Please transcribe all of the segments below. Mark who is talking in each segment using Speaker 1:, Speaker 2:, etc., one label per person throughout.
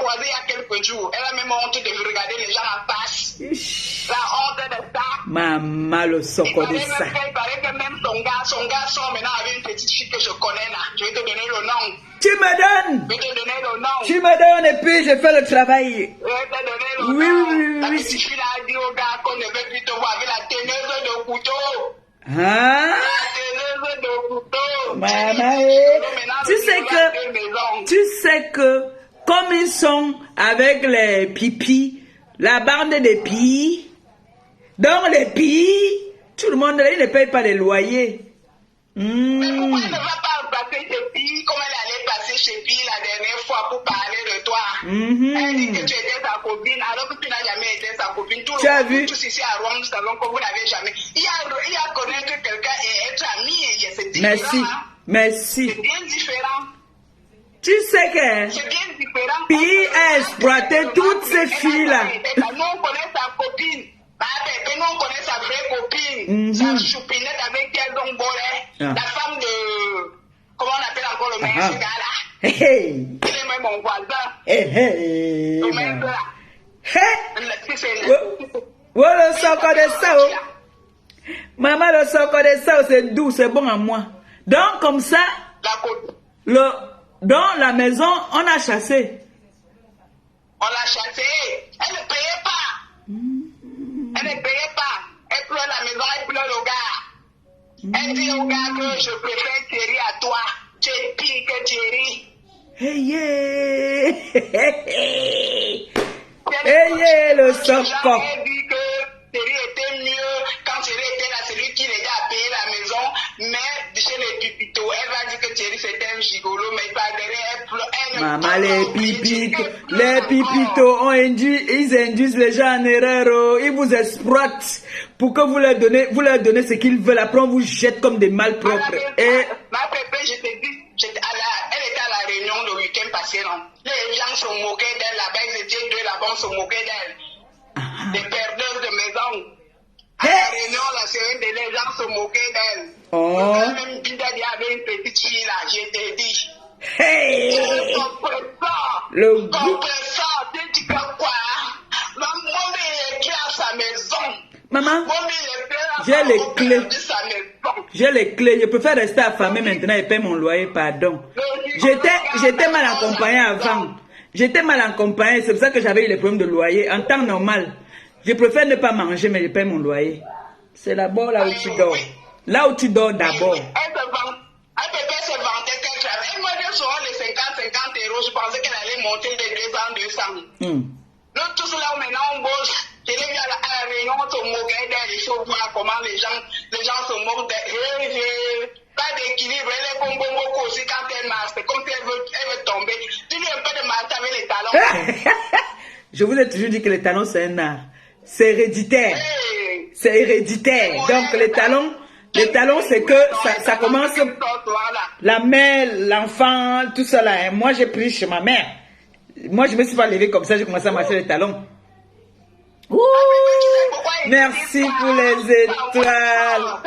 Speaker 1: croisée il y a quelques jours. Elle a même honte de regarder les gens en face. La honte de ça.
Speaker 2: Maman, le soco de ça.
Speaker 1: Il paraît que même son gars sort maintenant avec une petite fille que je connais là. Je vais te donner le nom.
Speaker 2: Tu me donnes.
Speaker 1: Je vais te donner le nom.
Speaker 2: Tu me donnes et puis je fais le travail.
Speaker 1: Je vais te donner le nom. La petite fille a dit au gars qu'on ne veut plus te voir avec la teneuse de couteau.
Speaker 2: Hein?
Speaker 1: La teneuse de couteau.
Speaker 2: Maman, tu sais que comme ils sont avec les pipis, la bande des pis, donc les pis, tout le monde il ne paye pas les loyers.
Speaker 1: Mais pourquoi elle ne va pas passer chez Pi comme elle allait passer chez Pi la dernière fois pour parler de toi? Elle dit que tu étais sa copine alors que tu n'as jamais été sa copine. Tout
Speaker 2: tu as
Speaker 1: le
Speaker 2: vu?
Speaker 1: monde, tous ici à Rome, nous savons que vous n'avez jamais. Il y a connaître quelqu'un et être ami, c'est différent.
Speaker 2: Merci,
Speaker 1: hein?
Speaker 2: merci.
Speaker 1: C'est bien différent.
Speaker 2: Tu sais que
Speaker 1: C'est bien différent.
Speaker 2: Pi a exploité toutes ces filles-là.
Speaker 1: Nous, on connaît sa copine. Nous, on connaît sa vraie copine. Sa choupinette avec elle, donc Boré. La femme de... Comment on appelle encore le mec, ce gars-là? Il est même mon voisin. Le mec là.
Speaker 2: Le soco de ça. Maman, le soco de ça, c'est doux, c'est bon à moi. Donc, comme ça, dans la maison, on a chassé.
Speaker 1: On l'a chassé. Elle ne payait pas. Elle ne payait pas. Elle pleure la maison, elle pleure le gars. Elle dit au gars que je préfère Thierry à toi. Tu es pire que Thierry.
Speaker 2: Le soco.
Speaker 1: Elle dit que Thierry était mieux quand Thierry était là, c'est lui qui l'aidait à payer la maison. Mais chez les Pipito, elle va dire que Thierry c'était un gigolo, mais pas derrière elle pleure.
Speaker 2: Maman, les pipitos ils induisent les gens en erreur. Oh. Ils vous exploitent pour que vous leur donnez ce qu'ils veulent. Après, on vous jette comme des malpropres.
Speaker 1: Ma pépé, je te dis, elle était à la réunion le week-end passé, non? Les gens se moquaient d'elle là-bas, ils étaient deux là-bas, on se moquait d'elle. Des perdeuses de maison. À la réunion, là, c'est les gens se moquaient d'elle. Même Bida, il y avait une petite fille là, je t'ai dit.
Speaker 2: Le
Speaker 1: compresseur, tu dis quoi? Maman, il est écrit à sa maison.
Speaker 2: Maman, j'ai les clés. J'ai les clés. Je préfère rester affamé maintenant et payer mon loyer, pardon. J'étais mal accompagné avant. J'étais mal accompagné, c'est pour ça que j'avais eu les problèmes de loyer. En temps normal, je préfère ne pas manger, mais je paye mon loyer. C'est là-bas là où tu dors. Là où tu dors d'abord.
Speaker 1: Elle se vantait qu'elle travaille. Elle m'a dit souvent les 50 euros. Je pensais qu'elle allait monter de 200. Nous tous là où maintenant on bosse. Je l'ai vu à la réunion, on se moquait d'elle. Il faut voir comment les gens se moquent d'elle. Pas d'équilibre. Elle est beaucoup aussi quand elle marche. C'est comme si elle veut tomber. Tu lui un peu de marcher avec les talons.
Speaker 2: Je vous ai toujours dit que les talons c'est un art. C'est héréditaire. C'est héréditaire. Donc les talons c'est que ça commence. La mère, l'enfant, tout ça là. Moi j'ai pris chez ma mère. Moi je me suis pas levée comme ça, j'ai commencé à marcher les talons. Ouh, merci pour les étoiles.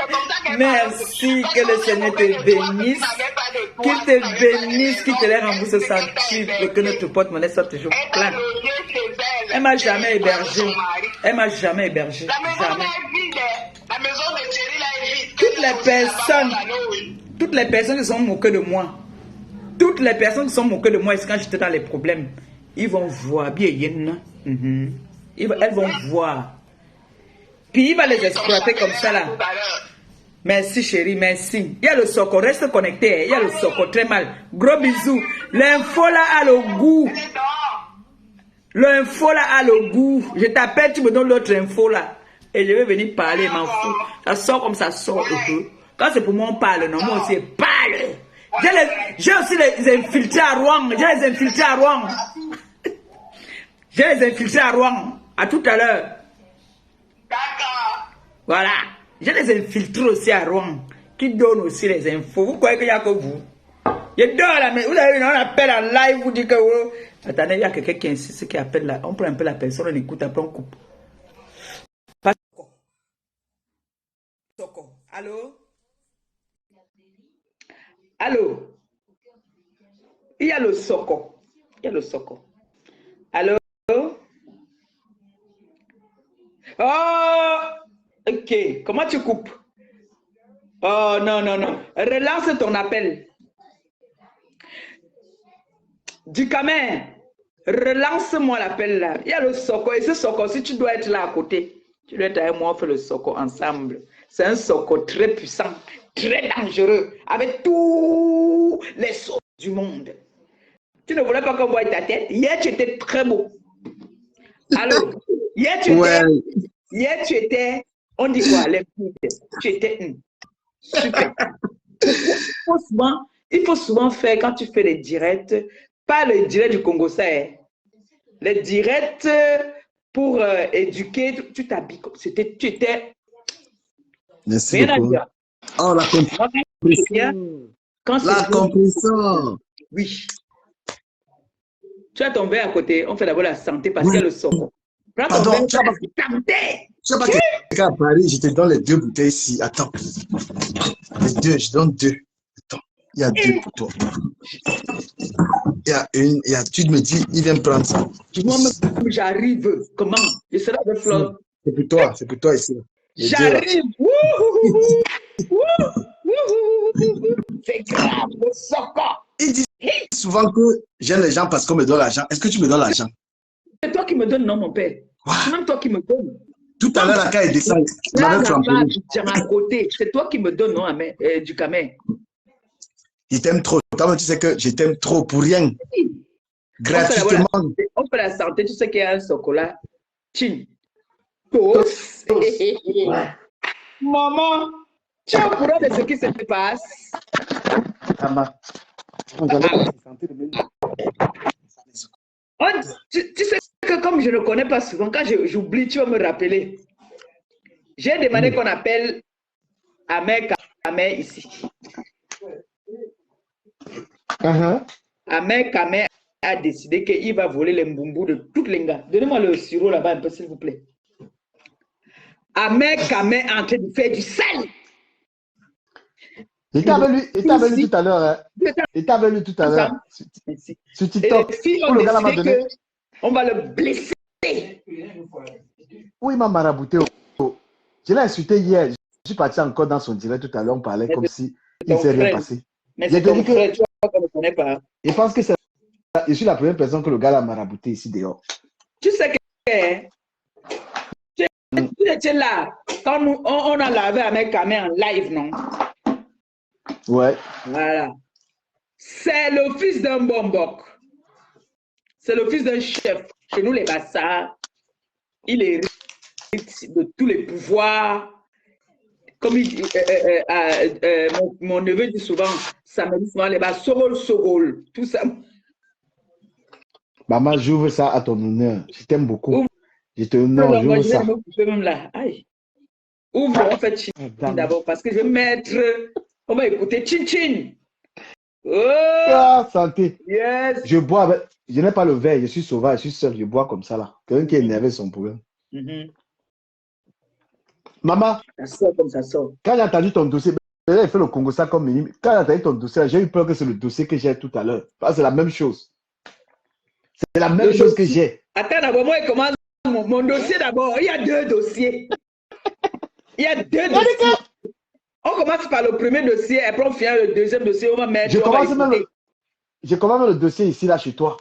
Speaker 2: Merci que le Seigneur te bénisse. Qu'il te bénisse, qu'il te les rembourse au centuple, que notre porte-monnaie soit toujours plein. Elle m'a jamais hébergé. Elle m'a jamais hébergé. Jamais.
Speaker 1: La maison de Thierry là est vide.
Speaker 2: Toutes les personnes qui sont moquées de moi. Toutes les personnes qui sont moquées de moi, c'est quand j'étais dans les problèmes. Ils vont voir bien. Elles vont voir. Puis il va les exploiter comme ça là. Merci chérie, merci. Il y a le soco, reste connecté. Il y a le soco, très mal. Gros bisous. L'info là a le goût. L'info là a le goût. Je t'appelle, tu me donnes l'autre info là. Et je vais venir parler, m'en fous. Ça sort comme ça sort. Quand c'est pour moi, on parle. Non, moi aussi, parle. J'ai aussi les infiltrés à Rouen. J'ai les infiltrés à Rouen. J'ai les infiltrés à Rouen. À tout à l'heure.
Speaker 1: D'accord.
Speaker 2: Voilà. J'ai les infiltrés aussi à Rouen. Qui donnent aussi les infos. Vous croyez qu'il n'y a que vous? Je dors là, mais vous avez vu, on appelle en live, vous dites que... Oh. Attendez, il y a quelqu'un qui insiste, qui appelle là. On prend un peu la personne, on écoute, après on coupe. Soco. Allô? Allô? Il y a le soco. Il y a le soco. Oh, ok. Comment tu coupes? Oh, non, non, non. Relance ton appel. Du Camer, relance-moi l'appel là. Il y a le Soko. Et ce Soko, si tu dois être là à côté, tu dois être avec moi, on fait le Soko ensemble. C'est un Soko très puissant, très dangereux, avec tous les Soko du monde. Tu ne voulais pas qu'on voie ta tête? Hier, tu étais très beau. Allô? Hier, tu étais, on dit quoi? Tu étais super. Il faut souvent faire, quand tu fais les directs, pas le direct du Congo, ça est. Les directs pour éduquer, tu t'habilles comme c'était, tu étais.
Speaker 3: Merci beaucoup. Oh, la compréhension. La compréhension.
Speaker 2: Oui. Tu as ton verre à côté, on fait d'abord la santé parce qu'il y a le Soko.
Speaker 3: Pardon, tu as pas quelqu'un à Paris, je te donne les 2 bouteilles ici. Attends. Les 2, je donne 2. Attends, il y a 2 pour toi. Il y a une, tu me dis, il vient me prendre ça.
Speaker 2: Moi-même, j'arrive. Comment? Je serai avec Flore.
Speaker 3: C'est pour toi ici.
Speaker 2: J'arrive. C'est grave, le Soko.
Speaker 3: Il dit souvent que j'aime les gens parce qu'on me donne l'argent. Est-ce que tu me donnes l'argent?
Speaker 2: C'est toi qui me donnes, non, mon père. C'est même toi qui me donnes.
Speaker 3: Tout à l'heure, quand il descend,
Speaker 2: c'est toi qui me donnes, non, du Camer.
Speaker 3: Il t'aime trop. Toi, tu sais que je t'aime trop pour rien. Gratuitement.
Speaker 2: On fait la santé, tu sais qu'il y a un chocolat. Chin. Tous. Maman, tu es au courant de ce qui se passe?
Speaker 3: Maman.
Speaker 2: Tu sais que comme je ne connais pas souvent, quand j'oublie, tu vas me rappeler. J'ai demandé qu'on appelle Ahmed Kamer ici. Ahmed Kamer a décidé qu'il va voler les mbumbus de toutes les gars. Donnez-moi le sirop là-bas un peu, s'il vous plaît. Ahmed Kamer est en train de faire du sel.
Speaker 4: Il t'a venu tout à l'heure. Hein. Il t'a venu tout à l'heure. Sur TikTok.
Speaker 2: On va le blesser.
Speaker 4: Oui, il m'a marabouté. Je l'ai insulté hier. Je suis parti encore dans son direct tout à l'heure. On parlait comme si il ne s'est rien passé.
Speaker 2: Mais c'est ton frère, tu vois qu'on ne connaît pas.
Speaker 4: Je pense que je suis la première personne que le gars a marabouté ici dehors.
Speaker 2: Tu sais que tu étais là quand on a lavé avec Kamer en live, non?
Speaker 4: Ouais.
Speaker 2: Voilà. C'est le fils d'un bombok. C'est le fils d'un chef. Chez nous, les Bassards, il hérite de tous les pouvoirs. Comme mon neveu dit souvent, ça me dit souvent, les Bassards, Sogol, tout ça.
Speaker 4: Maman, j'ouvre ça à ton honneur. Je t'aime beaucoup. Je te honore, j'ouvre ça.
Speaker 2: Même là. Aïe. Ouvre, en fait, Chin d'abord, parce que je vais mettre... On va écouter Chin Chin. Oh!
Speaker 4: Ah, santé.
Speaker 2: Yes.
Speaker 4: Je bois avec... Je n'ai pas le verre, je suis sauvage, je suis seul, je bois comme ça là. Quelqu'un qui est énervé, son problème. Maman,
Speaker 2: ça sort comme ça sort.
Speaker 4: Quand j'ai entendu ton dossier, il fait le Congo ça comme minime. Quand j'ai entendu ton dossier, j'ai eu peur que c'est le dossier que j'ai tout à l'heure. C'est la même chose. C'est la même chose que j'ai.
Speaker 2: Attends, d'abord, moi, je commence mon dossier d'abord. Il y a 2 dossiers. Il y a 2 dossiers. On commence par le premier dossier, après on finit le deuxième dossier, on va mettre...
Speaker 4: Je commence même le dossier ici, là, chez toi.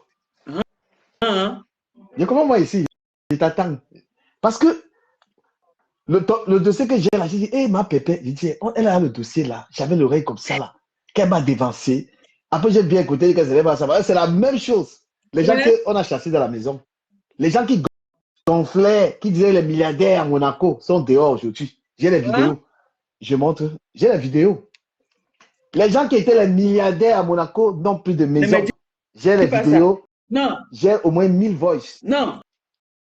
Speaker 4: Je commence moi ici, je t'attends. Parce que le dossier que j'ai là, j'ai dit, hé, ma pépé, j'ai dit, elle a le dossier là, j'avais l'oreille comme ça là, qu'elle m'a dévancé. Après, j'ai bien écouté qu'elle ne pas savoir. C'est la même chose. Les gens qu'on a chassés dans la maison, les gens qui gonflaient, qui disaient les milliardaires à Monaco sont dehors aujourd'hui. J'ai les vidéos. Je montre, j'ai la vidéo. Les gens qui étaient les milliardaires à Monaco n'ont plus de maison. J'ai les vidéos.
Speaker 2: Non.
Speaker 4: J'ai au moins 1000 voices.
Speaker 2: Non.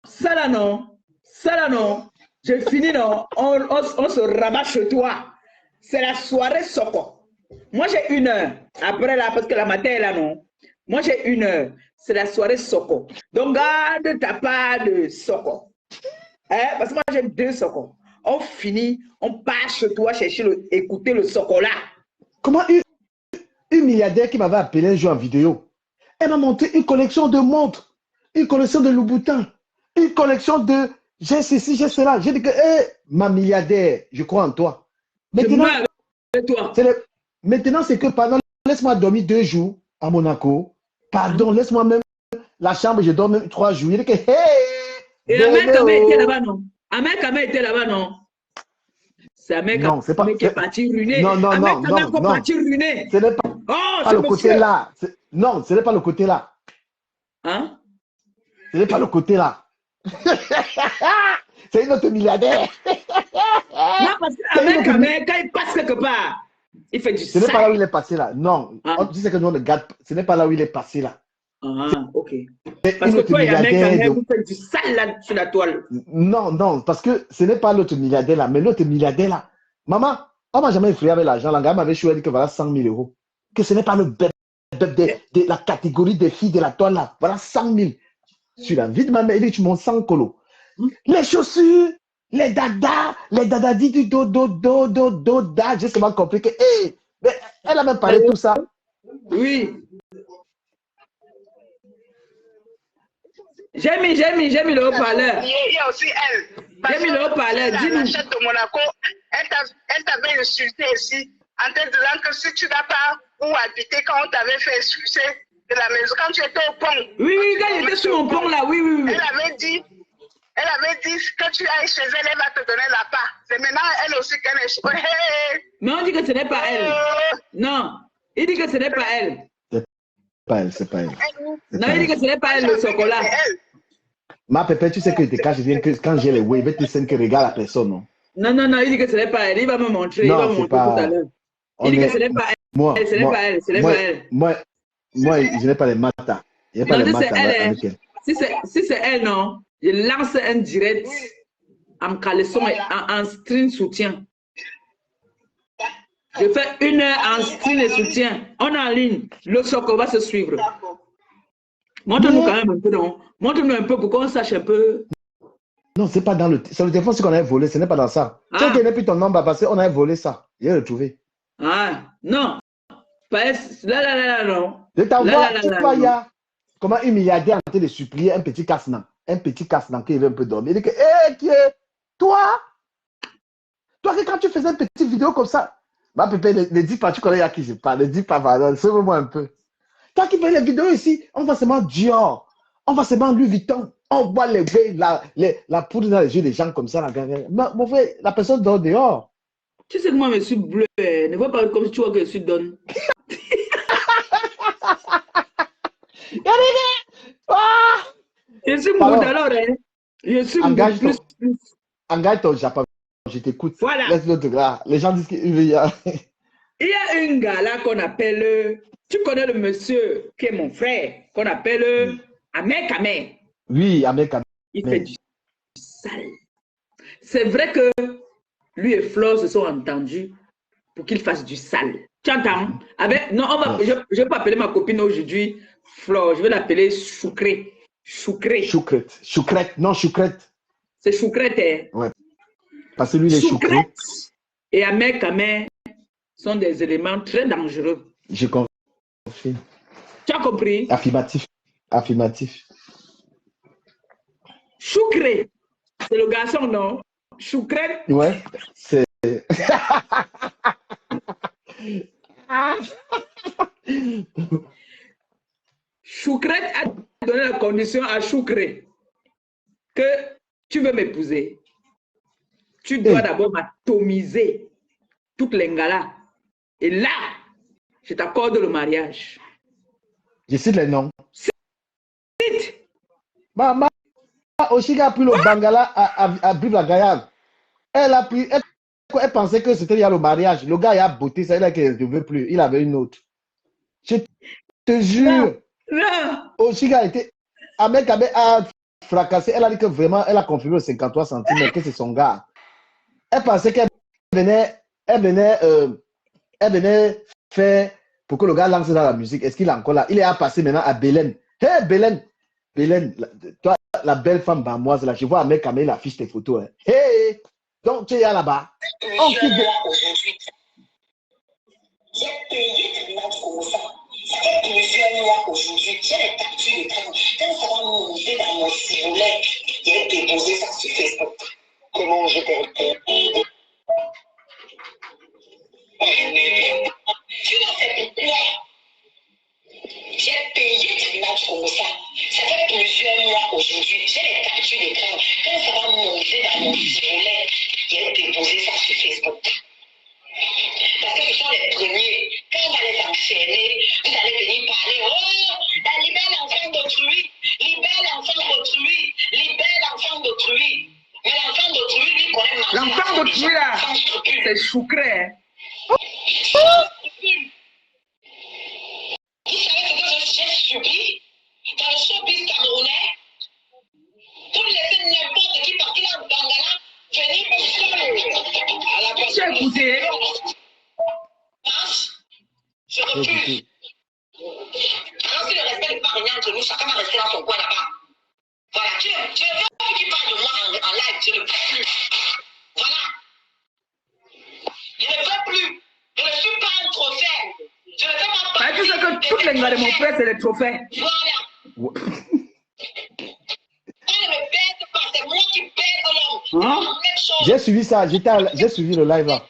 Speaker 2: Ça là non. Ça là non. J'ai fini non. On se rabat chez toi. C'est la soirée Soko. Moi j'ai 1 heure. Après là, parce que la matin est là non. Moi j'ai 1 heure. C'est la soirée Soko. Donc garde ta part de Soko. Parce que moi j'ai 2 Soko. On finit, on part chez toi chercher écouter le Sokola.
Speaker 4: Comment une milliardaire qui m'avait appelé un jour en vidéo, elle m'a montré une collection de montres, une collection de Louboutin, une collection de j'ai ceci, j'ai cela. J'ai dit que, ma milliardaire, je crois en toi. Maintenant,
Speaker 2: toi.
Speaker 4: Maintenant, c'est que pendant, laisse-moi dormir 2 jours à Monaco. Pardon, laisse-moi même la chambre, je dors même 3 jours. Il dit que,
Speaker 2: et Ahmed Kamé était là-bas, non? Ahmed Kamé était là-bas, non? C'est Ahmed Kamé qui est parti ruiner.
Speaker 4: Non,
Speaker 2: Ahmed Kamé qui est parti ruiner.
Speaker 4: Ce n'est pas le côté là. Non, ce n'est pas le côté là.
Speaker 2: Hein?
Speaker 4: Ce n'est pas le côté là. C'est une autre milliardaire.
Speaker 2: Non, parce qu'Ahmed Kamé, quand il passe quelque part, il fait du
Speaker 4: sale. Ce n'est pas là où il est passé là. Non. Tu sais que nous on regarde. Ce n'est pas là où il est passé là.
Speaker 2: Ah, ok. Parce que toi, il y a un mec Kamé, vous faites du sale là sur la toile.
Speaker 4: Non, parce que ce n'est pas l'autre milliardaire là, mais l'autre milliardaire là. Maman, on m'a jamais effrayé avec l'argent. La gamme m'avait choisi que voilà 100 000 euros. Que ce n'est pas le bête de la catégorie des filles de la toile là. Voilà 100 000. Sur la vie de ma mère, il dit tu montes 100 colos. Les chaussures, les dadadis du do, j'ai seulement compris que, mais elle a même parlé de tout ça.
Speaker 2: Oui. J'ai mis le haut-parleur.
Speaker 1: Il y a aussi elle.
Speaker 2: J'ai mis le haut-parleur. Dis-nous.
Speaker 1: La chef de Monaco, elle t'avait insulté ici en te disant que si tu n'as pas où habiter quand on t'avait fait expulser de la maison, quand tu étais au pont.
Speaker 2: Oui, quand il était sur mon pont là, oui.
Speaker 1: Elle avait dit que tu ailles chez elle, elle va te donner la part. C'est maintenant elle aussi qu'elle est.
Speaker 2: Mais on dit que ce n'est pas elle. Non, il dit que ce n'est pas elle.
Speaker 4: C'est pas elle.
Speaker 2: Non, il dit que ce n'est pas elle le chocolat.
Speaker 4: Ma pépé, tu sais que quand je viens, quand j'ai les waves, tu sais que regarde la personne, non?
Speaker 2: Non, il dit que ce n'est pas elle. Il va me montrer.
Speaker 4: Non,
Speaker 2: il va me montrer tout à l'heure. Il dit que ce n'est pas elle. Ce n'est pas elle.
Speaker 4: Moi, je n'ai pas les matas. Je n'ai pas les matas avec elle.
Speaker 2: Si c'est elle, non, je lance un direct en caleçon et en string soutien. Je fais 1 heure en string et soutien. On est en ligne. Le choco va se suivre. Montre-nous quand même un peu, non? Montre-nous un peu pour qu'on sache un peu.
Speaker 4: Non, c'est pas dans le téléphone qu'on a volé, ce n'est pas dans ça. Tu as donné plus ton nombre parce qu'on a volé ça. J'ai retrouvé.
Speaker 2: Ah, non. Là, non.
Speaker 4: Je t'envoie, tu vois, il y a comment une milliardaire en train de supplier un petit casse-nan. Un petit casse-nan qui veut un peu dormir. Il dit que, qui est toi, que quand tu faisais une petite vidéo comme ça, ma pépé, ne dis pas, tu connais à qui je parle, ne dis pas, pardon, sauve-moi un peu. Toi qui fais les vidéos ici, on voit seulement Dior, on voit seulement Louis Vuitton, on voit la poudre dans les yeux des gens comme ça. Mon frère, la personne dort dehors.
Speaker 2: Tu sais que moi, je suis bleu, ne vois pas comme si tu vois que je suis donne. Je suis moudé alors, hein. Je suis moudé plus.
Speaker 4: Engage ton Japon, je t'écoute.
Speaker 2: Voilà.
Speaker 4: Laisse l'autre gars. Les gens disent qu'il y a.
Speaker 2: Il y a un gars là qu'on appelle, tu connais le monsieur qui est mon frère, qu'on appelle Ahmed Kamé.
Speaker 4: Oui, Ahmed Kamé.
Speaker 2: Il fait du sale. C'est vrai que lui et Flore se sont entendus pour qu'il fasse du sale. Tu entends? Non, je ne vais pas appeler ma copine aujourd'hui Flore, je vais l'appeler Choucré. Choucrette.
Speaker 4: Non, Choucrette.
Speaker 2: C'est Choucrette, hein?
Speaker 4: Ouais. Parce que lui, il est Choucrette.
Speaker 2: Et Ahmed Kamé sont des éléments très dangereux.
Speaker 4: Je confirme.
Speaker 2: Tu as compris?
Speaker 4: Affirmatif.
Speaker 2: Choucré, c'est le garçon, non? Choucrette.
Speaker 4: Ouais, c'est.
Speaker 2: Choucrette a donné la condition à Choucré que tu veux m'épouser. Tu dois d'abord m'atomiser toutes les ngalas. Et là, je t'accorde le mariage.
Speaker 4: Je cite les noms.
Speaker 2: Cite.
Speaker 4: Maman, Oshiga a pris le Bangala à Brive-la-Gaillarde. Elle pensait que c'était le mariage. Le gars il a beauté, ça, il a dit je ne veux plus. Il avait une autre. Je te jure.
Speaker 2: Non.
Speaker 4: Oshiga était. Ahmed Kamé a fracassé. Elle a dit que vraiment, elle a confirmé le 53 cm, que c'est son gars. Elle pensait qu'elle venait faire pour que le gars lance dans la musique. Est-ce qu'il est encore là? Il est à passer maintenant à Bélène. Hé, Bélène, toi, la belle femme bamoise, là, je vois Ahmed Kamé, il affiche tes photos. Hein. Hé, donc tu es là-bas.
Speaker 5: Aujourd'hui, j'ai payé tellement de commerçants. Ça fait plusieurs mois aujourd'hui. J'ai les captures d'écran. Quand ça va monter dans mon cellulaire, Il a déposé ça sur Facebook. Comment je peux répondre? Tu n'as fait pourquoi? J'ai payé tribunal comme ça. Ça fait plusieurs mois aujourd'hui. J'ai les captures d'écran. Quand ça va monter dans mon cibolet, il a déposé ça sur Facebook. Parce que ce sont les premiers. Quand on va les enchaîner, vous allez venir parler. Oh, libère l'enfant d'autrui. Libère l'enfant d'autrui. Libère l'enfant d'autrui. Mais l'enfant d'autrui, lui, connaît ma
Speaker 2: L'enfant d'autrui, là, c'est choucré. Hein.
Speaker 5: Vous savez ce que j'ai subi dans le showbiz camerounais? Pour laisser n'importe qui partir dans le Bangala, venir me faire.
Speaker 2: J'ai écouté.
Speaker 5: Je refuse. Alors si le respect n'est pas régné entre nous, chacun va rester dans son coin là-bas. Voilà, tu ne veux pas qu'il parle de moi en live, je ne veux plus. Voilà. Je ne veux plus. Je ne suis pas un trophée. Je ne veux pas parler.
Speaker 2: Tu sais que toutes les gars de mon frère, c'est des trophées.
Speaker 5: Voilà. On ne me baise pas, c'est moi qui baise l'homme.
Speaker 2: Hein?
Speaker 4: J'ai suivi ça, j'ai suivi le live là.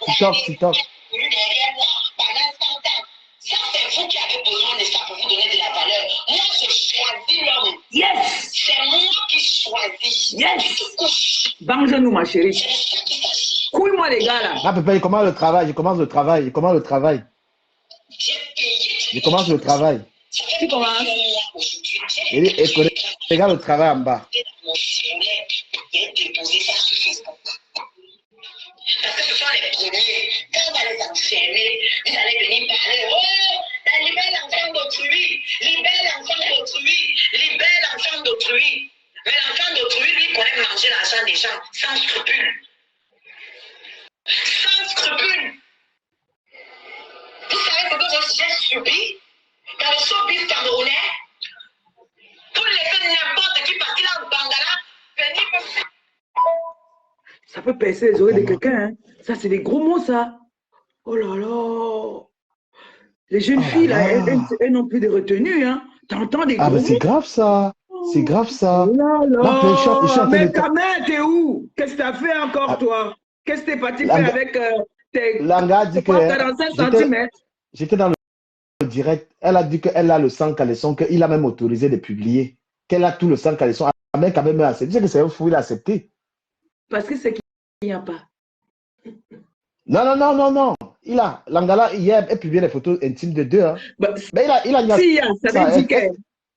Speaker 4: TikTok.
Speaker 5: Derrière moi, pendant 100 ans. Ça, c'est vous qui avez besoin de ça pour vous donner de la valeur. Moi, je choisis l'homme.
Speaker 2: Yes!
Speaker 5: C'est moi qui choisis.
Speaker 2: Yes!
Speaker 5: Tu te couches.
Speaker 2: Venge-nous, ma chérie.
Speaker 5: C'est ça qui s'agit.
Speaker 2: Couille-moi, les gars, là.
Speaker 4: Ah, papa, il commence le travail.
Speaker 5: J'ai payé.
Speaker 4: Je commence le travail.
Speaker 5: Ça fait
Speaker 2: Tu commences?
Speaker 5: plusieurs mois aujourd'hui.
Speaker 4: Et regarde le travail en bas.
Speaker 5: Dans mon cibolet, il a déposé ça sur Facebook. Parce que ce sont les premiers. Quand on va les enchaîner, vous allez venir parler. Oh, libère l'enfant d'autrui. Libère l'enfant d'autrui. Libère l'enfant d'autrui. Mais l'enfant d'autrui, lui, connaît manger l'argent des gens sans scrupule. Sans scrupule. Vous savez ce que j'ai subi dans le showbiz camerounais? Pour laisser n'importe qui partir dans le Bangala, venir me faire.
Speaker 2: Ça peut percer les oreilles de quelqu'un. Hein. Ça, c'est des gros mots, ça. Oh là là. Les jeunes filles, là, elles n'ont plus de retenue. Hein. T'entends des gros
Speaker 4: Ah, mais
Speaker 2: mots.
Speaker 4: c'est grave ça. C'est grave ça.
Speaker 2: Oh là là.
Speaker 4: Non,
Speaker 2: Mais ta mère, t'es où? Qu'est-ce que t'as fait encore, toi? Qu'est-ce que t'es parti faire avec tes
Speaker 4: Langa dit que
Speaker 2: 45 cm?
Speaker 4: j'étais dans le direct. Elle a dit qu'elle a le sang caleçon, qu'il a même autorisé de publier. Qu'elle a tout le sang caleçon. La mec a même accepté. Tu sais que c'est un fou, il a accepté.
Speaker 2: Parce que c'est qu'il n'y a pas.
Speaker 4: Non. Il a. Langala, hier, elle publié les photos intimes de deux. Hein.
Speaker 2: Bah,
Speaker 4: Mais il a
Speaker 2: si, il y a, ça veut dire que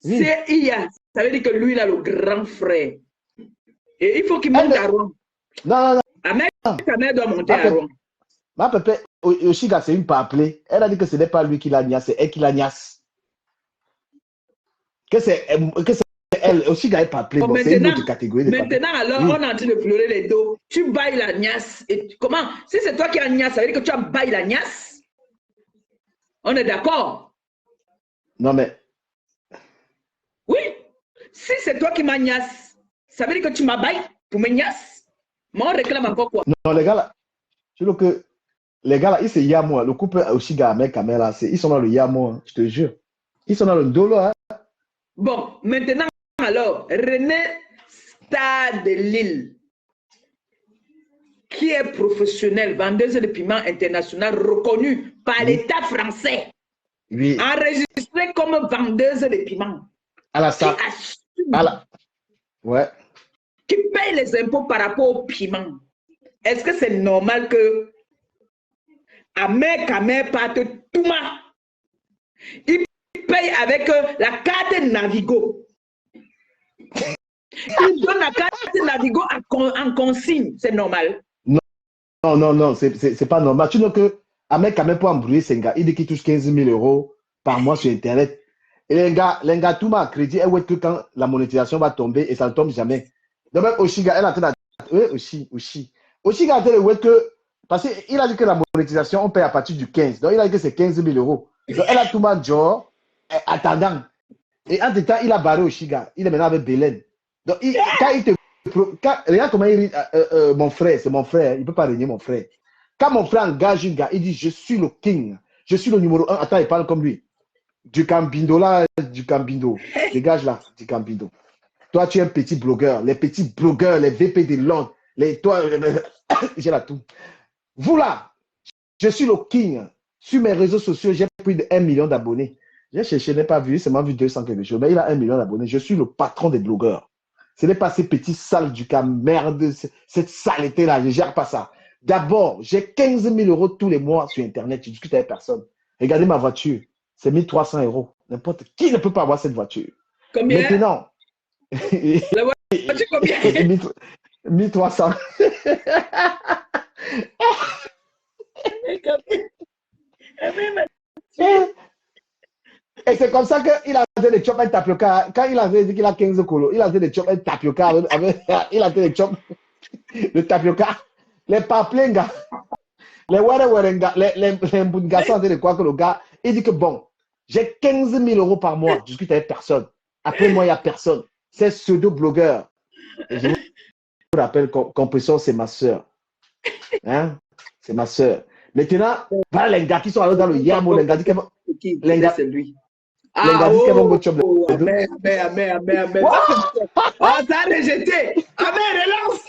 Speaker 4: oui.
Speaker 2: c'est il y a, ça veut dire que lui, il a le grand frère. Et il faut qu'il monte à Rome.
Speaker 4: Non.
Speaker 2: Ta mère doit monter à Rome.
Speaker 4: Ma pépé, Oshiga, c'est une pas appelée. Elle a dit que ce n'est pas lui qui la niasse, c'est elle qui la niasse. Que c'est elle, Oshiga n'est pas appelée. Bon, c'est une autre catégorie.
Speaker 2: Maintenant, alors, oui. On est en train de pleurer les dos. Tu bailles la niasse. Et comment? Si c'est toi qui as niasse, ça veut dire que tu as baillé la niasse. On est d'accord?
Speaker 4: Non, mais.
Speaker 2: Oui. Si c'est toi qui m'as niasse, ça veut dire que tu m'as baillé pour me niasse. Moi, on réclame encore quoi?
Speaker 4: Non, les gars là, je veux que les gars là, ils c'est Yamo. Le couple Oshiga avec Kamela, ils sont dans le Yamo, je te jure. Ils sont dans le Dolo. Hein.
Speaker 2: Bon, maintenant, alors, René Star de Lille, qui est professionnelle, vendeuse de piments internationale reconnue par l'État français,
Speaker 4: oui.
Speaker 2: Enregistrée comme vendeuse de piments.
Speaker 4: À la salle. Ouais.
Speaker 2: Qui paye les impôts par rapport aux piments. Est-ce que c'est normal que Ahmed Kamer parte tout mal? Il paye avec la carte Navigo. Il donne la carte Navigo en consigne. C'est normal?
Speaker 4: Non, c'est pas normal. Tu vois que Ahmed Kamer pour embrouiller ces gars, il dit qu'il touche 15 000 € par mois sur Internet. Et les gars, tout m'a crédit, elle voit que quand la monétisation va tomber, et ça ne tombe jamais. Donc même Oshiga, elle a en train de... Oshiga a dit que... Parce qu'il a dit que la monétisation, on paye à partir du 15. Donc il a dit que c'est 15 000 €. Donc elle a tout mal genre, attendant. Et en tout temps, il a barré Oshiga. Il est maintenant avec Belen. Donc regarde comment il dit, mon frère, c'est mon frère, il ne peut pas régner mon frère. Quand mon frère engage un gars, il dit, je suis le king. Je suis le numéro 1. Attends, il parle comme lui. Du Cambindo là, du Cambindo. Dégage là, du Cambindo. Toi, tu es un petit blogueur. Les petits blogueurs, les VP de Londres, toi, j'ai la tout. Vous là, je suis le king. Sur mes réseaux sociaux, j'ai plus de 1 million d'abonnés. J'ai cherché, je n'ai pas vu, seulement vu 200 quelque chose. Mais il a 1 million d'abonnés. Je suis le patron des blogueurs. Ce n'est pas ces petits sales du cas, merde, cette saleté-là. Je ne gère pas ça. D'abord, j'ai 15 000 euros tous les mois sur Internet. Je discute avec personne. Regardez ma voiture. C'est 1 300 euros. N'importe qui ne peut pas avoir cette voiture.
Speaker 2: Combien?
Speaker 4: Maintenant.
Speaker 2: La voiture combien?
Speaker 4: 1 300. Et c'est comme ça qu'il a fait des chops et tapioca. Quand il a dit qu'il a 15 colos, il a fait des chops et tapioca. Il a fait des chops de tapioca. Les paplenga, les warenga, les mbunga sont en train de croire que le gars, il dit que bon, j'ai 15 000 euros par mois, je discute avec personne. Après moi, il n'y a personne. C'est pseudo-blogueur. Et je vous rappelle, Compression, c'est ma soeur. Hein? C'est ma soeur. Maintenant, voilà les gars qui sont allés dans le Yamo, les gars qui vont.
Speaker 2: Les gars, c'est lui.
Speaker 4: Ah, oh,
Speaker 2: amen. Oh, ça a rejeté. Amen, relance.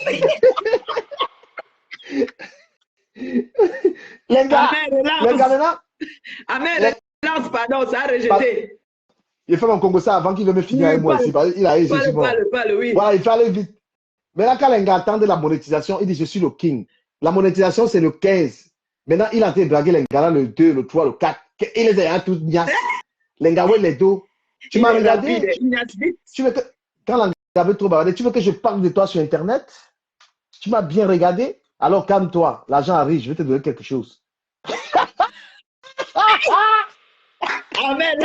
Speaker 4: Les gars, maintenant.
Speaker 2: Amen, relance, pardon, ça a rejeté.
Speaker 4: Il fait mon Congo ça avant qu'il me finisse avec moi ici. Il a
Speaker 2: parle, oui.
Speaker 4: Voilà, il fait aller vite. Maintenant, quand les gars attendent la monétisation, il dit je suis le king. La monétisation, c'est le 15. Maintenant, il a été draguer les gars là, le 2, le 3, le 4. Il les a tous nias. Les gars, les dos. Tu m'as regardé. Tu veux que, quand les gars veulent trop bavarder, tu veux que je parle de toi sur Internet? Tu m'as bien regardé? Alors calme-toi. L'argent arrive, je vais te donner quelque chose.
Speaker 2: Amen.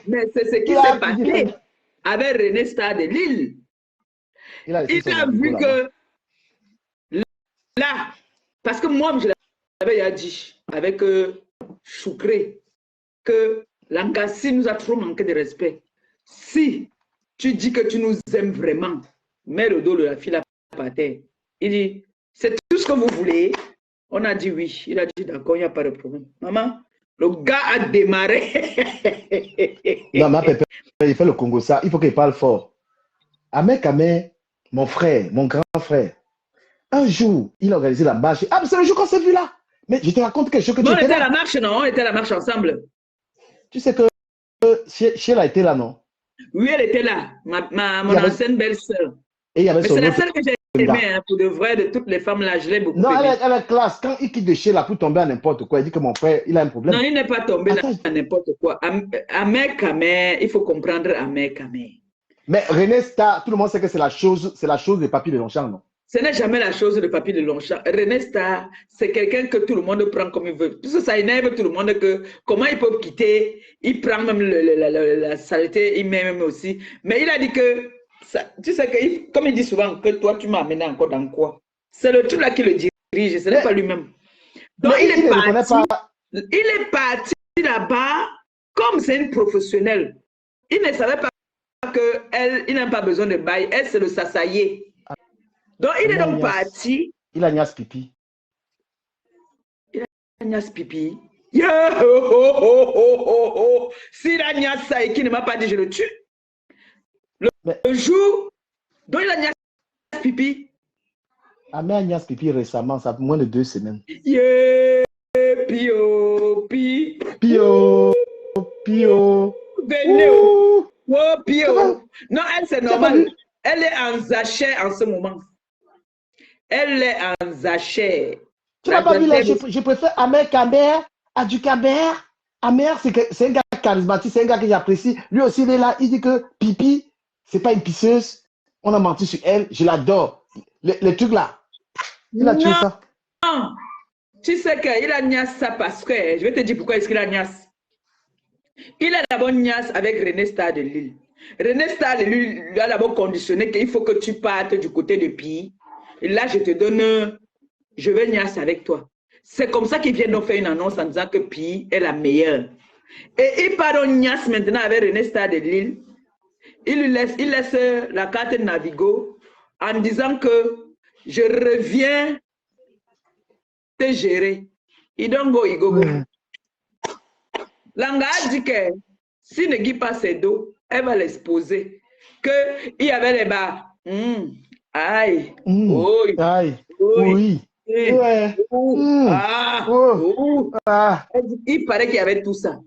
Speaker 2: Mais c'est ce qui s'est passé avec René Star de Lille. Il a vu que là, parce que moi, je l'avais dit avec Choukré, que Lankassi nous a trop manqué de respect. Si tu dis que tu nous aimes vraiment, mets le dos de la fille par terre. Il dit, c'est tout ce que vous voulez. On a dit oui. Il a dit d'accord, il n'y a pas de problème. Maman, le gars a démarré.
Speaker 4: Non, ma pépé, il fait le Congo ça. Il faut qu'il parle fort. Ahmed Kamé, mon frère, mon grand frère, un jour, il a organisé la marche. Ah, mais c'est le jour qu'on s'est vu là. Mais je te raconte quelque chose que tu étais là.
Speaker 2: On était à la marche, non? On était à la marche ensemble.
Speaker 4: Tu sais que Sheila était là, non?
Speaker 2: Oui, elle était là. Mon ancienne belle-sœur.
Speaker 4: Mais
Speaker 2: c'est la seule que j'ai aimée, hein, pour de vrai, de toutes les femmes là, je l'ai beaucoup aimée.
Speaker 4: Non, elle est classe. Quand il quitte de Sheila pour tomber à n'importe quoi, il dit que mon frère, il a un problème.
Speaker 2: Non, il n'est pas tombé à n'importe quoi. Ahmed Kamé, il faut comprendre Ahmed Kamé.
Speaker 4: Mais René Star, tout le monde sait que c'est la chose de Papy de Longchamp, non?
Speaker 2: Ce n'est jamais la chose de Papy de Longchamp. René Star, c'est quelqu'un que tout le monde prend comme il veut. Parce que ça énerve tout le monde que comment ils peuvent quitter, il prend même la saleté, il met même aussi. Mais il a dit que, ça, tu sais que, comme il dit souvent, que toi tu m'as amené encore dans quoi? C'est le truc là qui le dirige, ce n'est pas lui-même. Donc il est parti là-bas comme c'est une professionnelle. Il ne savait pas qu'il n'a pas besoin de bail. Elle, c'est le sassaillé. Donc, il est donc parti.
Speaker 4: Il a niasse pipi.
Speaker 2: Il a niasse pipi. S'il a niasse ça et qu'il ne m'a pas dit, je le tue. Le jour dont il a niasse pipi.
Speaker 4: Amé a niasse pipi récemment, ça fait moins de 2 semaines. Pio.
Speaker 2: Venez. Oh, Pio. Non, elle, c'est normal. Elle est en sachet en ce moment. Elle est en sachet.
Speaker 4: Tu n'as pas vu là, je préfère Ahmed Kamé à du Kamé. Ahmed, c'est un gars charismatique, c'est un gars que j'apprécie. Lui aussi, il est là, il dit que Pipi, c'est pas une pisseuse. On a menti sur elle, je l'adore. Les trucs là. Il a tué ça.
Speaker 2: Non, tu sais qu'il a niasse ça parce que, je vais te dire pourquoi est-ce qu'il a niasse. Il a d'abord niasse avec René Star de Lille. René Star de Lille lui a d'abord conditionné qu'il faut que tu partes du côté de Pi. Et là, je te donne, je vais niasse avec toi. C'est comme ça qu'ils viennent donc faire une annonce en disant que Pi est la meilleure. Et il part donc niasse maintenant avec René Star de Lille. Il laisse la carte Navigo en disant que je reviens te gérer. Il donne go, il go. Langa a dit que s'il ne guide pas ses dos, Elle va l'exposer. Qu'il y avait les bas. Aïe. Oui.
Speaker 4: Aïe.
Speaker 2: Oui.
Speaker 4: Oui. Ouais.
Speaker 2: Ah.
Speaker 4: Oh. Ah.
Speaker 2: Il paraît qu'il y avait tout ça.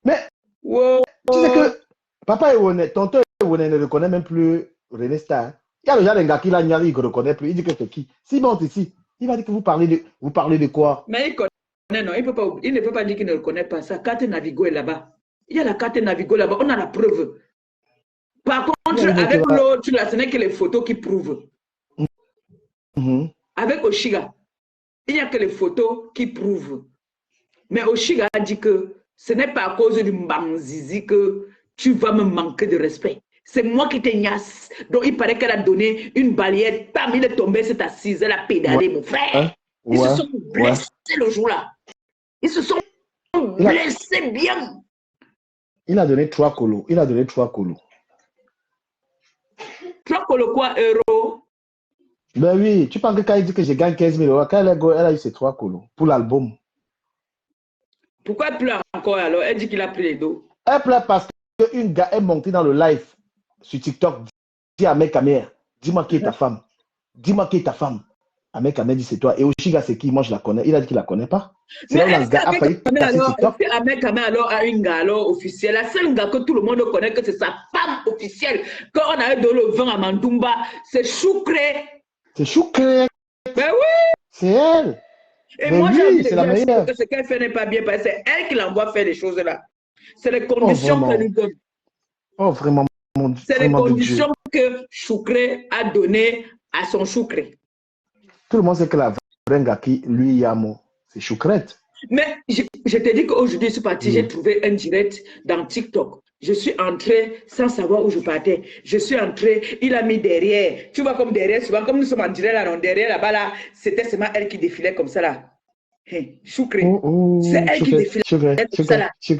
Speaker 4: Mais
Speaker 2: Wow.
Speaker 4: tu sais que papa Ewoné, tonton Ewoné ne reconnaît même plus René Star. Il y a le genre d'un gars qui l'a ignoré, il ne reconnaît plus. Il dit que c'est qui? Si monte ici, il va dire que vous parlez de quoi?
Speaker 2: Mais il connaît, non, il ne peut pas dire qu'il ne le connaît pas. Sa carte Navigo est là-bas. Il y a la carte Navigo là-bas, on a la preuve. Par contre, avec l'autre, ce n'est que les photos qui prouvent. Avec Oshiga, il n'y a que les photos qui prouvent. Mais Oshiga a dit que ce n'est pas à cause du Mbanzizi que tu vas me manquer de respect. C'est moi qui t'ignace. Donc il paraît qu'elle a donné une barrière. Bam, il est tombé, s'est assise, elle a pédalé, mon frère. Ils se sont blessés le jour-là. Ils se sont blessés bien.
Speaker 4: Il a donné 3 colos. Il a donné 3 colos.
Speaker 2: 3 colos quoi, euros?
Speaker 4: Ben oui, tu penses que quand il dit que je gagne 15 000 €, quand elle a eu ses 3 colos pour l'album.
Speaker 2: Pourquoi elle pleure encore alors? Elle dit qu'il a pris les dos. Elle
Speaker 4: pleure parce qu'une gars est montée dans le live sur TikTok. Dit à Ahmed Kamer, dis-moi qui est ta femme. Dis-moi qui est ta femme. Ahmed Kamer dit c'est toi. Et Oshiga c'est qui? Moi je la connais. Il a dit qu'il la connaît pas.
Speaker 2: C'est là où le gars a failli casser TikTok. Ahmed Kamer alors a une gars alors officielle. La seule gars que tout le monde connaît que c'est sa femme officielle. Quand on a eu dans le vin à Mandumba, c'est Choukré.
Speaker 4: C'est Choukré.
Speaker 2: Ben oui.
Speaker 4: C'est elle.
Speaker 2: Et moi, oui, c'est la meilleure. Que ce qu'elle fait n'est pas bien parce que c'est elle qui l'envoie faire les choses là. C'est les conditions qu'elle lui donne.
Speaker 4: Oh, vraiment.
Speaker 2: C'est les conditions que Choukré a données à son Choukré.
Speaker 4: Tout le monde sait que la vraie Ngaki, lui, Yamo, c'est Choukrette.
Speaker 2: Mais je te dis qu'aujourd'hui, je suis parti, j'ai trouvé un direct dans TikTok. Je suis entré sans savoir où je partais. Je suis entré, il a mis derrière. Tu vois comme derrière, souvent comme nous sommes en direct là, non, derrière là-bas là, c'était seulement elle qui défilait comme ça là. Hey, Choukré. C'est elle qui défilait comme ça là. Je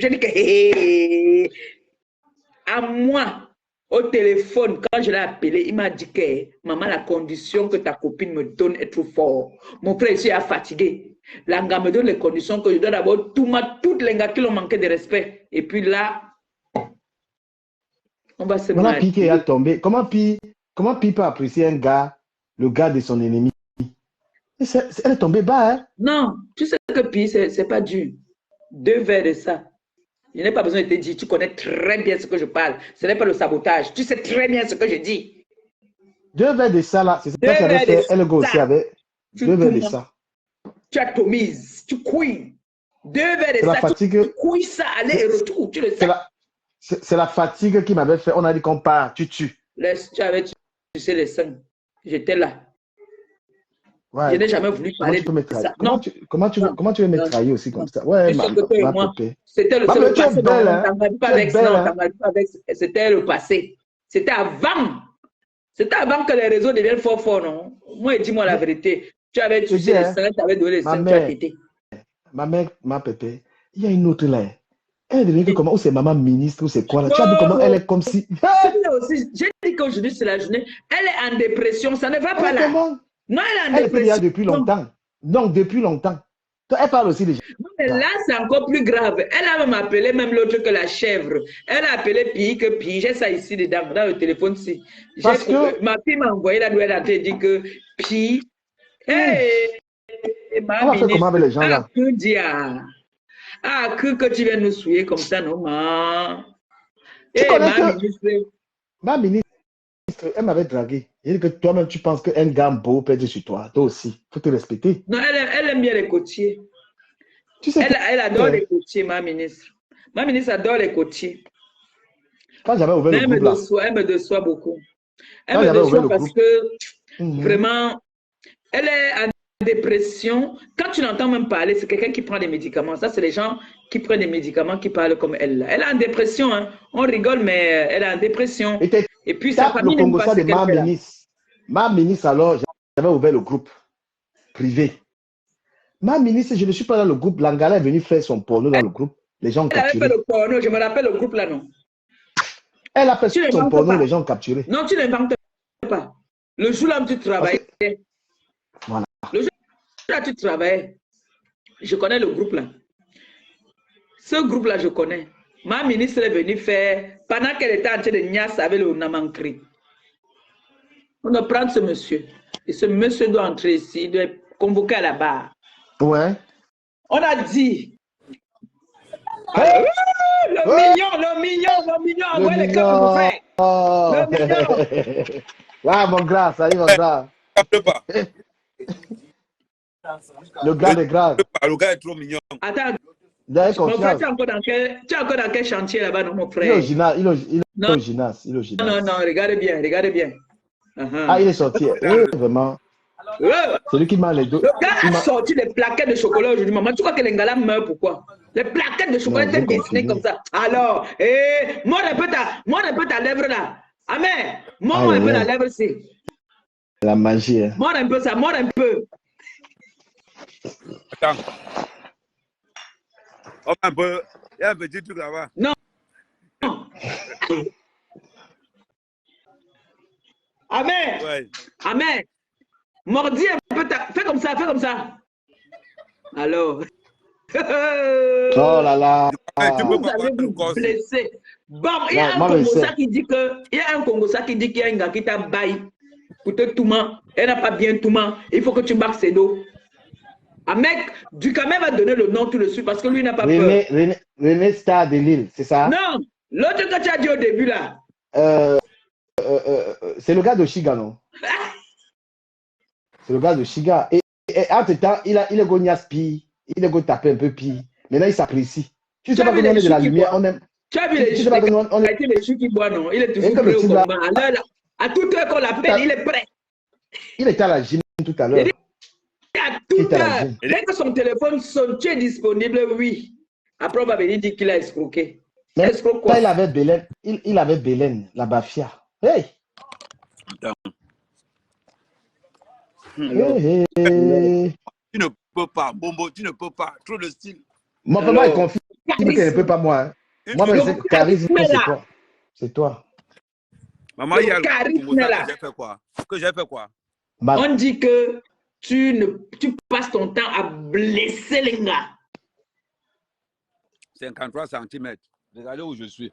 Speaker 2: dis que à moi, au téléphone, quand je l'ai appelé, il m'a dit que maman, la condition que ta copine me donne est trop fort. Mon frère ici est fatigué. L'anga me donne les conditions que je dois d'abord toutes les gars qui l'ont manqué de respect. Et puis là, on va se
Speaker 4: marier. Pi qui est tombé. Comment Pi peut apprécier un gars, le gars de son ennemi? Elle est tombée bas, hein?
Speaker 2: Non, tu sais que Pi, c'est pas dur. 2 verres de ça. Je n'ai pas besoin de te dire, tu connais très bien ce que je parle. Ce n'est pas le sabotage. Tu sais très bien ce que je dis.
Speaker 4: 2 verres de ça, là, c'est ça qu'elle avait fait. Elle aussi avait 2 verres de ça.
Speaker 2: Tu atomises, tu couilles. 2 verres de ça, tu couilles ça, aller et retour. Tu le sais.
Speaker 4: C'est la fatigue qui m'avait fait. On a dit qu'on part, tu tues.
Speaker 2: Tu avais tué les seins. J'étais là.
Speaker 4: Ouais.
Speaker 2: Je n'ai jamais voulu parler de ça.
Speaker 4: Comment tu veux me trahir aussi comme ça? Ouais,
Speaker 2: c'était le passé. C'était le passé. C'était avant. C'était avant que les réseaux deviennent forts, non? Moi, dis-moi la vérité. Tu avais tué les seins, tu avais donné les seins, tu as pété.
Speaker 4: Ma mère, ma pépé, il y a une autre là. Elle est devenue comment? Ou c'est maman ministre, ou c'est quoi là? Tu as vu comment elle est comme si.
Speaker 2: J'ai dit qu'aujourd'hui, c'est la journée. Elle est en dépression, ça ne va pas là. Non, elle est en dépression.
Speaker 4: Elle depuis longtemps. Donc, depuis longtemps. Elle parle aussi déjà.
Speaker 2: Mais là, c'est encore plus grave. Elle a même appelé même l'autre que la chèvre. Elle a appelé Pi. J'ai ça ici dedans, dans le téléphone-ci.
Speaker 4: Parce que
Speaker 2: ma fille m'a envoyé la nouvelle, elle dit que Pi.
Speaker 4: On va faire comment avec les gens là?
Speaker 2: Que tu viens nous souiller comme ça, non, ma.
Speaker 4: Ma ministre, elle m'avait dragué. Il dit que toi-même, tu penses qu'un gars beau peut être sur toi. Toi aussi, il faut te respecter.
Speaker 2: Non, elle aime bien les côtiers. Tu sais elle adore les côtiers, ma ministre. Ma ministre adore les côtiers.
Speaker 4: Quand j'avais ouvert le groupe là.
Speaker 2: Elle me déçoit beaucoup. Elle me déçoit parce que vraiment, elle est en dépression. Quand tu l'entends même parler, c'est quelqu'un qui prend des médicaments. Ça, c'est les gens qui prennent des médicaments qui parlent comme elle. Elle est en dépression. Hein. On rigole, mais elle est en dépression. Et puis, sa famille n'aime pas ce qu'elle fait là.
Speaker 4: Ma ministre, alors, j'avais ouvert le groupe privé. Ma ministre, je ne suis pas dans le groupe. L'Angala est venue faire son porno dans le groupe. Les gens ont capturé.
Speaker 2: Elle a fait le porno, je me rappelle le groupe là, non?
Speaker 4: Elle a fait son porno, les gens ont capturé.
Speaker 2: Non, tu n'inventes pas. Le jour là où tu travaillais,
Speaker 4: voilà.
Speaker 2: Le jour là où tu travaillais, je connais le groupe là. Ce groupe-là, je connais. Ma ministre est venue faire, pendant qu'elle était en train de niasse avec le Namankri. On doit prendre ce monsieur. Et ce monsieur doit entrer ici, il doit être convoqué à la barre.
Speaker 4: Ouais.
Speaker 2: On a dit.
Speaker 4: Hey!
Speaker 2: Le million. Envoie les câbles, mon frère. Le million.
Speaker 4: Ah, mon gars, ça y est, mon gars. Le gars est grave.
Speaker 6: Le gars est trop mignon.
Speaker 2: Attends.
Speaker 4: Mon
Speaker 2: frère, tu es encore dans quel chantier là-bas, non, mon frère?
Speaker 4: Il est au gymnase. Il est au gymnase.
Speaker 2: Non, regardez bien.
Speaker 4: Ah, il est sorti. Oui, vraiment. C'est lui qui m'a les deux.
Speaker 2: Le gars a sorti des plaquettes de chocolat aujourd'hui. Maman, tu crois que les gars meurent pourquoi? Les plaquettes de chocolat étaient dessinées comme ça. Alors, montre un peu ta lèvre là. Amen. Montre un peu la lèvre ici.
Speaker 4: La magie. Hein.
Speaker 2: Montre un peu ça, montre un peu.
Speaker 6: Attends. Oh, un peu. Il y a un petit truc là-bas.
Speaker 2: Non. Amen.
Speaker 6: Ouais.
Speaker 2: Amen. Mordi un peu ta... Fais comme ça. Alors.
Speaker 4: Oh là là.
Speaker 6: Tu peux
Speaker 2: Vous
Speaker 6: pas
Speaker 2: avez vous blessé. Bon, il y a un Congossa qui dit que... Il y a un Congossa qui dit qu'il y a un gars qui t'a baillé pour te toumer. Elle n'a pas bien toumer. Il faut que tu marques ses dos. Un mec, Ducamel va donner le nom tout de suite parce que lui n'a pas peur.
Speaker 4: René Star de Lille, c'est ça?
Speaker 2: Non, l'autre que tu as dit au début là.
Speaker 4: C'est le gars de Chiga, non? C'est le gars de Chiga. Et entre-temps, il est gognasse pire. Il est go taper un peu pire. Maintenant, il s'apprécie. Tu sais pas que nous, on est de la lumière, on aime.
Speaker 2: Tu as vu les choux qui boit, non? Il est toujours prêt au combat. À toute heure qu'on l'appelle, il est prêt.
Speaker 4: Il était à la gym tout à l'heure.
Speaker 2: À toute heure. Dès que son téléphone sonne, tu es disponible, oui. Après, on va venir dire qu'il a escroqué.
Speaker 4: Mais quand il avait Bélène, il avait Bélène, la Bafia. Hey!
Speaker 6: Hey. Tu ne peux pas, Bombo, tu ne peux pas. Trop de style.
Speaker 4: Mon papa est confiant. Il ne peut pas, moi. Hein. Moi, c'est charisme, c'est toi. C'est toi.
Speaker 6: Maman, il y a le que j'ai fait quoi?
Speaker 2: On dit que tu passes ton temps à blesser les gars.
Speaker 6: 53 cm. Regardez où je suis.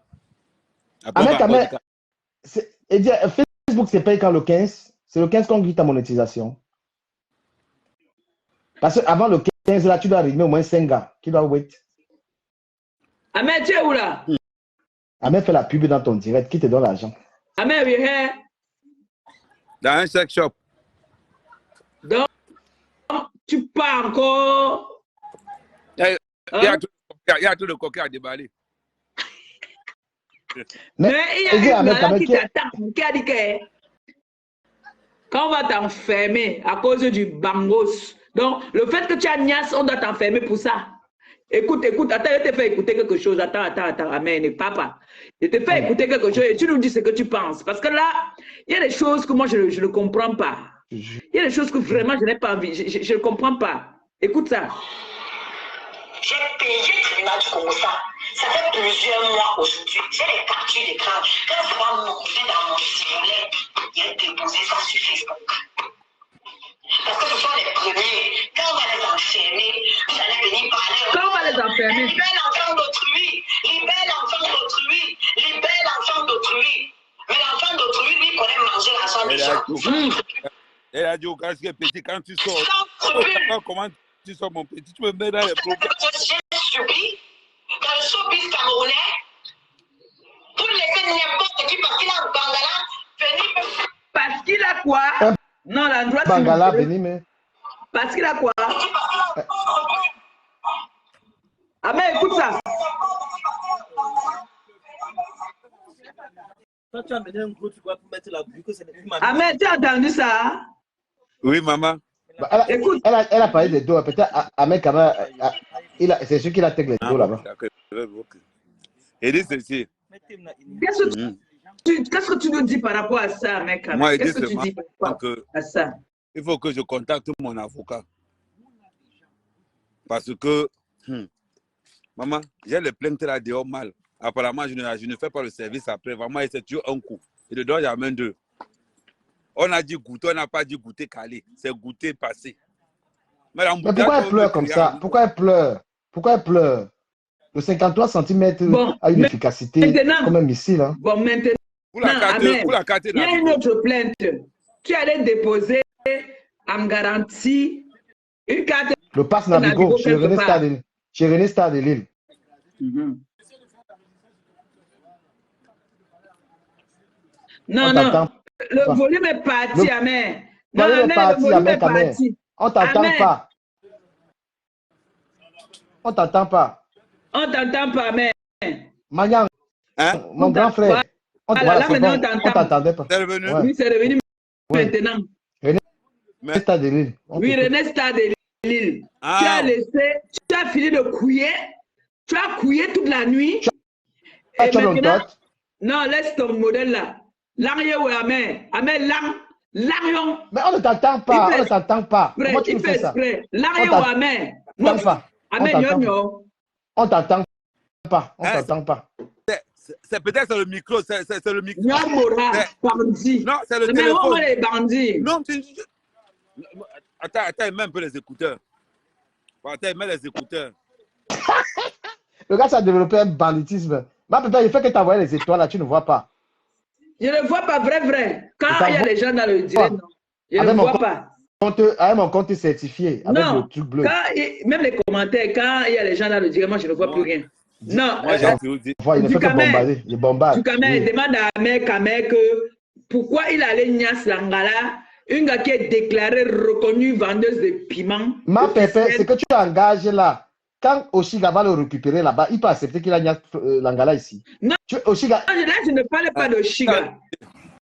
Speaker 4: Facebook, c'est payé quand le 15? C'est le 15 qu'on grille ta monétisation. Parce qu'avant le 15, là, tu dois arriver au moins 5 gars qui doivent wait.
Speaker 2: Ahmed, tu es où là?
Speaker 4: Ahmed fait la pub dans ton direct. Qui te donne l'argent?
Speaker 2: Ahmed, oui,
Speaker 6: dans un sex shop.
Speaker 2: Donc, tu pars encore.
Speaker 6: Il y a tout le coquin à déballer.
Speaker 2: Mais il y a un gars qui t'attend, qui a dit que quand on va t'enfermer à cause du bangos, donc le fait que tu as niasse, on doit t'enfermer pour ça. Écoute, attends, je te fais écouter quelque chose. Attends, Amen, papa. Je te fais écouter quelque chose et tu nous dis ce que tu penses. Parce que là, il y a des choses que moi, je ne comprends pas. Il y a des choses que vraiment, je n'ai pas envie. Je ne comprends pas. Écoute ça.
Speaker 5: J'ai payé le tribunal du Congo ça. Ça fait plusieurs mois aujourd'hui. J'ai les captures d'écran. Quand ça va monter dans mon cellulaire, j'ai déposé ça sur Facebook. Parce que ce sont les premiers. Quand on va les enfermer, vous allez venir parler.
Speaker 2: Quand on va les enfermer.
Speaker 5: Libère l'enfant d'autrui. Libère l'enfant d'autrui. Libère l'enfant d'autrui. Mais l'enfant d'autrui, lui, connaît manger la soie des gens.
Speaker 6: Elle a dit au gars qui est petit, quand tu sors, comment tu sors mon petit, tu me mets dans les problèmes.
Speaker 5: J'ai subi dans le showbiz camerounais pour laisser n'importe qui parce qu'il a un bangala venir.
Speaker 2: Parce qu'il a quoi? Non, l'endroit
Speaker 4: bangala venir, mais.
Speaker 2: Parce qu'il a quoi? Ah mais écoute ça.
Speaker 7: Quand tu as amené un gros truc pour mettre la grue, que c'est des
Speaker 2: Ah mais tu as entendu ça?
Speaker 6: Oui, maman.
Speaker 2: Écoute.
Speaker 4: Elle a parlé des dos. Peut-être Ahmed Kaba, c'est celui qui a tête les dos là-bas.
Speaker 6: Et dit ceci.
Speaker 2: Qu'est-ce que tu nous dis par rapport à ça, mec?
Speaker 6: Moi,
Speaker 2: qu'est-ce que tu dis par rapport à ça?
Speaker 6: Il faut que je contacte mon avocat. Parce que, maman, j'ai les plaintes là dehors mal. Apparemment, je ne fais pas le service après. Vraiment, c'est toujours un coup. Et dedans, il y a même deux. On a dit goûter, on n'a pas dit goûter calé. C'est goûter passé.
Speaker 4: Mais pourquoi elle pleure comme ça? Pourquoi elle pleure? Pourquoi elle pleure? Le 53 cm
Speaker 2: Bon,
Speaker 4: a une efficacité
Speaker 2: maintenant,
Speaker 4: comme un missile. Hein.
Speaker 2: bon, maintenant,
Speaker 6: Pour la carte,
Speaker 2: Amen.
Speaker 6: pour la carte
Speaker 2: Il y a une autre plainte. Tu allais déposer en garantie une carte
Speaker 4: Le pass Navigo chez
Speaker 2: quelque
Speaker 4: René
Speaker 2: part.
Speaker 4: Stade, chez René Stade de Lille.
Speaker 2: Non,
Speaker 4: On
Speaker 2: non.
Speaker 4: t'attend
Speaker 2: Le
Speaker 4: pas.
Speaker 2: volume est parti, Amen. Non,
Speaker 4: Le volume est
Speaker 2: Amen, le
Speaker 4: parti,
Speaker 2: volume
Speaker 4: Amen,
Speaker 2: est
Speaker 4: Amen.
Speaker 2: parti.
Speaker 4: On t'attend
Speaker 2: Amen.
Speaker 4: pas. On t'attend pas.
Speaker 2: On t'entend pas, Amen.
Speaker 4: Magnan,
Speaker 6: Hein?
Speaker 4: mon grand frère.
Speaker 2: Voilà, là
Speaker 4: c'est
Speaker 2: maintenant
Speaker 4: bon.
Speaker 2: on
Speaker 4: On
Speaker 2: t'entend.
Speaker 4: t'attendait pas.
Speaker 6: C'est revenu?
Speaker 4: Ouais.
Speaker 2: Oui, c'est revenu
Speaker 4: Ouais.
Speaker 2: maintenant.
Speaker 4: René
Speaker 6: Mais-
Speaker 4: Stade de Lille. On
Speaker 2: Oui,
Speaker 4: t'écoute.
Speaker 2: René Stade de Lille. Tu
Speaker 6: Ah,
Speaker 2: as laissé, tu as fini de couiller. Tu as couillé toute la nuit.
Speaker 4: Ah,
Speaker 2: Et
Speaker 4: tu as
Speaker 2: maintenant,
Speaker 4: longtemps.
Speaker 2: non, laisse ton modèle là. L'arié ou Amen. Amen, l'arion.
Speaker 4: Mais on ne t'attend pas. On ne t'entend pas. Comment tu
Speaker 2: Il
Speaker 4: nous
Speaker 2: fait
Speaker 4: fais ça?
Speaker 2: exprès. L'arié
Speaker 4: On
Speaker 2: ou Amen.
Speaker 4: t'entend pas. On
Speaker 2: Amen,
Speaker 4: t'entend
Speaker 2: yo.
Speaker 4: On t'entend pas. On
Speaker 6: Hein,
Speaker 4: t'entend pas.
Speaker 6: c'est peut-être le micro, c'est le micro.
Speaker 2: Nyamora,
Speaker 6: C'est-
Speaker 2: bandit.
Speaker 6: Non, c'est le
Speaker 2: Mais on
Speaker 6: téléphone.
Speaker 2: les bandits.
Speaker 6: Non, attends, mets un peu les écouteurs. Attends, mets les écouteurs.
Speaker 4: Le gars, ça a développé un banditisme. Ma papa, il fait que tu envoies les étoiles là, tu ne vois pas.
Speaker 2: Je ne vois pas vrai. Quand
Speaker 4: Ça
Speaker 2: il y a
Speaker 4: voit.
Speaker 2: les gens dans le direct, non. Je
Speaker 4: Avec
Speaker 2: ne
Speaker 4: mon
Speaker 2: vois
Speaker 4: compte-
Speaker 2: pas.
Speaker 4: Avec mon compte certifié, avec
Speaker 2: Non,
Speaker 4: le truc bleu.
Speaker 2: même les commentaires, quand il y a les gens dans le direct, moi je ne vois plus rien. Non,
Speaker 6: Moi, j'ai toujours dit.
Speaker 4: Il ne fait que bombarder. Il bombarde.
Speaker 2: Dukamé
Speaker 4: Oui.
Speaker 2: demande à Kamé que pourquoi il allait Nias Langala, une gars qui est déclarée reconnue vendeuse de piments.
Speaker 4: Ma pépé,
Speaker 2: officielle.
Speaker 4: c'est que tu engages là. Quand Oshiga va le récupérer là-bas, il peut accepter qu'il a l'Angala ici.
Speaker 2: Non.
Speaker 4: Oshiga,
Speaker 2: Là, je ne parle pas de Shiga.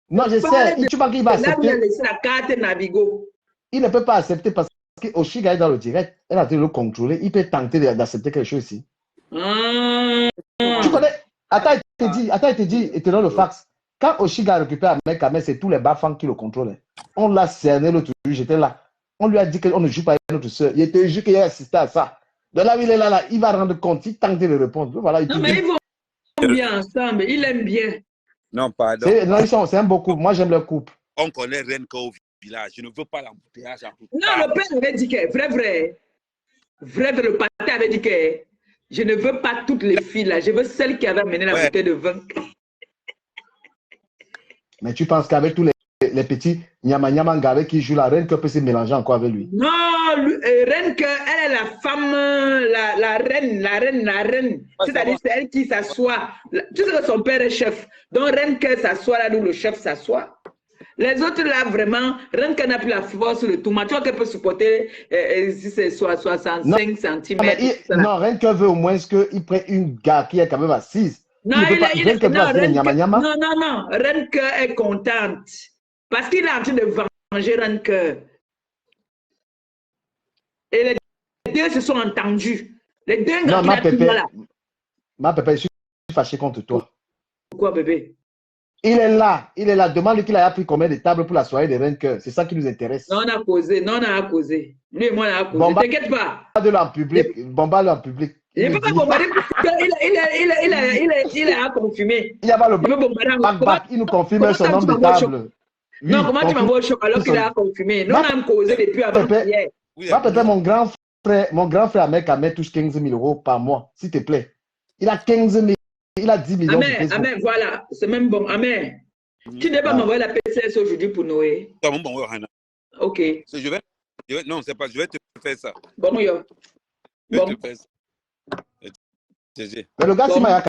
Speaker 4: non, je sais. Tu penses qu'il va
Speaker 2: Là où il a
Speaker 4: accepter.
Speaker 2: laissé la carte Navigo.
Speaker 4: Il ne peut pas accepter parce que Oshiga est dans le direct. Elle a été le contrôler. Il peut tenter d'accepter quelque chose ici. Tu connais. Attends, il te dit, et te donne le fax. Quand Oshiga récupère Amekame, c'est tous les bafans qui le contrôlent. On l'a cerné l'autre jour, j'étais là. On lui a dit qu'on ne joue pas avec notre soeur. Il te jure qu'il a assisté à ça. De là où il est là, il va rendre compte, il tente de le répondre. Voilà,
Speaker 2: Non, mais ils vont bien ensemble. Il aime bien.
Speaker 6: Non, pardon.
Speaker 4: Non, c'est un beau couple. Moi, j'aime leur couple.
Speaker 6: On connaît Renka au village. Je ne veux pas l'embouteillage.
Speaker 2: Non, le père avait dit que, vrai, le pâté avait dit que je ne veux pas toutes les filles là, je veux celle qui avait amené la bouteille de vin.
Speaker 4: Mais tu penses qu'avec tous les petits Nyama Ngare qui jouent la reine, que peut se mélanger encore avec lui?
Speaker 2: Non, Reine, elle est la femme, la reine. C'est-à-dire, c'est elle qui s'assoit. Tu sais que son père est chef. Donc, Reine s'assoit là où le chef s'assoit. Les autres là, vraiment, Reine n'a plus la force, le tout. Tu vois qu'elle peut supporter si c'est 65 cm.
Speaker 4: Non, Reine veut au moins qu'il prenne une gare qui est quand même assise.
Speaker 2: Non, non, Renke est contente parce qu'il est en train de venger Renke. Et les deux se sont entendus. Les deux
Speaker 4: gars ma pépé, je suis fâché contre toi.
Speaker 2: Pourquoi, bébé?
Speaker 4: Il est là. Demande qu'il a pris combien de tables pour la soirée de Renke. C'est ça qui nous intéresse.
Speaker 2: Non, on a causé. Lui et moi, on a causé. T'inquiète pas.
Speaker 4: Bombarde-le en public. Bombarde-le en public.
Speaker 2: Il ne peut pas bombarder. Il a confirmé.
Speaker 4: Il y a pas le back. Il nous confirme son nombre de tables.
Speaker 2: Non, comment tu m'envoies au choc alors qu'il a confirmé? Nous, on a causé depuis avant hier.
Speaker 4: Peut-être mon grand frère Amekame touche 15 000 euros par mois, s'il te plaît. Il a 15 000, il a 10 millions.
Speaker 2: Amen, voilà, c'est même bon. Amen. Tu ne vas pas m'envoyer la PCS aujourd'hui pour Noé. Ok.
Speaker 6: Non, c'est pas, je vais te faire ça.
Speaker 2: Bon, yo.
Speaker 6: Bon. Je vais te faire ça.
Speaker 4: Mais le gars, s'il m'a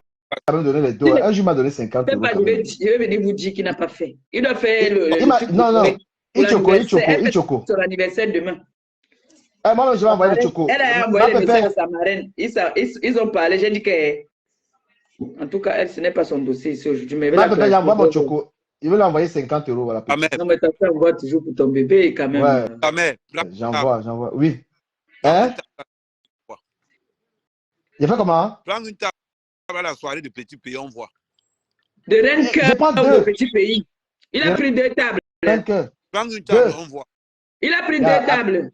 Speaker 4: quand même donné les deux. Un jour, il m'a donné 50 euros.
Speaker 2: Je vais venir vous dire qu'il n'a pas fait. Il doit faire
Speaker 4: non. Il choco.
Speaker 2: Son anniversaire demain.
Speaker 4: Moi, je vais envoyer le choco.
Speaker 2: Elle a envoyé le message à sa marraine. Ils ont parlé. J'ai dit que. En tout cas, ce n'est pas son dossier ici aujourd'hui. Mais
Speaker 4: j'envoie mon choco. Il veut l'envoyer 50 euros. Voilà.
Speaker 2: Non, mais ta femme envoie toujours pour ton bébé quand même.
Speaker 4: Ouais. J'envoie. Oui. Hein? Il fait comment?
Speaker 6: Prends une table à la soirée de Petit Pays, on voit.
Speaker 2: De Renke de Petit Pays. Il a pris 2 tables.
Speaker 6: Prends une table, on voit.
Speaker 2: Il a pris 2 tables.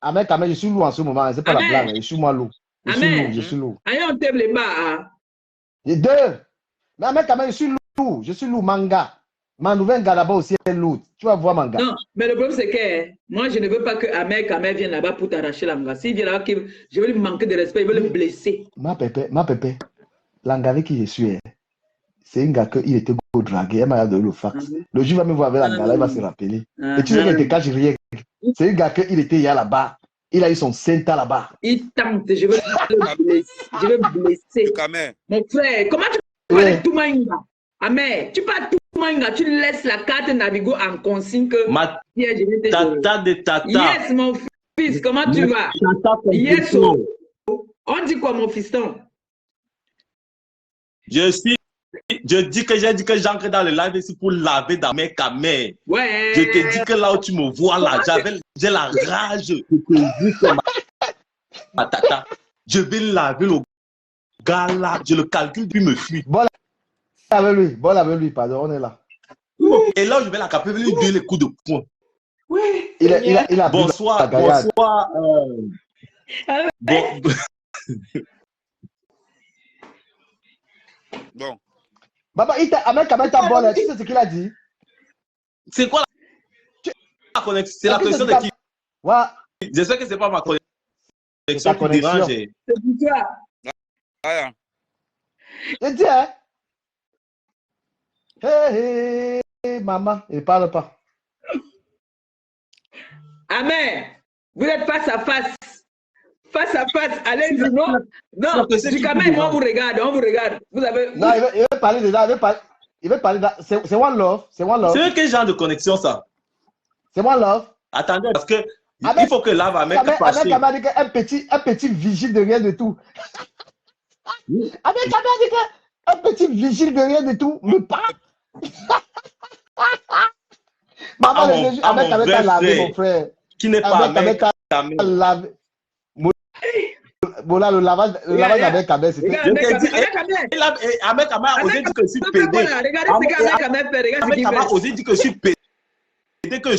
Speaker 4: Amen, je suis lourd en ce moment. C'est pas la blague. Je suis moins lourd. Je suis lourd.
Speaker 2: Allez, on table les bas.
Speaker 4: Les deux. Mais Amen, je suis lourd. Je suis lourd, manga. Ma nouvelle gars là-bas aussi est lourde. Tu vas voir, mon gars.
Speaker 2: Non, mais le problème, c'est que moi, je ne veux pas que Ahmed Kamer vienne là-bas pour t'arracher l'anga. S'il vient là-bas, je vais lui manquer de respect, je vais le blesser.
Speaker 4: Ma pépé, l'anga avec qui je suis, c'est un gars qui était go dragué. Elle m'a donné le fax. Le jour va me voir avec l'anga là, il va se rappeler. Et tu sais qu'il te cache rien. C'est un gars qui était là-bas. Il a eu son centa là-bas.
Speaker 2: Il tente, je vais le blesser. Je vais le blesser. Mon frère, comment tu parles de Toumaïnga? Ahmed, tu parles de Toumaïnga, tu laisses la carte Navigo en consigne que...
Speaker 8: Tata de tata.
Speaker 2: Yes, mon fils, comment tu vas? Yes, on dit quoi, mon fiston?
Speaker 8: Je dis que j'ai dit que j'entre dans le live ici pour laver dans mes camères.
Speaker 2: Ouais.
Speaker 8: Je te dis que là où tu me vois là, j'ai la rage de te dire que ma tata. Je vais laver le gars là, je le calcule puis me fuit.
Speaker 4: Bon avec lui, pardon, on est là.
Speaker 8: Et là, je vais la caper, lui donner les coups de poing.
Speaker 2: Oui.
Speaker 4: Il a
Speaker 8: bonsoir.
Speaker 6: Bon.
Speaker 4: Baba, Ahmed Kamer t'a bon, tu sais ce qu'il a dit?
Speaker 8: C'est quoi la connexion? C'est la connexion de qui?
Speaker 4: Ouais.
Speaker 8: J'espère que c'est pas ma connexion
Speaker 4: qui
Speaker 8: dérange.
Speaker 2: C'est pour toi.
Speaker 4: Je dis, hein? Hey, maman, il parle pas.
Speaker 2: Ahmed, vous êtes face à face. Face à face, allez-y, non? Non, du Kamer, on vous regarde, Vous avez...
Speaker 4: Non, il veut parler de ça, il veut parler de ça. C'est One Love,
Speaker 8: C'est quel genre de connexion ça?
Speaker 4: C'est One Love.
Speaker 8: Attendez, parce que il faut que là va mettre
Speaker 4: Ahmed Kamer dit un petit vigile de rien de tout. Ahmed Kamer dit qu'un petit vigile de rien de tout me parle. Maman, Ahmed Kamer t'a lavé, mon frère.
Speaker 8: Qui n'est pas Ahmed
Speaker 4: Kamer. Bon là, le lavage d'Ahmed Kamer, c'était...
Speaker 8: Ahmed Kamer a osé dire que je suis pédé.
Speaker 2: Regardez ce qu'Ahmed Kamer fait.
Speaker 8: Ahmed Kamer a osé dire que je suis pédé, que je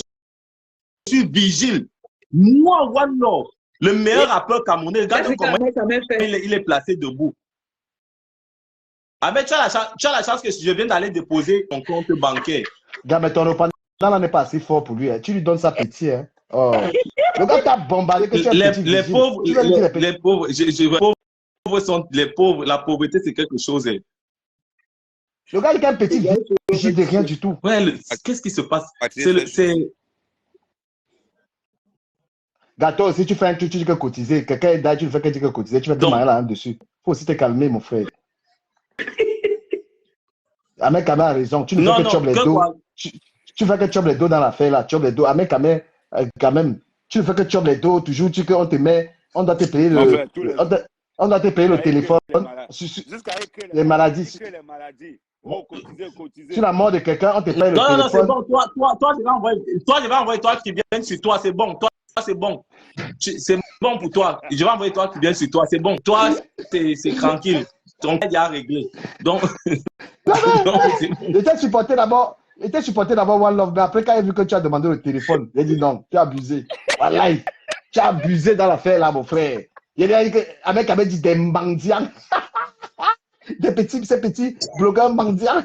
Speaker 8: suis vigile. Moi, One Love, le meilleur rappeur camerounais, regarde comment il est placé debout. Ahmed, tu as la chance que je viens d'aller déposer ton compte bancaire.
Speaker 4: Gars, mais ton opinion n'est pas assez fort pour lui. Hein. Tu lui donnes ça petit. Hein. Oh. Le gars t'a bombardé que tu es petit.
Speaker 8: Les pauvres, les pauvres, la pauvreté, c'est quelque chose. Hein.
Speaker 4: Le gars, il est un petit vigile de rien du tout.
Speaker 8: Ouais, qu'est-ce qui se passe?
Speaker 4: Gâteau, si tu fais un truc, tu dis que cotiser. Quelqu'un est là, tu fais que cotiser. Tu vas te marier là-dessus. Il faut aussi te calmer, mon frère. Ahmed Kamer a raison. Tu ne fais que chop les dos. Tu fais que chop les dos dans l'affaire là. Chop les dos. Ahmed Kamer, quand même, tu ne fais que chop les dos. Toujours, on te met. On doit te payer on doit te payer le téléphone. Les maladies. Sur la mort de quelqu'un, on te paye le téléphone.
Speaker 8: Non, c'est bon. Toi, je vais envoyer toi qui viens sur toi. C'est bon. Toi, c'est bon. C'est bon pour toi. Je vais envoyer toi qui viens sur toi. C'est bon. Toi, c'est tranquille. Ton cas est à régler. Donc,
Speaker 4: il était supporté d'abord One Love, mais après, quand il a vu que tu as demandé le téléphone, il a dit non, tu as abusé. Voilà, tu as abusé dans l'affaire là, mon frère. Il a dit qu'avec Ahmed dit des mendiants, ces petits blogueurs mendiants.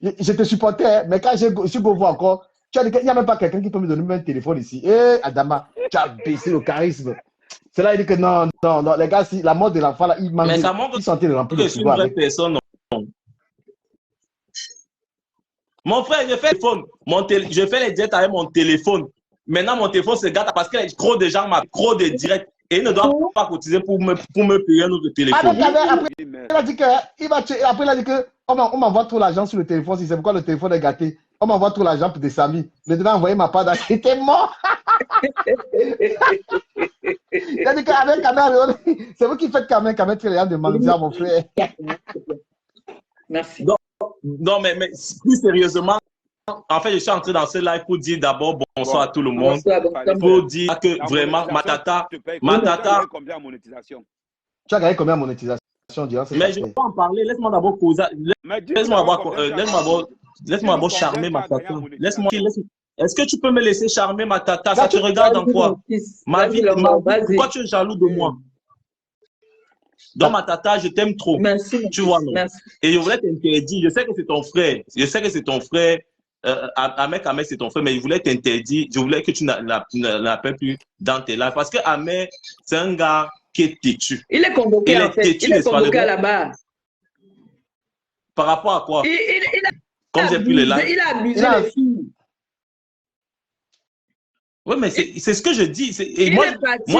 Speaker 4: Je te supportais, hein, mais quand je suis pour vous encore, tu as dit qu'il n'y a même pas quelqu'un qui peut me donner un téléphone ici. Adama, tu as baissé le charisme. C'est là il dit que non, les gars, si la mort de l'enfant là, il manque.
Speaker 8: Mais ça montre
Speaker 4: il sentait le remplir
Speaker 8: que je suis une vraie personne. Non. Mon frère, je fais les directs avec mon téléphone. Maintenant, mon téléphone se gâte parce que trop de gens m'ont trop de directs et ils ne doivent pas cotiser pour me payer notre téléphone.
Speaker 4: Après, il a dit que après il a dit que on m'envoie trop l'argent sur le téléphone. Si c'est pourquoi le téléphone est gâté. On m'envoie trop l'argent pour des amis. Maintenant, envoyer ma part d'argent. C'était mort. Il a dit qu'avec Kamer, c'est vous qui faites Kamer fait les gens de mendiant, mon frère.
Speaker 2: Merci.
Speaker 8: Non, mais plus sérieusement, en fait, je suis entré dans ce live pour dire d'abord bonsoir à tout le monde. Pour dire que vraiment, ma tata.
Speaker 6: Combien en monétisation?
Speaker 4: Tu as gagné combien en monétisation?
Speaker 8: Mais je ne vais pas en parler. Laisse-moi d'abord causer. Laisse-moi d'abord charmer ma tata. Est-ce que tu peux me laisser charmer ma tata? Ça te regarde en quoi? Ma vie, pourquoi tu es jaloux de moi? Donc, ma tata, je t'aime trop.
Speaker 2: Merci.
Speaker 8: Tu vois, non?
Speaker 2: Merci.
Speaker 8: Et je voulais t'interdire. Je sais que c'est ton frère. Je sais que c'est ton frère. Ahmed Ahmed, c'est ton frère, mais il voulait t'interdire. Je voulais que tu n'appelles plus dans tes lives. Parce que Ahmed, c'est un gars qui est têtu.
Speaker 2: Il est convoqué, en fait. Il est convoqué à la barre.
Speaker 8: Par rapport à quoi? Comme j'ai pris les lives.
Speaker 2: Il a abusé les filles.
Speaker 8: Oui, mais c'est ce que je dis. Et moi,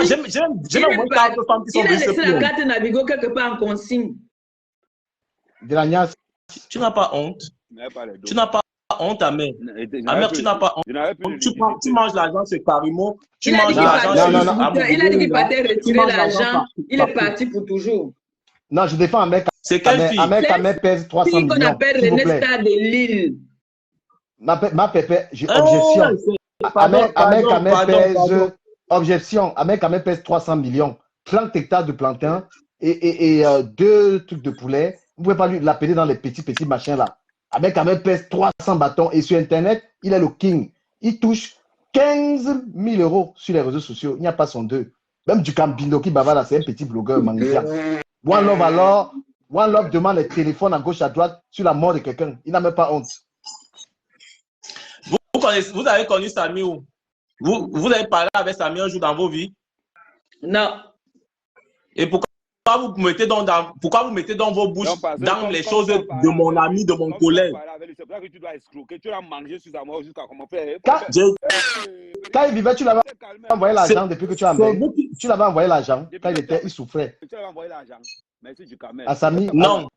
Speaker 8: j'aime au moins 4 femmes qui sont venues se
Speaker 2: plaindre. Il a laissé la
Speaker 8: plaindre.
Speaker 2: carte Navigo quelque part en consigne.
Speaker 4: De la niasse.
Speaker 8: Tu n'as pas honte. Tu n'as pas honte, Ahmed. Ahmed, tu n'as pas honte. Tu manges l'argent chez Carimo. Tu manges l'argent chez
Speaker 2: Il a dit qu'il partait retirer l'argent. Il est parti pour toujours.
Speaker 4: Non, je défends Ahmed.
Speaker 8: C'est quelle fille?
Speaker 4: Ahmed pèse 300 millions.
Speaker 2: Qu'on appelle le Nesta de Lille.
Speaker 4: Ma pépé, j'ai objection. Ahmed pèse, objection, Ahmed pèse 300 millions, 30 hectares de plantain et 2 trucs de poulet. Vous ne pouvez pas lui l'appeler dans les petits machins là. Ahmed pèse 300 bâtons et sur Internet, il est le king. Il touche 15 000 euros sur les réseaux sociaux. Il n'y a pas son deux. Même du Cambino qui bava là, c'est un petit blogueur magnifique. One Love alors, One Love demande les téléphones à gauche à droite sur la mort de quelqu'un. Il n'a même pas honte.
Speaker 8: Vous avez connu Samy où? Vous avez parlé avec Samy un jour dans vos vies?
Speaker 2: Non.
Speaker 8: Et pourquoi vous mettez dans vos bouches, dans les choses de mon ami, de mon collègue?
Speaker 6: C'est pour ça que tu dois escroquer, tu dois manger sur sa mort jusqu'à comment faire.
Speaker 4: Quand il vivait, tu l'avais envoyé l'argent depuis que tu as amené. Tu l'avais envoyé l'argent quand il souffrait.
Speaker 6: Tu l'avais envoyé l'argent. Merci du Kamel.
Speaker 4: À Samy?
Speaker 8: Non.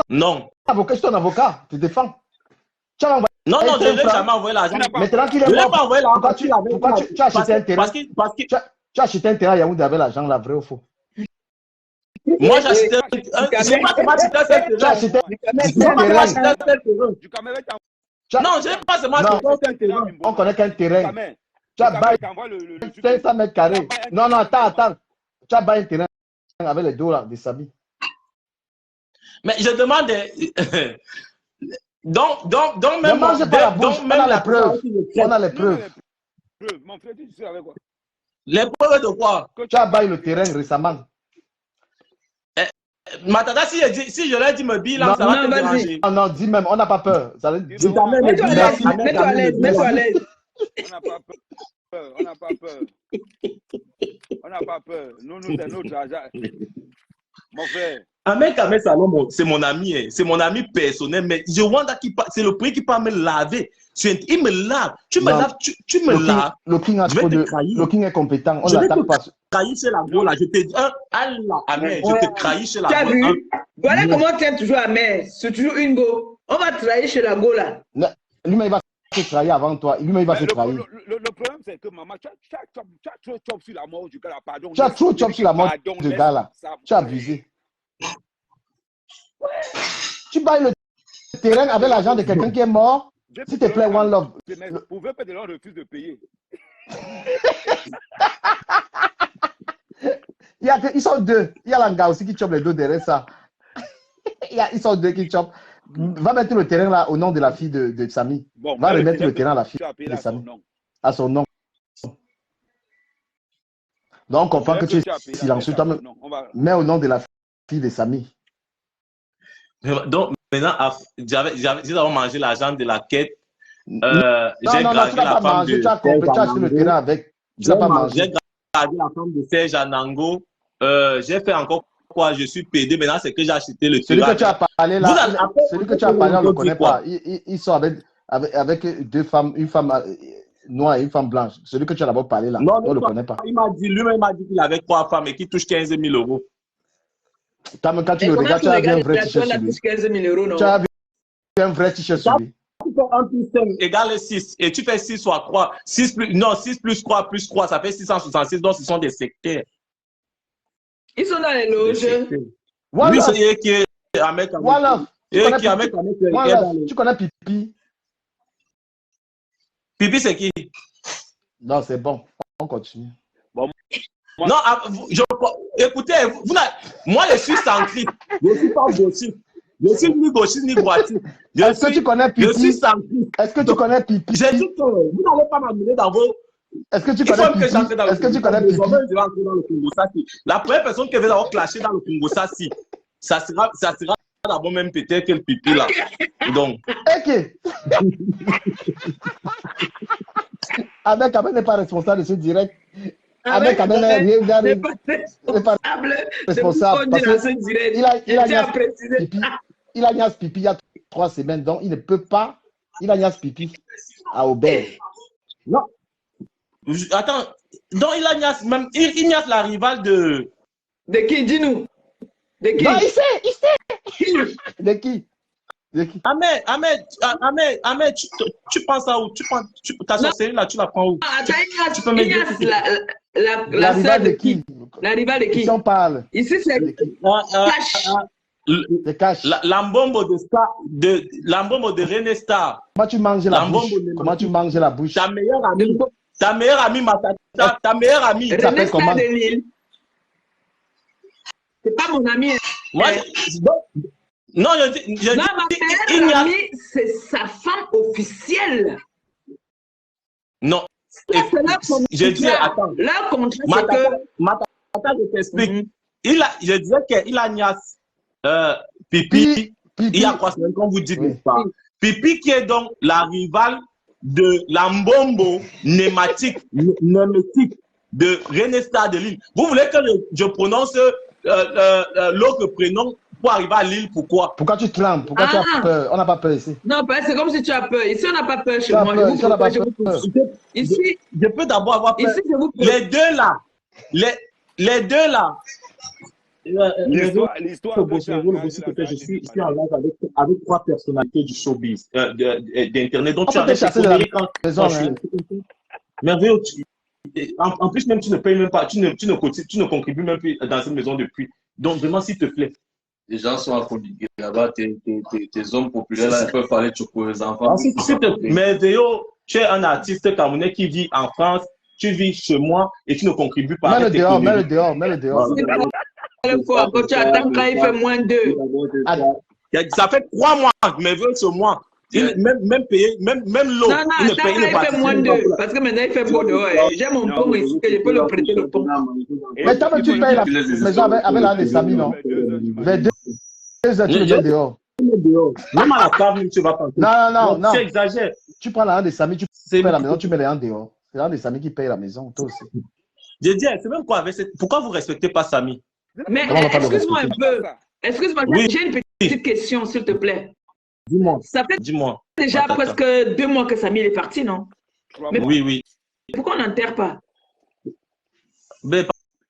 Speaker 4: Non. Je suis ton avocat, tu défends. Tu as envoyé.
Speaker 8: Non, je ne l'ai jamais envoyé l'argent.
Speaker 4: Maintenant qu'il est mort, je ne l'ai pas envoyé l'argent. Pourquoi tu as acheté un terrain? Tu as acheté un terrain à Yaoundé avec l'argent, là, vrai ou faux?
Speaker 8: Moi, j'ai acheté un terrain. Non, je n'ai pas seulement acheté un terrain.
Speaker 4: On connaît qu'un terrain. Tu as baillé 500 mètres carrés. Non, attends. Tu as baillé un terrain avec les dos là, des Samy.
Speaker 8: Mais je demande. Donc même.
Speaker 4: On a la preuve. On a les preuves.
Speaker 6: Mon frère, tu sais avec quoi?
Speaker 8: Les preuves de quoi?
Speaker 4: Tu as baillé le terrain récemment.
Speaker 8: Ma tata, si je leur dis me bilan, ça va te déranger.
Speaker 4: Non, dis même, on n'a pas peur.
Speaker 2: Mets-toi à l'aise.
Speaker 6: On n'a pas peur. Nous, c'est notre argent. Mon frère.
Speaker 8: Ahmed Salom, c'est mon ami, c'est mon ami personnel, mais je vois c'est le prix qui peut me laver. Il me lave. Tu me laves, tu me laves.
Speaker 4: Le King est compétent. On ne l'attaque pas.
Speaker 8: Trahis chez la go là, je te dis, Allah, Ahmed, je te trahis chez la go.
Speaker 2: Tu as vu? Voilà comment tu aimes toujours Ahmed. C'est toujours une go. On va trahir chez la go là.
Speaker 4: Lui-même, il va se trahir avant toi. Lui-même, il va se trahir.
Speaker 6: Le problème, c'est que maman, tu as trop chop sur la mort du gars là. Pardon.
Speaker 4: Tu as trop chop sur la mort du gars là. Tu as abusé. Tu bailles le terrain avec l'argent de quelqu'un qui est mort. S'il te plaît, One Love.
Speaker 6: Vous pouvez pas de l'on refuse de payer.
Speaker 4: Ils sont deux. Il y a l'anga aussi qui chope les deux derrière ça. Ils sont deux qui chopent. Va mettre le terrain là au nom de la fille de Samy. Bon, va remettre le terrain à la fille de Samy. À son nom. Donc on comprend que tu es silencieux. Mais au nom de la fille de Samy.
Speaker 8: Donc maintenant, j'ai mangé l'argent de la quête. J'ai dragué la femme de
Speaker 4: tu as acheté le terrain avec. Tu n'as pas mangé.
Speaker 8: J'ai dragué la femme de Serge Anango. J'ai fait encore quoi? Je suis pédé. Maintenant, c'est que j'ai acheté le terrain.
Speaker 4: Celui que tu as parlé là, celui que tu as parlé, on ne le connaît pas. Ils sont avec deux femmes, une femme noire et une femme blanche. Celui que tu as d'abord parlé là, on ne le connaît pas.
Speaker 8: Lui-même m'a dit qu'il avait 3 femmes et qu'il touche 15 000 euros.
Speaker 4: Quand tu le regardes, tu as bien un vrai t-shirt sur lui. Tu as bien un vrai t-shirt sur lui.
Speaker 8: 1 plus 5 égale 6. Et tu fais 6 fois 3. 6 plus 3 plus 3, ça fait 666. Donc, ce sont des sectaires.
Speaker 2: Ils sont dans les loges.
Speaker 8: Lui, c'est qui est Ahmed.
Speaker 4: Tu connais Pipi?
Speaker 8: Pipi, c'est qui?
Speaker 4: Non, c'est bon. On continue.
Speaker 8: Bon. Non, écoutez, moi je suis centriste. Je ne suis pas gauchiste. Je suis ni gauchiste ni droitiste.
Speaker 4: Est-ce que tu connais Pipi?
Speaker 8: Je suis centriste.
Speaker 4: Est-ce que tu connais Pipi?
Speaker 8: J'ai dit que vous n'allez pas m'amener dans vos
Speaker 4: Est-ce que tu
Speaker 8: Il faut
Speaker 4: connais
Speaker 8: même que
Speaker 4: Pipi?
Speaker 8: j'entre dans le
Speaker 4: Est-ce que tu
Speaker 8: Congo.
Speaker 4: connais Pipi?
Speaker 8: Je vais entrer dans le Congo, ça, si. La première personne qui va avoir clashé dans le Congo, ça, si. Ça sera d'abord même peut-être que le Pipi, là. Donc.
Speaker 4: Ok. Avec Ahmed n'est pas responsable de ce direct. Avec Ahmed n'est pas responsable. Parce que il a niasse Pipi il y a 3 semaines, donc il ne peut pas. Il a niasse Pipi à Aubert.
Speaker 8: Non. Attends. Donc il a niasse même. Il niasse la rivale de.
Speaker 2: De qui? Dis-nous. De qui?
Speaker 4: Non, il sait. De qui?
Speaker 8: Ahmed, tu penses à où? Ta sorcellerie là, tu la prends où?
Speaker 2: Attends,
Speaker 8: tu peux me dire
Speaker 2: la
Speaker 4: rivale de qui?
Speaker 2: La rivale de qui?
Speaker 4: Si on parle.
Speaker 2: Ici, c'est
Speaker 4: Cash.
Speaker 8: L'ambombo de René Star.
Speaker 4: Comment tu manges la bouche? Comment tu manges la bouche?
Speaker 8: Ta meilleure amie, ta meilleure amie.
Speaker 2: René Star de Lille. C'est pas mon ami.
Speaker 8: Moi, non,
Speaker 2: ma meilleure amie, c'est sa femme officielle.
Speaker 8: Non. Je dis, attends.
Speaker 2: Leur contrat, c'est que...
Speaker 8: Attends, je t'explique. Je disais qu'il a niasse Pipi. Il y a 3 semaines, comme vous dites, n'est-ce pas? Pipi qui est donc la rivale de l'ambombo nématique de René Star de Lille. Vous voulez que je prononce l'autre prénom pour arriver à Lille? Pourquoi
Speaker 4: tu trembles? Pourquoi tu as peur? On n'a pas peur ici.
Speaker 2: Non, c'est comme si tu as peur. Ici, on n'a pas peur chez moi.
Speaker 4: Ici, on n'a pas peur.
Speaker 8: Ici, je peux d'abord avoir peur.
Speaker 2: Ici, je vous
Speaker 8: les deux là. L'histoire je suis en live avec 3 personnalités du showbiz, d'internet. Donc, tu as merveilleux. En plus, même tu ne payes même pas, tu ne contribues même plus dans cette maison depuis. Donc, vraiment, s'il te plaît.
Speaker 9: Les gens sont affoliés là-bas, tes hommes populaires là, ils peuvent parler pour les enfants.
Speaker 8: Merveilleux, tu es un artiste camerounais qui vit en France, tu vis chez moi et tu ne contribues pas.
Speaker 4: Mets-le dehors.
Speaker 2: Quand tu attends quand il fait moins 2.
Speaker 8: Ça fait 3 mois, merveilleux ce mois. Même payer, même l'eau.
Speaker 2: Non, attends, il fait moins 2. Parce que maintenant, il fait beau dehors. J'ai mon pont ici, que je peux le prêter le pont.
Speaker 4: Mais tant que tu payes la maison avec l'un des amis, non? Vers 2 heures, tu le mets dehors.
Speaker 8: Même à la table, tu vas pas.
Speaker 4: Non.
Speaker 8: Tu exagères.
Speaker 4: Tu prends l'un des amis, tu payes la maison, tu mets les gens dehors. C'est l'un des amis qui paye la maison, toi aussi.
Speaker 8: Je dis, c'est même quoi avec cette... Pourquoi vous ne respectez pas Samy?
Speaker 2: Mais excuse-moi un peu. Excuse-moi, j'ai une petite question, s'il te plaît.
Speaker 8: Dis-moi.
Speaker 2: Ça fait déjà presque 2 mois que Samy est parti, non? Mais
Speaker 8: oui.
Speaker 2: Pourquoi on n'enterre pas?
Speaker 8: Mais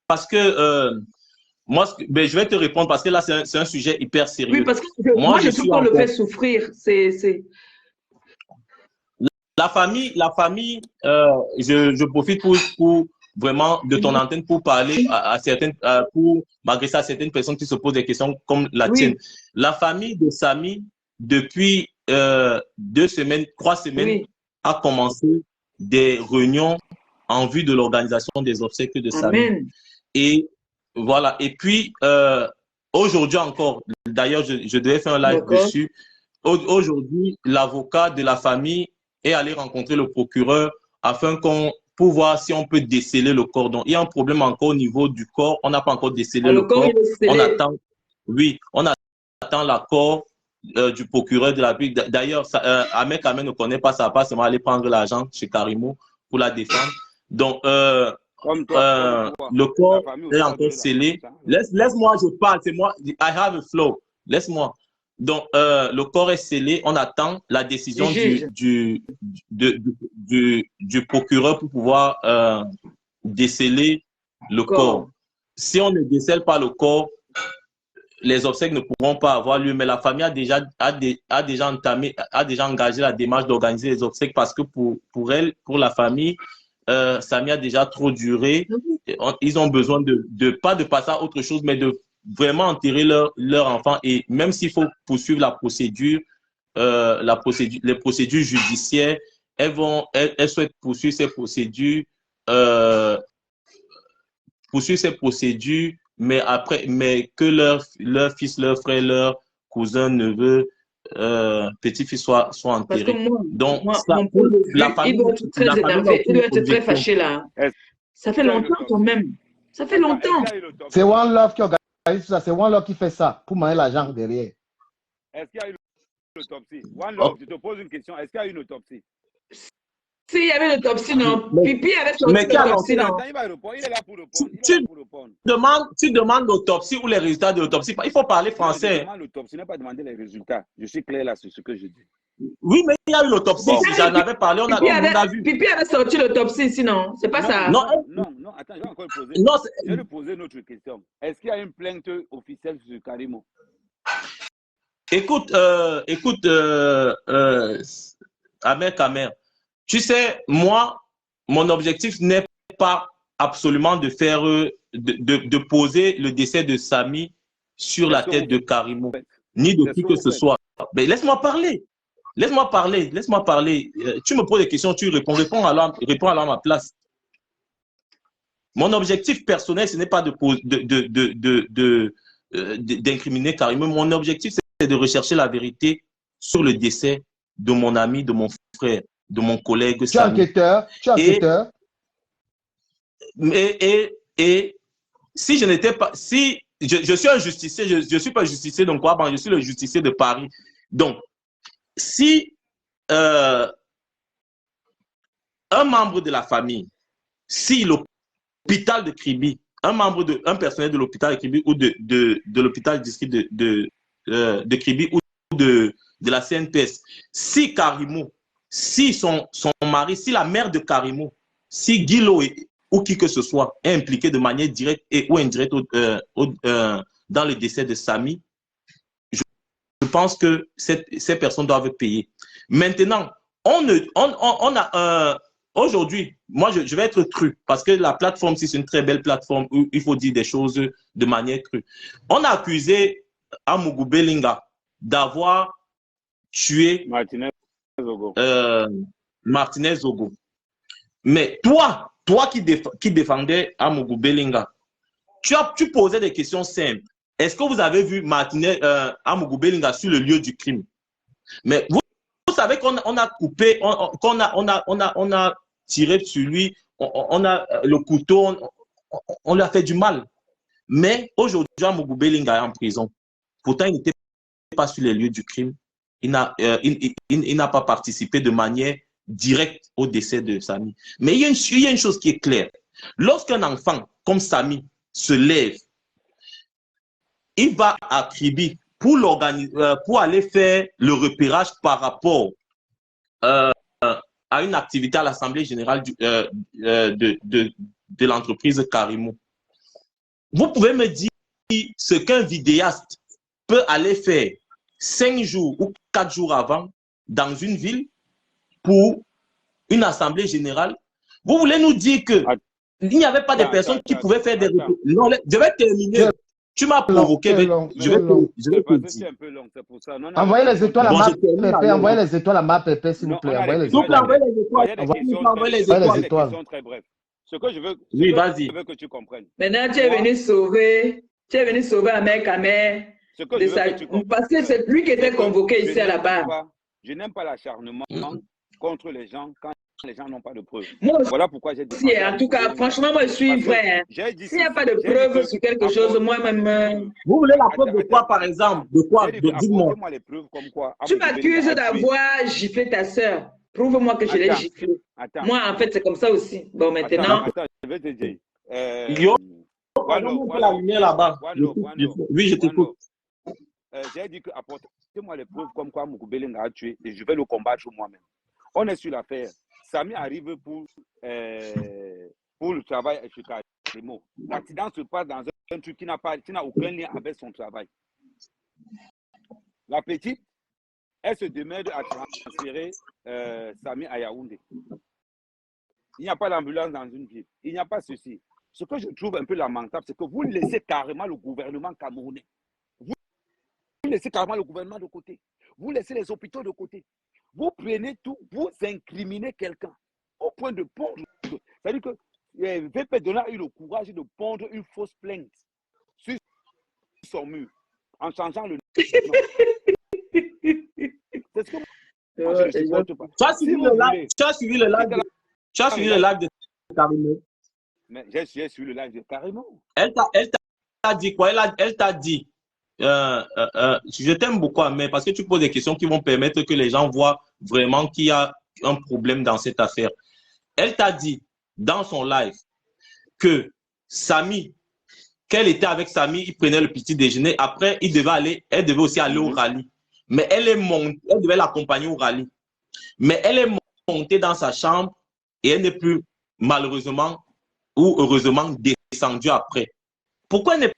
Speaker 8: parce que moi, je vais te répondre parce que là, c'est un sujet hyper sérieux.
Speaker 2: Oui, parce que moi je trouve qu'on le fait souffrir.
Speaker 8: La famille, je profite pour vraiment de ton antenne pour parler à certaines, pour m'adresser à certaines personnes qui se posent des questions comme la tienne. La famille de Samy, depuis 2 semaines, 3 semaines, a commencé des réunions en vue de l'organisation des obsèques de Samy. Et voilà. Et puis, aujourd'hui encore, d'ailleurs, je devais faire un live dessus. Aujourd'hui, l'avocat de la famille est allé rencontrer le procureur afin pour voir si on peut déceler le corps. Donc, il y a un problème encore au niveau du corps. On n'a pas encore décelé le corps. On attend l'accord du procureur de la République. D'ailleurs, Ahmed ne connaît pas sa part, c'est moi aller prendre l'argent chez Karimo pour la défendre. Donc, le corps est encore scellé. Laisse-moi, je parle, c'est moi. I have a flow. Laisse-moi. Donc, le corps est scellé. On attend la décision du procureur pour pouvoir déceler le corps. Si on ne décèle pas le corps, les obsèques ne pourront pas avoir lieu. Mais la famille a déjà engagé la démarche d'organiser les obsèques parce que pour la famille, Samy a déjà trop duré. Ils ont besoin pas de passer à autre chose, mais de vraiment enterrer leur enfant. Et même s'il faut poursuivre les procédures judiciaires, elles souhaitent poursuivre ces procédures, mais que leur fils, leur frère, leur cousin, neveu petit-fils soit
Speaker 2: Parce que
Speaker 8: enterré. Donc,
Speaker 2: mon
Speaker 8: ça,
Speaker 2: point de
Speaker 8: la
Speaker 2: vue, il
Speaker 8: famille,
Speaker 2: doit être très
Speaker 8: la famille doit
Speaker 2: énervé, il doit
Speaker 8: être
Speaker 2: être très fâché
Speaker 8: objective.
Speaker 2: là.
Speaker 6: Est-ce
Speaker 2: Ça fait
Speaker 6: qu'il y a une
Speaker 2: longtemps quand
Speaker 6: autopsie?
Speaker 2: même. Ça fait
Speaker 6: Attends, est-ce
Speaker 2: longtemps.
Speaker 6: qu'il y a une autopsie?
Speaker 3: C'est One Love qui organise ça. C'est One Love qui fait ça pour manger l'argent derrière.
Speaker 6: Est-ce qu'il y a une autopsie? One
Speaker 8: Oh,
Speaker 6: Love, je te pose une question. Est-ce qu'il y a une autopsie?
Speaker 2: S'il y avait l'autopsie, non.
Speaker 8: mais,
Speaker 2: Pipi avait sorti
Speaker 8: mais qui a
Speaker 2: l'autopsie,
Speaker 8: lancé?
Speaker 2: non.
Speaker 6: Attends, il va répondre. Il est là pour répondre. Il est
Speaker 8: Tu
Speaker 6: là pour répondre.
Speaker 8: demandes l'autopsie ou les résultats de l'autopsie. Il faut parler
Speaker 6: Non, je
Speaker 8: français.
Speaker 6: demande l'autopsie. Je n'ai pas demandé les résultats. Je suis clair là sur ce que je dis.
Speaker 8: Oui, mais il y a eu l'autopsie.
Speaker 6: Bon.
Speaker 8: Si j'en avais parlé, on a vu.
Speaker 2: Pipi avait sorti l'autopsie ici, non. C'est pas
Speaker 6: Non,
Speaker 2: ça.
Speaker 8: Non,
Speaker 6: attends, je vais encore poser.
Speaker 8: non,
Speaker 6: Je vais lui poser une autre question. Est-ce qu'il y a une plainte officielle sur Karimo?
Speaker 8: écoute, Amer Kamer, tu sais, moi, mon objectif n'est pas absolument de faire, de poser le décès de Samy sur la tête de Karimo, ni de qui que ce soit. Mais laisse-moi parler. Laisse-moi parler. Tu me poses des questions, tu réponds alors à ma place. Mon objectif personnel, ce n'est pas d'incriminer Karimo. Mon objectif, c'est de rechercher la vérité sur le décès de mon ami, de mon frère, de mon collègue Samy.
Speaker 3: Tu es enquêteur.
Speaker 8: Et si je n'étais pas, si je suis un justicier, je suis pas un justicier donc quoi, je suis le justicier de Paris. Donc, si un membre de la famille, si l'hôpital de Kribi, un personnel de l'hôpital de Kribi ou de l'hôpital district de Kribi ou de la CNPS, si Karimo, si son mari, si la mère de Karimo, si Guilo ou qui que ce soit est impliqué de manière directe ou indirecte dans le décès de Samy, je pense que ces personnes doivent payer. Maintenant, aujourd'hui, moi, je vais être cru parce que la plateforme, c'est une très belle plateforme où il faut dire des choses de manière crue. On a accusé Amougou Belinga d'avoir tué Martinez Zogo. Mais toi qui défendais Amougou Belinga, tu posais des questions simples. Est-ce que vous avez vu Amougou Belinga sur le lieu du crime? Mais vous savez qu'on a coupé, on a tiré sur lui, on a le couteau, on lui a fait du mal. Mais aujourd'hui, Amougou Belinga est en prison. Pourtant, il n'était pas sur les lieux du crime. Il n'a pas participé de manière directe au décès de Samy. Mais il y a une chose qui est claire. Lorsqu'un enfant comme Samy se lève, il va à Kribi pour aller faire le repérage par rapport à une activité à l'Assemblée générale de l'entreprise Karimo. Vous pouvez me dire ce qu'un vidéaste peut aller faire 5 jours ou 4 jours avant dans une ville pour une assemblée générale. Vous voulez nous dire que il n'y avait pas de personnes qui pouvaient faire des... Non, je vais terminer. Tu m'as provoqué. Je vais te dire.
Speaker 3: Envoyez les étoiles à ma pépé. Envoyez les étoiles à ma pépé, s'il vous plaît. Envoyez les étoiles.
Speaker 6: Très bref. Ce que je veux,
Speaker 8: vas-y.
Speaker 6: Je veux que tu comprennes.
Speaker 2: Maintenant, tu es venu sauver Amer Kamer. Parce que c'est lui qui était convoqué ici à la barre.
Speaker 6: Je n'aime pas l'acharnement contre les gens quand les gens n'ont pas de preuves.
Speaker 2: Voilà pourquoi j'ai dit. En tout cas, franchement, moi, je suis vrai. S'il n'y a pas de preuves sur quelque chose, moi-même.
Speaker 8: Vous voulez la preuve de quoi, par exemple? De quoi? Dis-moi.
Speaker 2: Tu m'accuses d'avoir giflé ta soeur. Prouve-moi que je l'ai giflé. Moi, en fait, c'est comme ça aussi. Bon, maintenant.
Speaker 6: Attends, je vais te dire.
Speaker 8: La lumière là-bas. Oui, je t'écoute.
Speaker 6: J'ai dit que apportez-moi les preuves comme quoi Amougou Belinga a tué et je vais le combattre moi-même. On est sur l'affaire. Samy arrive pour le travail chez Karimo. L'accident se passe dans un truc qui n'a aucun lien avec son travail. La petite, elle se demande à transférer Samy à Yaoundé. Il n'y a pas d'ambulance dans une ville. Il n'y a pas ceci. Ce que je trouve un peu lamentable, c'est que vous laissez carrément le gouvernement camerounais. Vous laissez carrément le gouvernement de côté. Vous laissez les hôpitaux de côté. Vous prenez tout, vous incriminez quelqu'un au point de pondre. C'est-à-dire que VP Donald a eu le courage de pondre une fausse plainte sur son mur en changeant le nom. Moi, je ne supporte pas.
Speaker 8: Tu as suivi le live, tu as suivi le live de Karimo.
Speaker 6: Mais j'ai suivi le live de Karimo.
Speaker 8: Elle t'a dit quoi? Elle t'a dit, je t'aime beaucoup, mais parce que tu poses des questions qui vont permettre que les gens voient vraiment qu'il y a un problème dans cette affaire. Elle t'a dit dans son live que Samy, qu'elle était avec Samy, il prenait le petit déjeuner. Après, elle devait aussi aller au rallye. Mais elle devait l'accompagner au rallye. Mais elle est montée dans sa chambre et elle n'est plus malheureusement ou heureusement descendue après. Pourquoi elle n'est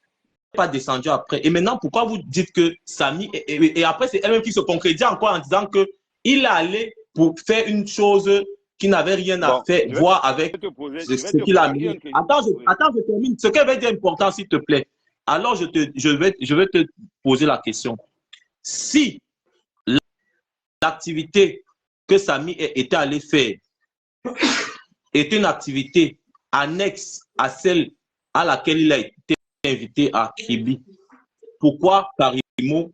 Speaker 8: pas descendue après? Et maintenant, pourquoi vous dites que Samy... Et après, c'est elle-même qui se concrétise encore en disant qu'il allait pour faire une chose qui n'avait rien à voir avec ce qu'il a mis. Attends, je termine. Ce qu'elle veut dire important, s'il te plaît. Alors, je vais te poser la question. Si l'activité que Samy était allé faire est une activité annexe à celle à laquelle il a été invité à Kribi, pourquoi Karimo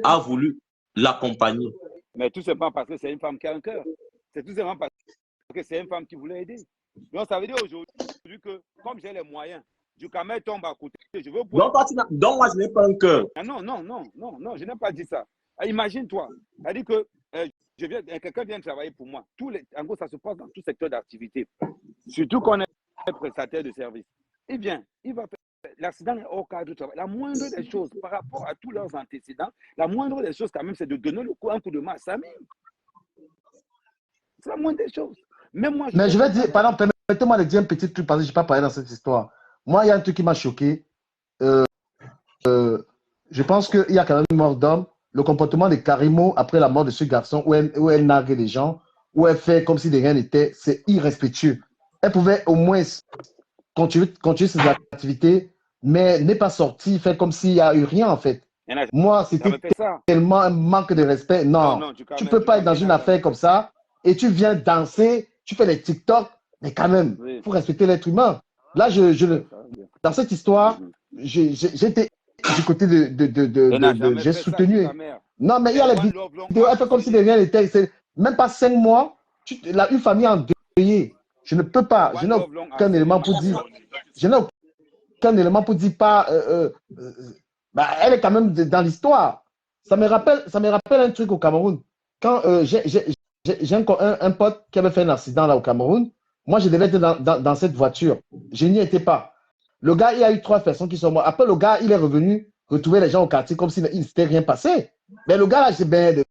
Speaker 8: a voulu l'accompagner?
Speaker 6: Mais tout simplement parce que c'est une femme qui a un cœur. C'est tout simplement parce que c'est une femme qui voulait aider. Donc, ça veut dire aujourd'hui que, comme j'ai les moyens, du camel tombe à côté. Je veux pouvoir...
Speaker 8: donc, moi, je n'ai pas un cœur.
Speaker 6: Ah non, je n'ai pas dit ça. Imagine-toi, c'est-à-dire que quelqu'un vient travailler pour moi. En gros, ça se passe dans tout secteur d'activité. Surtout qu'on est prestataire de service. Eh bien, il va faire l'accident est hors cadre du travail. La moindre des choses, par rapport à tous leurs antécédents, la moindre des choses, quand même, c'est de donner un coup de main à Samy. C'est la moindre des choses. Même moi,
Speaker 4: mais je vais dire, pardon, permettez-moi de dire un petit truc parce que je n'ai pas parlé dans cette histoire. Moi, il y a un truc qui m'a choqué. Je pense qu'il y a quand même une mort d'homme. Le comportement de Karimo après la mort de ce garçon, où elle nargue les gens, où elle fait comme si de rien n'était, c'est irrespectueux. Elle pouvait au moins continuer ses activités, mais n'est pas sortie, faire comme s'il n'y a eu rien en fait. Moi, c'était tellement un manque de respect. Non, tu ne peux pas être dans une affaire comme ça et tu viens danser, tu fais les TikTok, mais quand même, il faut respecter l'être humain. Là, dans cette histoire, j'étais du côté de j'ai soutenu. Non, mais il y a les vidéos, elle fait comme si de rien n'était. Même pas 5 mois, une famille endeuillée. Je ne peux pas, je n'ai aucun élément pour dire. Je n'ai aucun élément pour dire pas. Elle est quand même dans l'histoire. Ça me rappelle un truc au Cameroun. Quand j'ai un pote qui avait fait un accident là au Cameroun, moi je devais être dans cette voiture. Je n'y étais pas. Le gars, il y a eu 3 personnes qui sont mortes. Après, le gars, il est revenu retrouver les gens au quartier comme s'il ne s'était rien passé. Mais le gars, là, il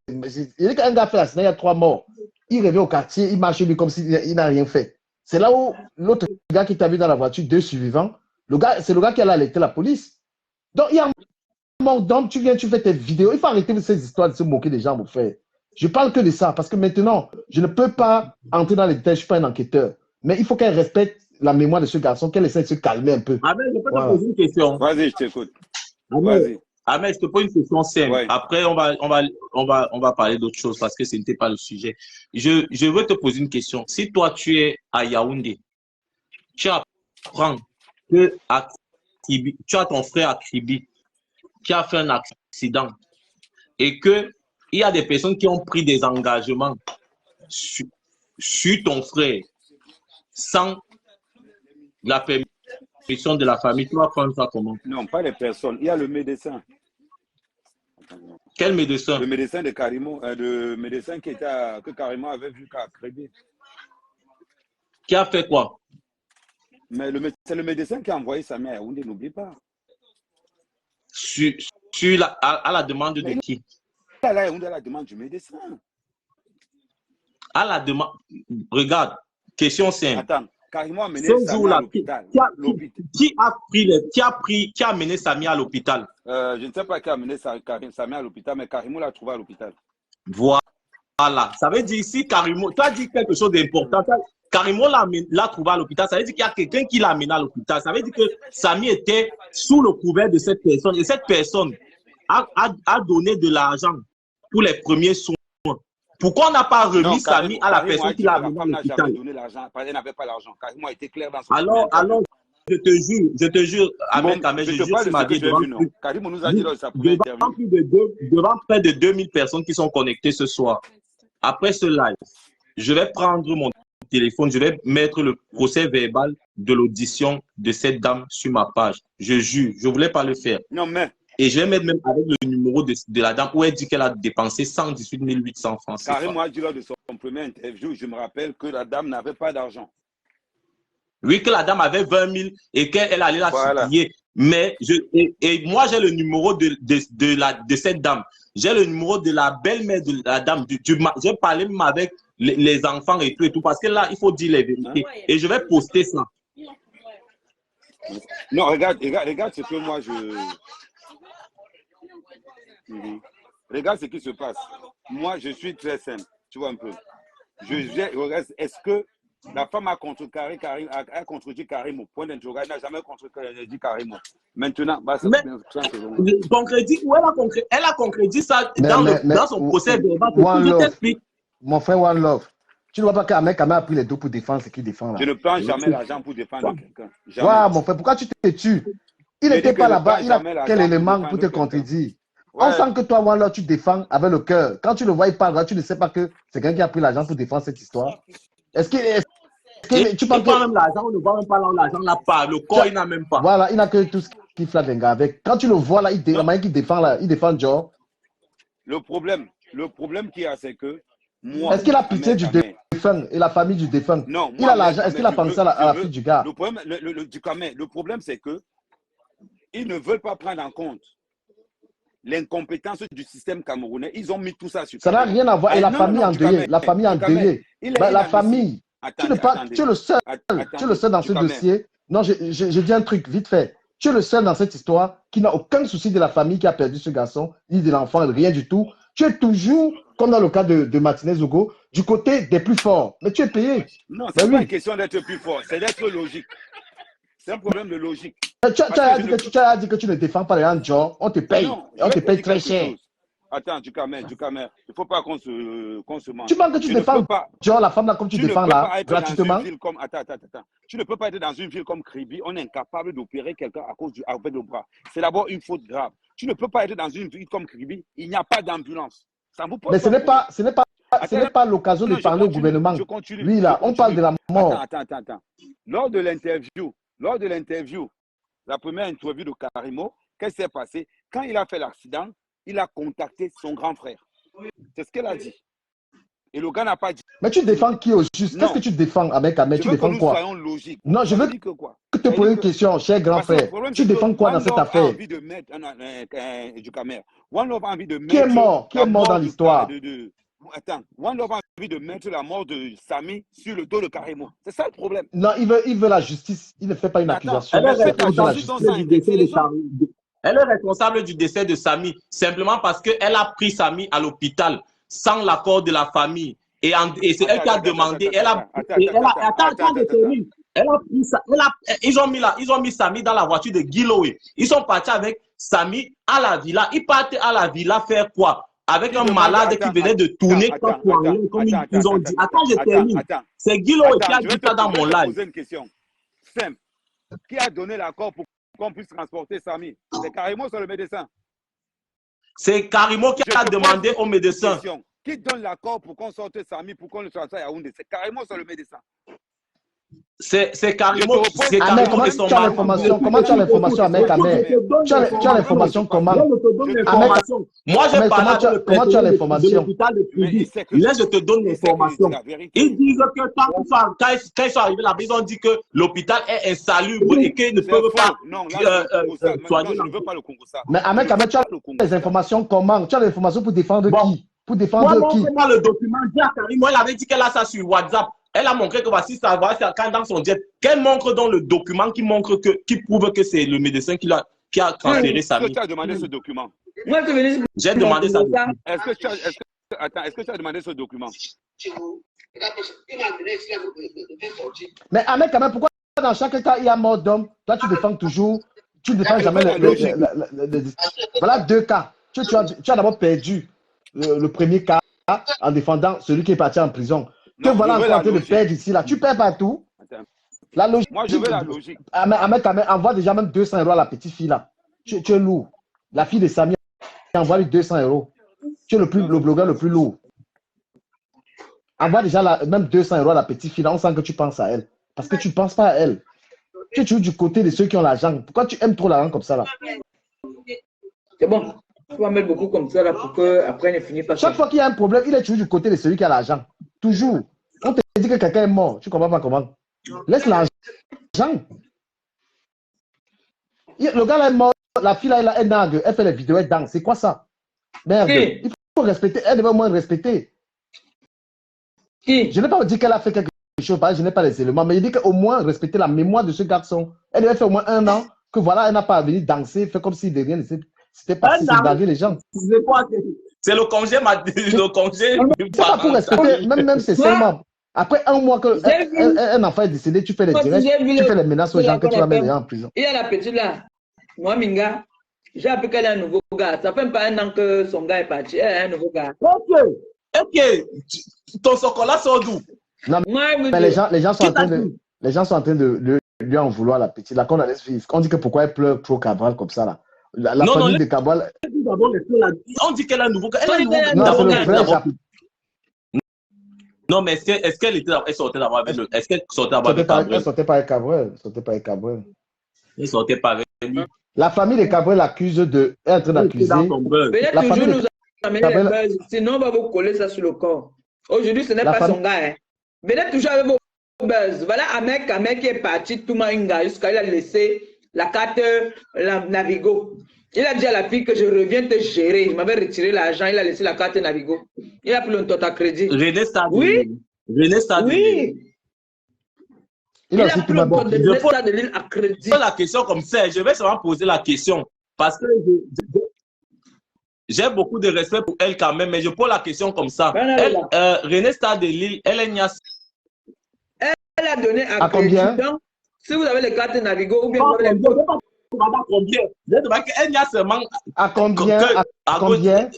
Speaker 4: y a un gars fait l'accident, il y a 3 morts. Il revient au quartier, il marche lui comme s'il n'a rien fait. C'est là où l'autre gars qui t'a vu dans la voiture, 2 survivants, c'est le gars qui allait alerter la police. Donc, il y a un mort d'homme, tu viens, tu fais tes vidéos. Il faut arrêter ces histoires de se moquer des gens, mon frère. Je parle que de ça, parce que maintenant, je ne peux pas entrer dans les détails, je ne suis pas un enquêteur. Mais il faut qu'elle respecte la mémoire de ce garçon, qu'elle essaie de se calmer un peu.
Speaker 8: Ahmed, je peux te poser une question.
Speaker 6: Vas-y, je t'écoute.
Speaker 8: Ahmed, je te pose une question simple. Ouais. Après, on va parler d'autre chose parce que ce n'était pas le sujet. Je veux te poser une question. Si toi, tu es à Yaoundé, tu apprends que tu as ton frère à Kribi qui a fait un accident et qu'il y a des personnes qui ont pris des engagements sur ton frère sans la permission de la famille, tu vas prendre ça comment?
Speaker 6: Non, pas les personnes. Il y a le médecin.
Speaker 8: Quel médecin?
Speaker 6: Le médecin de Karimo, le médecin que Karimo avait vu qu'à Crédit.
Speaker 8: Qui a fait quoi?
Speaker 6: Mais c'est le médecin qui a envoyé sa mère à Yaoundé, n'oublie pas.
Speaker 8: À la demande de qui?
Speaker 6: À la demande du médecin.
Speaker 8: À la demande. Regarde, question simple.
Speaker 6: Attends. Karimo a mené Samy à l'hôpital.
Speaker 8: Qui a amené Samy à l'hôpital?
Speaker 6: Je ne sais pas qui a amené Samy à l'hôpital, mais Karimo l'a trouvé à l'hôpital.
Speaker 8: Voilà. Ça veut dire ici, Karimo, tu as dit quelque chose d'important. Karimo l'a trouvé à l'hôpital. Ça veut dire qu'il y a quelqu'un qui l'a amené à l'hôpital. Ça veut dire que Samy était sous le couvert de cette personne. Et cette personne a donné de l'argent pour les premiers soins. Pourquoi on n'a pas remis Samy à la personne qui l'a amené à l'hôpital?
Speaker 6: Elle n'avait pas l'argent. Karimo a été clair dans
Speaker 8: son Alors, je te jure, Ahmed Kamel, je jure sur ma vie, devant près de 2000 personnes qui sont connectées ce soir. après ce live, je vais prendre mon téléphone, je vais mettre le procès verbal de l'audition de cette dame sur ma page. Je jure, je ne voulais pas le faire.
Speaker 6: Non, mais.
Speaker 8: Et je vais mettre même avec le numéro de la dame où elle dit qu'elle a dépensé 118 800 francs.
Speaker 6: Carrément, a dit lors de son premier interview, je me rappelle que la dame n'avait pas d'argent.
Speaker 8: Oui, que la dame avait 20 000 et qu'elle allait la supplier. Mais moi, j'ai le numéro de cette dame. J'ai le numéro de la belle-mère de la dame. J'ai parlé même avec les enfants et tout. Parce que là, il faut dire les vérités. Et je vais poster ça.
Speaker 6: Non, regarde ce que moi je... Regarde ce qui se passe. Moi, je suis très simple. Tu vois un peu. Est-ce que la femme a contredit Karim au point d'interrogation, elle n'a jamais contredit Karim. Maintenant, bah, ça
Speaker 8: elle a concrétisé ça dans son procès.
Speaker 4: Mon frère One Love, tu ne vois pas qu'Ahmed a pris les dos pour défendre ce qu'il défend là.
Speaker 6: Je ne prends jamais l'argent pour défendre quelqu'un.
Speaker 4: Ouais, mon frère, pourquoi tu te tues? Il n'était pas là-bas, il a quel élément pour te contredire? On sent que toi, One Love, tu défends avec le cœur. Quand tu le vois, il parle, tu ne sais pas que c'est quelqu'un qui a pris l'argent pour défendre cette histoire. Est-ce que tu parles
Speaker 8: même l'argent, on ne voit même pas l'argent, n'a pas. Le corps, il n'a même pas.
Speaker 4: Voilà, il n'a que tout ce qu'il flatte un gars avec. Quand tu le vois là, il défend Joe.
Speaker 6: Le problème qu'il y a, c'est que moi.
Speaker 4: Est-ce qu'il a pitié du défunt et la famille du défunt?
Speaker 6: Non.
Speaker 4: Il a l'argent. Est-ce qu'il a pensé à la fille du gars?
Speaker 6: Le problème, c'est que ils ne veulent pas prendre en compte l'incompétence du système camerounais. Ils ont mis tout ça sur.
Speaker 4: Ça n'a rien à voir. Et la famille endeuillée. La famille endeuillée. La famille. Tu es le seul dans ce dossier. Non, je dis un truc vite fait. Tu es le seul dans cette histoire qui n'a aucun souci de la famille qui a perdu ce garçon, ni de l'enfant, rien du tout. Tu es toujours, comme dans le cas de Martinez Ogo, du côté des plus forts. Mais tu es payé.
Speaker 6: Non, c'est pas une question d'être plus fort, c'est d'être logique. C'est un problème de logique.
Speaker 4: Tu as dit que tu ne défends pas les gens, John. On te paye. On te paye très cher.
Speaker 6: Attends, du camère. Il ne faut pas qu'on se mente.
Speaker 4: Tu penses que tu défends John, la femme là, comme tu défends là, gratuitement?
Speaker 6: Attends. Tu ne peux pas être dans une ville comme Kribi. On est incapable d'opérer quelqu'un à cause avec le bras. C'est d'abord une faute grave. Tu ne peux pas être dans une ville comme Kribi. Il n'y a pas d'ambulance.
Speaker 4: Mais ce n'est pas l'occasion de parler au gouvernement. Lui là, on parle de la mort.
Speaker 6: Attends. Lors de l'interview, la première interview de Karimo, qu'est-ce qui s'est passé? Quand il a fait l'accident, il a contacté son grand frère. C'est ce qu'elle a dit. Et le gars n'a pas dit.
Speaker 4: Mais tu défends qui au juste? Qu'est-ce que tu défends avec Ahmed? Tu défends quoi? Non, je veux te poser une question, cher grand frère. Tu défends quoi dans cette affaire?
Speaker 6: One Love a envie de mettre.
Speaker 4: Qui est mort? Qui est mort dans l'histoire?
Speaker 6: Attends, One Love a envie de mettre la mort de Samy sur le dos de Karimo. C'est ça le problème.
Speaker 4: Non, il veut la justice. Il ne fait pas une accusation.
Speaker 8: Elle est responsable du décès de Samy simplement parce qu'elle a pris Samy à l'hôpital sans l'accord de la famille. Et c'est elle qui a demandé. Ils ont mis Samy dans la voiture de Giloé. Ils sont partis avec Samy à la villa. Ils partent à la villa faire quoi? Avec un malade qui venait de tourner comme ils ont dit. Attends, je termine. C'est Giloé qui a dit ça dans mon live.
Speaker 6: Je vais te poser une question simple. Qui a donné l'accord pour qu'on puisse transporter Samy? C'est Karimo sur le médecin.
Speaker 8: C'est Karimo qui a demandé au médecin.
Speaker 6: Qui donne l'accord pour qu'on sorte Samy, pour qu'on le sorte à Yaoundé? C'est Karimo sur le médecin.
Speaker 8: C'est Karimo
Speaker 4: de son mari. Comment tu as l'information, Ahmed? Tu as l'information comment?
Speaker 8: Moi, je parle
Speaker 4: comment tu as l'information?
Speaker 8: Là, je te donne l'information. Ils disent que quand ils sont arrivés là-bas, ils ont dit que l'hôpital est insalubre et qu'ils ne peuvent pas soigner.
Speaker 6: Je ne veux pas le Congo ça.
Speaker 4: Mais Ahmed, tu as les informations comment? Tu as l'information pour défendre qui? Pour défendre qui?
Speaker 8: Moi, le document, Karimo, elle avait dit qu'elle a ça sur WhatsApp. Elle a montré que voici ça va quand dans son jet. Qu'elle montre dans le document qui prouve que c'est le médecin qui a transféré Samy.
Speaker 6: Est-ce que tu as demandé ce document?
Speaker 8: J'ai demandé ça.
Speaker 6: Est-ce que tu as demandé ce document?
Speaker 4: Mais Ahmed, quand même, pourquoi dans chaque cas il y a mort d'homme? Toi, tu défends toujours. Tu ne défends jamais Voilà deux cas. Tu as d'abord perdu le premier cas en défendant celui qui est parti en prison. Que voilà encore en train de perdre ici, là. Tu perds partout. La logique.
Speaker 6: Moi, je veux la logique.
Speaker 4: Ahmed, envoie déjà même 200 € à la petite fille, là. Tu es lourd. La fille de Samy envoie lui 200 €. Tu es le blogueur le plus lourd. envoie déjà même 200 € à la petite fille, là, on sent que tu penses à elle. Parce que tu ne penses pas à elle. Tu es toujours du côté de ceux qui ont l'argent. Pourquoi tu aimes trop l'argent comme ça là?
Speaker 2: C'est bon. Tu vas mettre beaucoup comme ça là pour qu'après il ne finisse pas.
Speaker 4: Chaque fois qu'il y a un problème, il est toujours du côté de celui qui a l'argent. Toujours. On te dit que quelqu'un est mort. Tu ne comprends pas comment. Laisse l'argent. Le gars là est mort. La fille là, elle nague. Elle fait les vidéos, elle danse. C'est quoi ça? Merde.
Speaker 2: Qui?
Speaker 4: Il faut respecter. Elle devait au moins respecter.
Speaker 2: Qui?
Speaker 4: Je n'ai pas dit qu'elle a fait quelque chose. Je n'ai pas les éléments. Mais il dit qu'au moins respecter la mémoire de ce garçon. Elle devait faire au moins 1 an. Que voilà, elle n'a pas à venir danser. Fait comme si de rien c'était passé. C'est baver les gens.
Speaker 8: C'est le congé. Le congé.
Speaker 4: C'est pas pour respecter. Même c'est seulement. Après 1 mois qu'un enfant est décédé, tu fais les directs, tu fais les menaces aux gens que tu vas mettre les gens en prison.
Speaker 2: Il y a la petite là, moi Minga, j'ai appris qu'elle a un nouveau gars. Ça fait pas 1 an que son gars est parti. Elle a un nouveau gars.
Speaker 8: Ok. Ton chocolat sort d'où?
Speaker 4: Non, mais les gens sont en train de lui en vouloir la petite. Là, qu'on la laisse vivre. On dit que pourquoi elle pleure trop Cabral comme ça là. La famille de Cabral.
Speaker 8: On dit qu'elle a un nouveau gars.
Speaker 4: Non, c'est le vrai Japon.
Speaker 8: Non, mais est-ce qu'elle sortait d'abord avec le. Est-ce qu'elle sortait d'abord avec Cabrel?
Speaker 4: Elle sortait pas avec Cabrel.
Speaker 8: Elle sortait pas avec lui.
Speaker 4: La famille de Cabrel l'accuse de. Elle est en train d'accuser.
Speaker 2: La famille nous amener les buzz. Sinon, on va vous coller ça sur le corps. Aujourd'hui, ce n'est pas son gars. Hein. Venez toujours avec vos buzz. Voilà un mec qui est parti tout Maïnga jusqu'à il a laissé la carte Navigo. Il a dit à la fille que je reviens te gérer. Il m'avait retiré l'argent, il a laissé la carte Navigo. Il a pris le total à crédit.
Speaker 8: René Stade.
Speaker 2: Oui.
Speaker 8: René Stade.
Speaker 2: Oui. Il a pris le total de Stade de Lille à crédit.
Speaker 8: La question comme ça, je vais seulement poser la question parce que j'ai beaucoup de respect pour elle quand même, mais je pose la question comme ça. René Stade de Lille, elle est niasse.
Speaker 2: Elle a donné à crédit. Donc, si vous avez les cartes Navigo ou bien vous avez les
Speaker 8: combien? Elle n'y a seulement.
Speaker 4: À combien? À combien?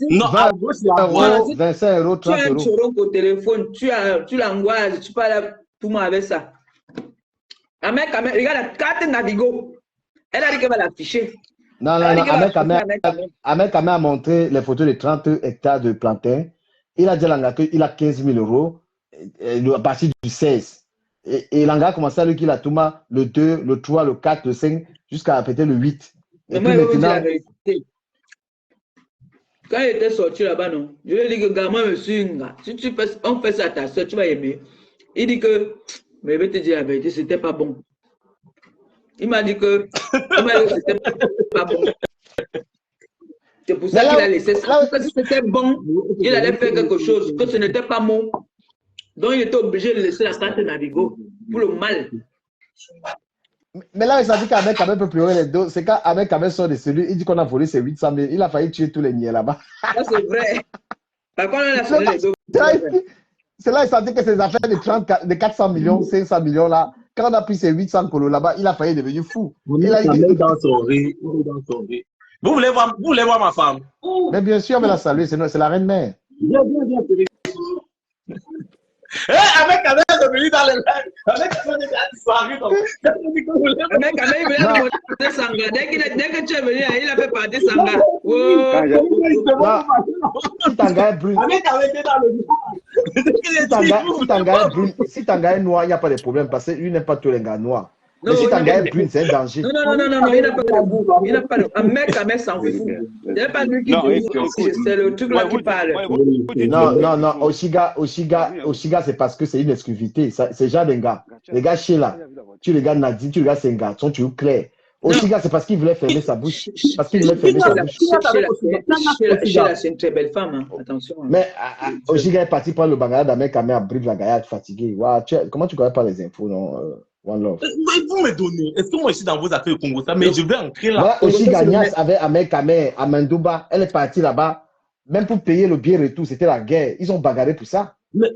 Speaker 8: Non,
Speaker 4: 20 €, 25 €, 30 €.
Speaker 2: Tu as un choron au téléphone, tu l'angoisses, tu parles tout le monde avec ça. Ahmed Kamel, regarde la carte Navigo. Elle a dit qu'elle va l'afficher.
Speaker 4: Non, Ahmed Kamel a montré les photos de 30 hectares de plantains. Il a dit qu'il a 15 000 € à partir du 16. Et l'anga a commencé à lui qu'il a tout le 2, le 3, le 4, le 5, jusqu'à peut-être le 8.
Speaker 2: Et puis maintenant. Quand il était sorti là-bas, non, je lui ai dit que gamin, monsieur, si on fait ça à ta soeur, tu vas aimer. Il dit que, mais je vais te dire la vérité, c'était pas bon. Il m'a dit que c'était pas bon. C'est pour ça qu'il a laissé ça. Parce que si c'était bon, il allait faire quelque chose, que ce n'était pas bon. Donc, il était obligé de laisser la carte Navigo pour le mal.
Speaker 4: Mais là, il s'est dit qu'Ahmed Kamel peut pleurer les dos. C'est quand Ahmed Kamel sort de celui, il dit qu'on a volé ses 800 000. Il a failli tuer tous les niais là-bas.
Speaker 2: Ça, c'est vrai. Par contre, on a sonné les dos.
Speaker 4: C'est là, il s'est dit que ses affaires de 400 millions, 500 millions là, quand on a pris ses 800 colos là-bas, il a failli devenir fou. Il a dit
Speaker 8: dans son riz. Vous voulez voir ma femme?
Speaker 4: Mais bien sûr, on va la saluer. C'est la reine-mère.
Speaker 8: Bien. Avec Kamel est venu dans les lives. Avec Kamel est disparu.
Speaker 2: Avec Kamel, il venait de monter Sanga. Dès que tu es venu, il a fait partir Sanga.
Speaker 4: Si Tanga est brune. Si Tanga est noir, il n'y a pas de problème parce que lui n'est pas tous les gars noirs. Mais si Tanga est brune, c'est un danger.
Speaker 2: Non, il n'a pas de goût. Il n'a pas de. Un mec s'en fout. Il n'y a pas lui qui c'est le truc là qui parle.
Speaker 4: Non, Oshiga, c'est parce que c'est une exclusivité. C'est genre des gars. Les gars chez là, tu regardes Nadine, tu regardes ses gars, tu es clair. Oshiga, c'est parce qu'il voulait fermer sa bouche. Parce qu'il voulait fermer sa bouche.
Speaker 2: Sheila, c'est une très belle femme, attention.
Speaker 4: Mais Oshiga est parti prendre le bagage d'un mec à brive la gaillard fatigué. Comment tu connais pas les infos, non? One Love.
Speaker 8: Vous me donnez. Est-ce que moi je suis dans vos affaires au Congo ça? Mais je vais entrer là.
Speaker 4: Aussi Gagnas avec Ahmed Kamel à Mandouba. Elle est partie là-bas. Même pour payer le billet retour, c'était la guerre. Ils ont bagarré pour ça.
Speaker 8: Mais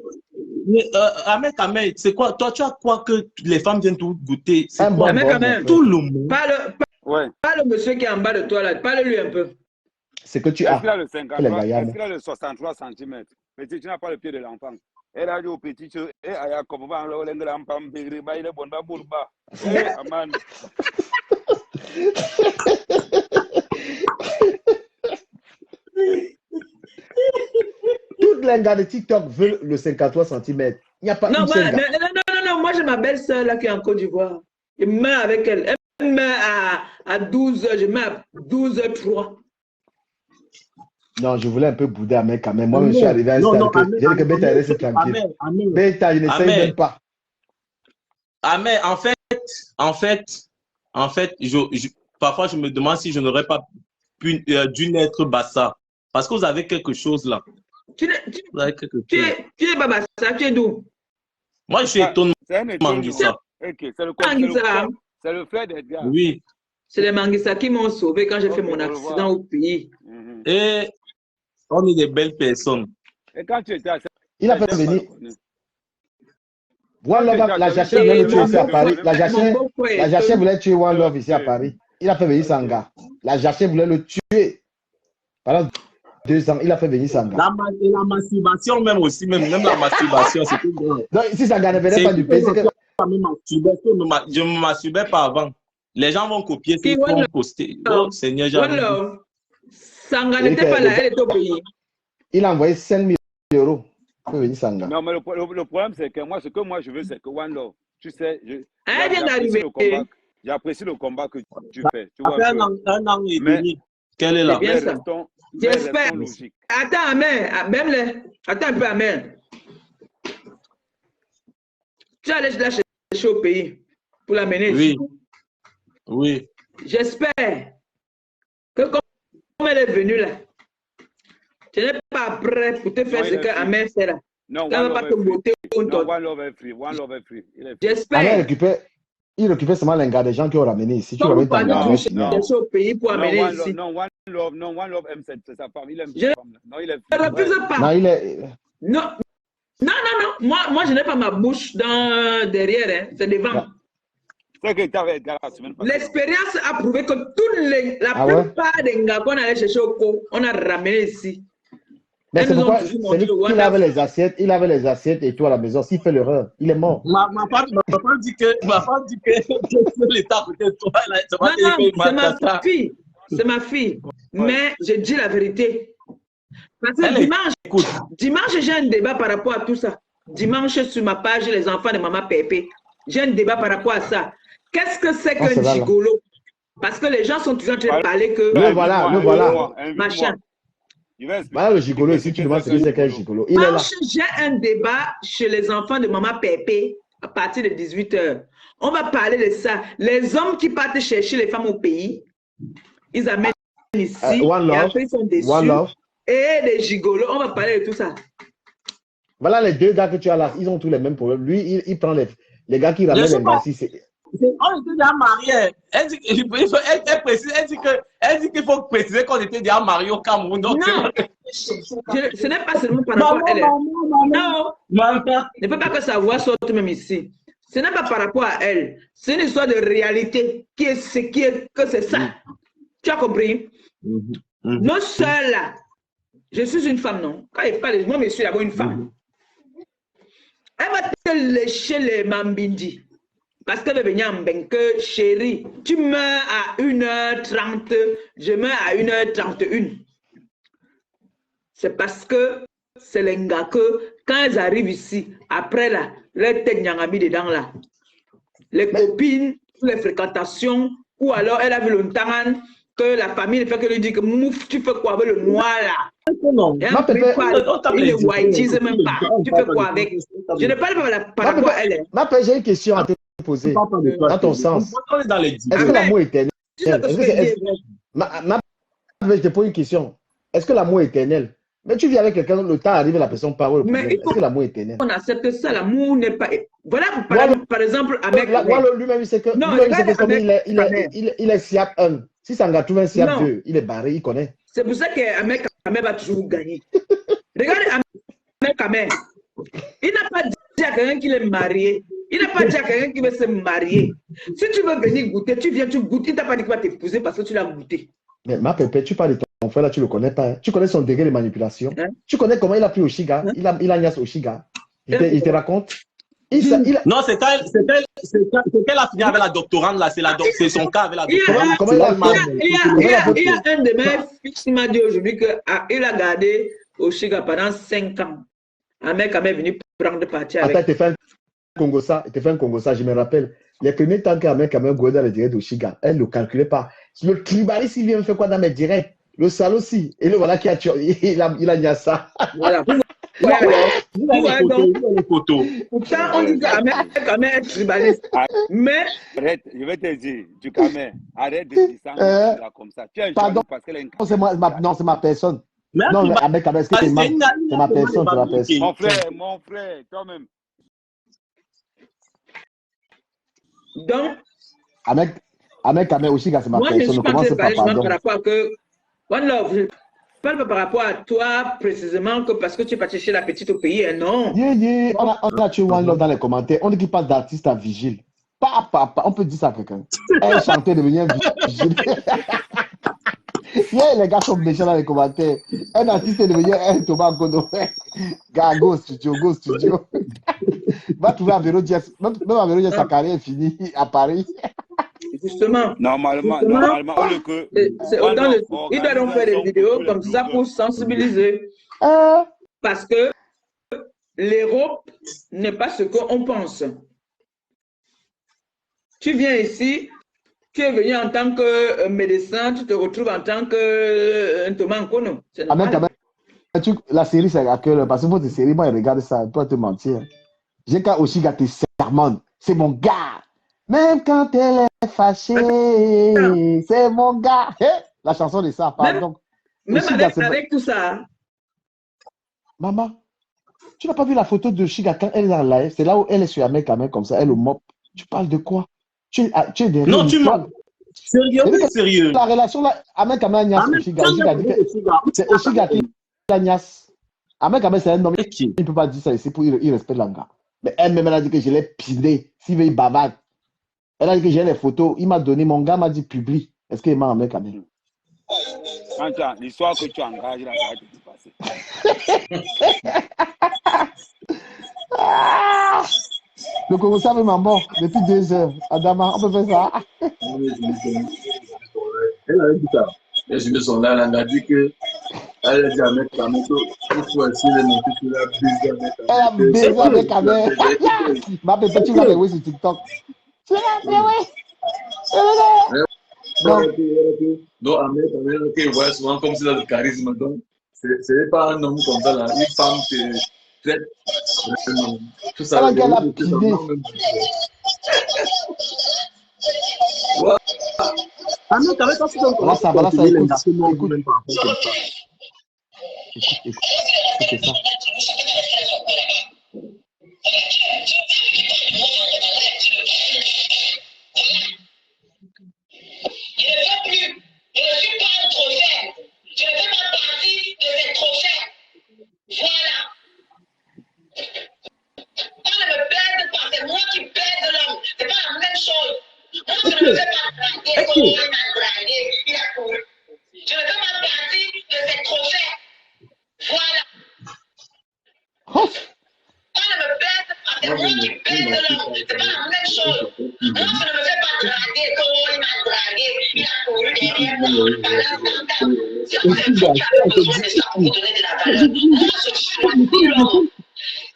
Speaker 8: Ahmed Kamel, c'est quoi? Toi, tu as quoi que les femmes viennent tout goûter? C'est quoi?
Speaker 2: Ahmed Kamel,
Speaker 8: tout le monde.
Speaker 2: Pas le monsieur qui est en bas de toi là. Parle-lui un peu.
Speaker 4: C'est que tu as.
Speaker 6: Est-ce qu'il a le 53? Est-ce qu'il a le 63 cm? Mais tu n'as pas le pied de l'enfant. Elle a dit au petit, et à comme on va le l'enfant, il est bon à Bourba. Aman.
Speaker 4: les gars de TikTok veulent le 53 cm, il n'y a pas
Speaker 2: Non,
Speaker 4: une seule gars.
Speaker 2: non, moi j'ai ma belle-sœur là qui est en Côte d'Ivoire. Je meurs avec elle. Elle meurt à 12h, je meurs à 12h03.
Speaker 4: Non, je voulais un peu bouder Ahmed quand même. Moi, je suis arrivé à un stade que j'ai dit que Beta reste tranquille. Beta, je n'essaye même pas.
Speaker 8: Ahmed, en fait, parfois je me demande si je n'aurais pas dû naître Bassa. Parce que vous avez quelque chose là.
Speaker 2: Tu es pas Bassa, tu es d'où?
Speaker 8: Moi, je suis étonné.
Speaker 6: Manguissa. C'est le frère d'Edgar.
Speaker 8: Oui.
Speaker 2: C'est les Manguissa qui m'ont sauvé quand j'ai fait mon accident au pays.
Speaker 8: Et on est des belles personnes.
Speaker 6: Et quand tu étais à...
Speaker 4: Il a fait venir. One Love, la Jachère voulait le tuer ici à Paris. La Jachère voulait tuer One Love ici à Paris. Il a fait venir Sanga. La Jachère voulait le tuer. Pendant 2 ans, il a fait venir Sanga.
Speaker 8: La masturbation même aussi, même la masturbation, c'était grave.
Speaker 4: Donc, si Sanga ne venait pas du pays, c'est que...
Speaker 8: Je ne me masturbais pas avant. Les gens vont copier ce qu'ils vont poster. Oh, Seigneur,
Speaker 2: j'avoue. Sanga n'était pas là, elle était au pays.
Speaker 4: Il a envoyé 5 000 € pour venir Sanga.
Speaker 6: Non, mais le problème, c'est que moi, ce que moi je veux, c'est que One Love, tu sais, j'apprécie le combat que tu fais. Tu vois,
Speaker 8: un an et demi. Quelle est la
Speaker 2: J'espère. Attends, Amen. Attends un peu, Amen. Tu allais la chercher au pays pour l'amener ici.
Speaker 8: Oui.
Speaker 2: J'espère que comme elle est venue là, tu n'es pas prêt pour te faire ce que Amen fait là.
Speaker 6: Non,
Speaker 2: One
Speaker 6: Love est free. One Love est free.
Speaker 2: J'espère.
Speaker 4: Il occupait seulement les gars des gens qui ont ramené ici. Tu
Speaker 2: vas chercher au pays pour amener ici.
Speaker 6: Non, One Love aime sa femme. Il aime
Speaker 2: sa femme. Non, il ne refuse pas.
Speaker 4: Non, il est...
Speaker 2: Non. Moi, je n'ai pas ma bouche derrière, hein. C'est devant. L'expérience a prouvé que la plupart des gars qu'on allait chercher au co, on a ramené ici.
Speaker 4: Mais c'est pourquoi il avait les assiettes et tout à la maison. S'il fait l'erreur, il est mort.
Speaker 8: Ma femme dit que l'État peut-être toi.
Speaker 2: Non, c'est ma fille. Mais je dis la vérité. Parce que dimanche, j'ai un débat par rapport à tout ça. Dimanche, sur ma page, les enfants de Maman Pépé, j'ai un débat par rapport à ça. Qu'est-ce que c'est qu'un gigolo? Parce que les gens sont toujours en train de parler que...
Speaker 4: Le voilà.
Speaker 2: Machin.
Speaker 4: Voilà le gigolo ici, tu demandes ce que c'est qu'un gigolo. Il est là.
Speaker 2: J'ai un débat chez les enfants de Maman Pépé à partir de 18h. On va parler de ça. Les hommes qui partent chercher les femmes au pays, ils amènent ici, et après ils sont déçus. Et les gigolos, on va parler de tout ça.
Speaker 4: Voilà les 2 gars que tu as là, ils ont tous les mêmes problèmes. Lui, il prend les gars qui ramènent les gars ici.
Speaker 8: On était déjà mariés. Elle dit qu'il faut préciser qu'on était déjà mariés au Cameroun. Donc
Speaker 2: non, ce n'est pas seulement par rapport à elle. Non, ne peut pas que sa voix sorte même ici. Ce n'est pas par rapport à elle. C'est une histoire de réalité que c'est ça. Tu as compris? Nos sœurs là, je suis une femme, non? Quand il parle, moi, je suis d'abord une femme. Elle va te lécher les mambindi. Parce qu'elle veut venir en que chérie, tu meurs à 1h30, je meurs à 1h31. C'est parce que c'est les gars que quand ils arrivent ici, après là, leur tête n'y a mis dedans là. Les copines, les fréquentations, ou alors elle a vu longtemps que la famille ne fait que lui dire que mouf, tu fais quoi avec le noir là?
Speaker 8: Non,
Speaker 2: il ne whiteise même pas. Tu fais quoi avec? Je ne parle pas par rapport à elle.
Speaker 4: J'ai une question à te poser. Dans ton sens, est-ce que l'amour est éternel? Je te pose une question. Est-ce que l'amour est éternel? Mais tu vis avec quelqu'un, le temps arrive, la personne part. Est-ce que l'amour est éternel?
Speaker 2: On accepte ça, l'amour n'est pas... Voilà, par exemple, avec...
Speaker 4: Lui-même, c'est que comme il est SIAC 1. Si Sanga trouve un SIAC 2, il est barré, il connaît.
Speaker 2: C'est pour ça qu'Ahmed Kamé va toujours gagner. Regardez Ahmed Kamé. Il n'a pas dit à quelqu'un qu'il est marié. Il n'a pas dit à quelqu'un qu'il veut se marier. Si tu veux venir goûter, tu viens, tu goûtes. Il ne t'a pas dit qu'il va t'épouser parce que tu l'as goûté.
Speaker 4: Mais ma pépé, tu parles de ton frère là, tu ne le connais pas. Hein? Tu connais son degré de manipulation. Tu connais comment il a pris au Chiga. Il a niasse au Chiga. Il te raconte.
Speaker 8: Non, c'est qu'elle a fini avec la doctorante là. C'est son cas avec la doctorante.
Speaker 2: Il y a un de mes fils qui m'a dit aujourd'hui qu'il a gardé au Chiga pendant 5 ans. Un mec est venu prendre parti avec.
Speaker 4: Attends, il te fait un Congo ça, je me rappelle. Les premiers temps qu'un mec a même dans les directs au Chiga, elle ne le calculait pas. Le clibaliste, il vient me faire quoi dans mes directs? Le sale aussi. Et le voilà qui a tué. Il a mis ça.
Speaker 2: Voilà.
Speaker 8: Les photos.
Speaker 2: Pourtant, on dit qu'un mec est tribaliste. Mais.
Speaker 6: Arrête, je vais te dire, du camé, arrête de dire ça comme ça. Tu es un
Speaker 4: pardon,
Speaker 6: parce qu'elle est
Speaker 4: non, c'est ma personne.
Speaker 8: Mais
Speaker 4: non, mais avec est-ce que c'est ma personne, c'est ma personne.
Speaker 6: Mon frère, toi-même.
Speaker 2: Donc,
Speaker 4: avec aussi, c'est ma personne.
Speaker 2: Moi, je suis pas par rapport à que One Love, je parle pas par rapport à toi précisément que parce que tu es parti chez la petite au pays, non.
Speaker 4: On a tué One Love dans les commentaires. On dit qu'il passe d'artiste à vigile. On peut dire ça à quelqu'un. Elle chantait devenir vigile. Les gars sont méchants dans les commentaires. Un artiste est devenu un Thomas Godofé. Gars, go studio. Va trouver un vélo Diaz. Même un vélo Diaz, sa carrière est finie à Paris.
Speaker 2: Justement.
Speaker 6: Normalement,
Speaker 2: il doit donc faire des vidéos comme ça pour sensibiliser. Parce que l'Europe n'est pas ce qu'on pense. Tu viens ici, tu es venu en tant que médecin, tu te retrouves en tant que Thomas Nkono.
Speaker 4: La série, c'est à cœur. Parce que votre série, moi, je regarde ça, toi, te mentir. J'ai qu'à aussi gâter Sermon. C'est mon gars. Même quand elle est fâchée, c'est mon gars. La chanson de ça, pardon.
Speaker 2: Même avec tout ça.
Speaker 4: Maman, tu n'as pas vu la photo de Chiga quand elle est en live? C'est là où elle est sur un mec comme ça, elle au mop. Tu parles de quoi? Tu es derrière.
Speaker 8: Non, tu mens. Sérieux.
Speaker 4: La relation là, Ahmed Kamel Nias, c'est Oshiga qui est Nias. Ahmed Kamel, c'est un homme, il ne peut pas dire ça ici pour il respecte l'anga. Mais elle-même, elle a dit que je l'ai piné. S'il veut, il bavade. Elle a dit que j'ai les photos. Il m'a donné, mon gars m'a dit publie. Est-ce qu'il m'a Ahmed Kamel?
Speaker 6: L'histoire que tu engages là, ça va te passer.
Speaker 4: Le Congo ça m'a mort depuis 2 heures. Adama, on peut faire ça.
Speaker 9: Elle a dit ça. Elle a dit son là, elle a dit que elle a dit à mettre la moto pour essayer de monter sur la baiser.
Speaker 4: Elle a baisé avec Ahmed. Ma pépé, tu vas les voir sur TikTok. Tu vas les voir.
Speaker 9: Donc, Ahmed, il voit souvent comme s'il a le charisme. Donc, ce n'est pas un homme comme ça, là. Une femme qui traite vraiment. Tout ça,
Speaker 4: elle a piné.
Speaker 8: Ahmed, quand tu donnes
Speaker 4: voilà ça, écoute. Écoute ça.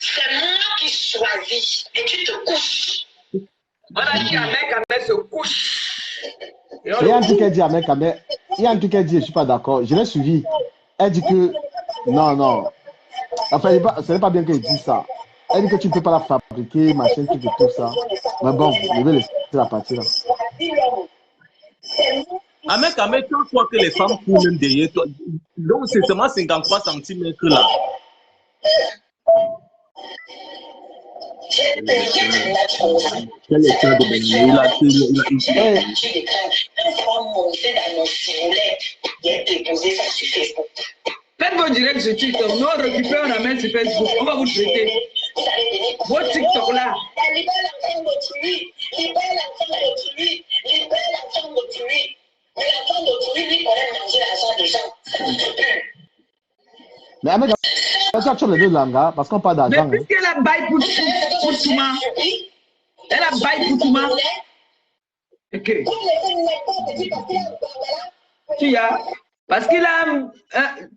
Speaker 5: C'est moi qui choisis et tu te couches.
Speaker 2: On a dit Ahmed se couche.
Speaker 4: Il y a un truc qu'elle dit, Ahmed Kamel. Il y a un truc qu'elle dit, je ne suis pas d'accord. Je l'ai suivi. Elle dit que non. Enfin, ce n'est pas bien qu'elle dise ça. Elle dit que tu ne peux pas la fabriquer, machin, tout et tout ça. Mais bon, je vais laisser la partie là.
Speaker 8: Ahmed Kamel, tu crois que les femmes courent même derrière toi. Donc, c'est seulement 53 cm là.
Speaker 5: J'ai payé il a monté dans mon ciboulette. Il a déposé ça sur Facebook.
Speaker 2: Faites vos directs sur TikTok. Nous, on récupère, on amène sur Facebook. On va vous traiter. Vos TikTok là.
Speaker 5: Libère l'enfant d'autrui. Libère l'enfant d'autrui. Libère l'enfant d'autrui. Mais l'enfant d'autrui, lui, connaît manger l'argent des gens. Ça ne fait plus.
Speaker 4: Mais Ahmed, tu as les deux langues, parce qu'on parle d'argent.
Speaker 2: Mais puisqu'elle a bail pour Touma, elle a bail pour Touma. Ok. Tu as, parce qu'il a,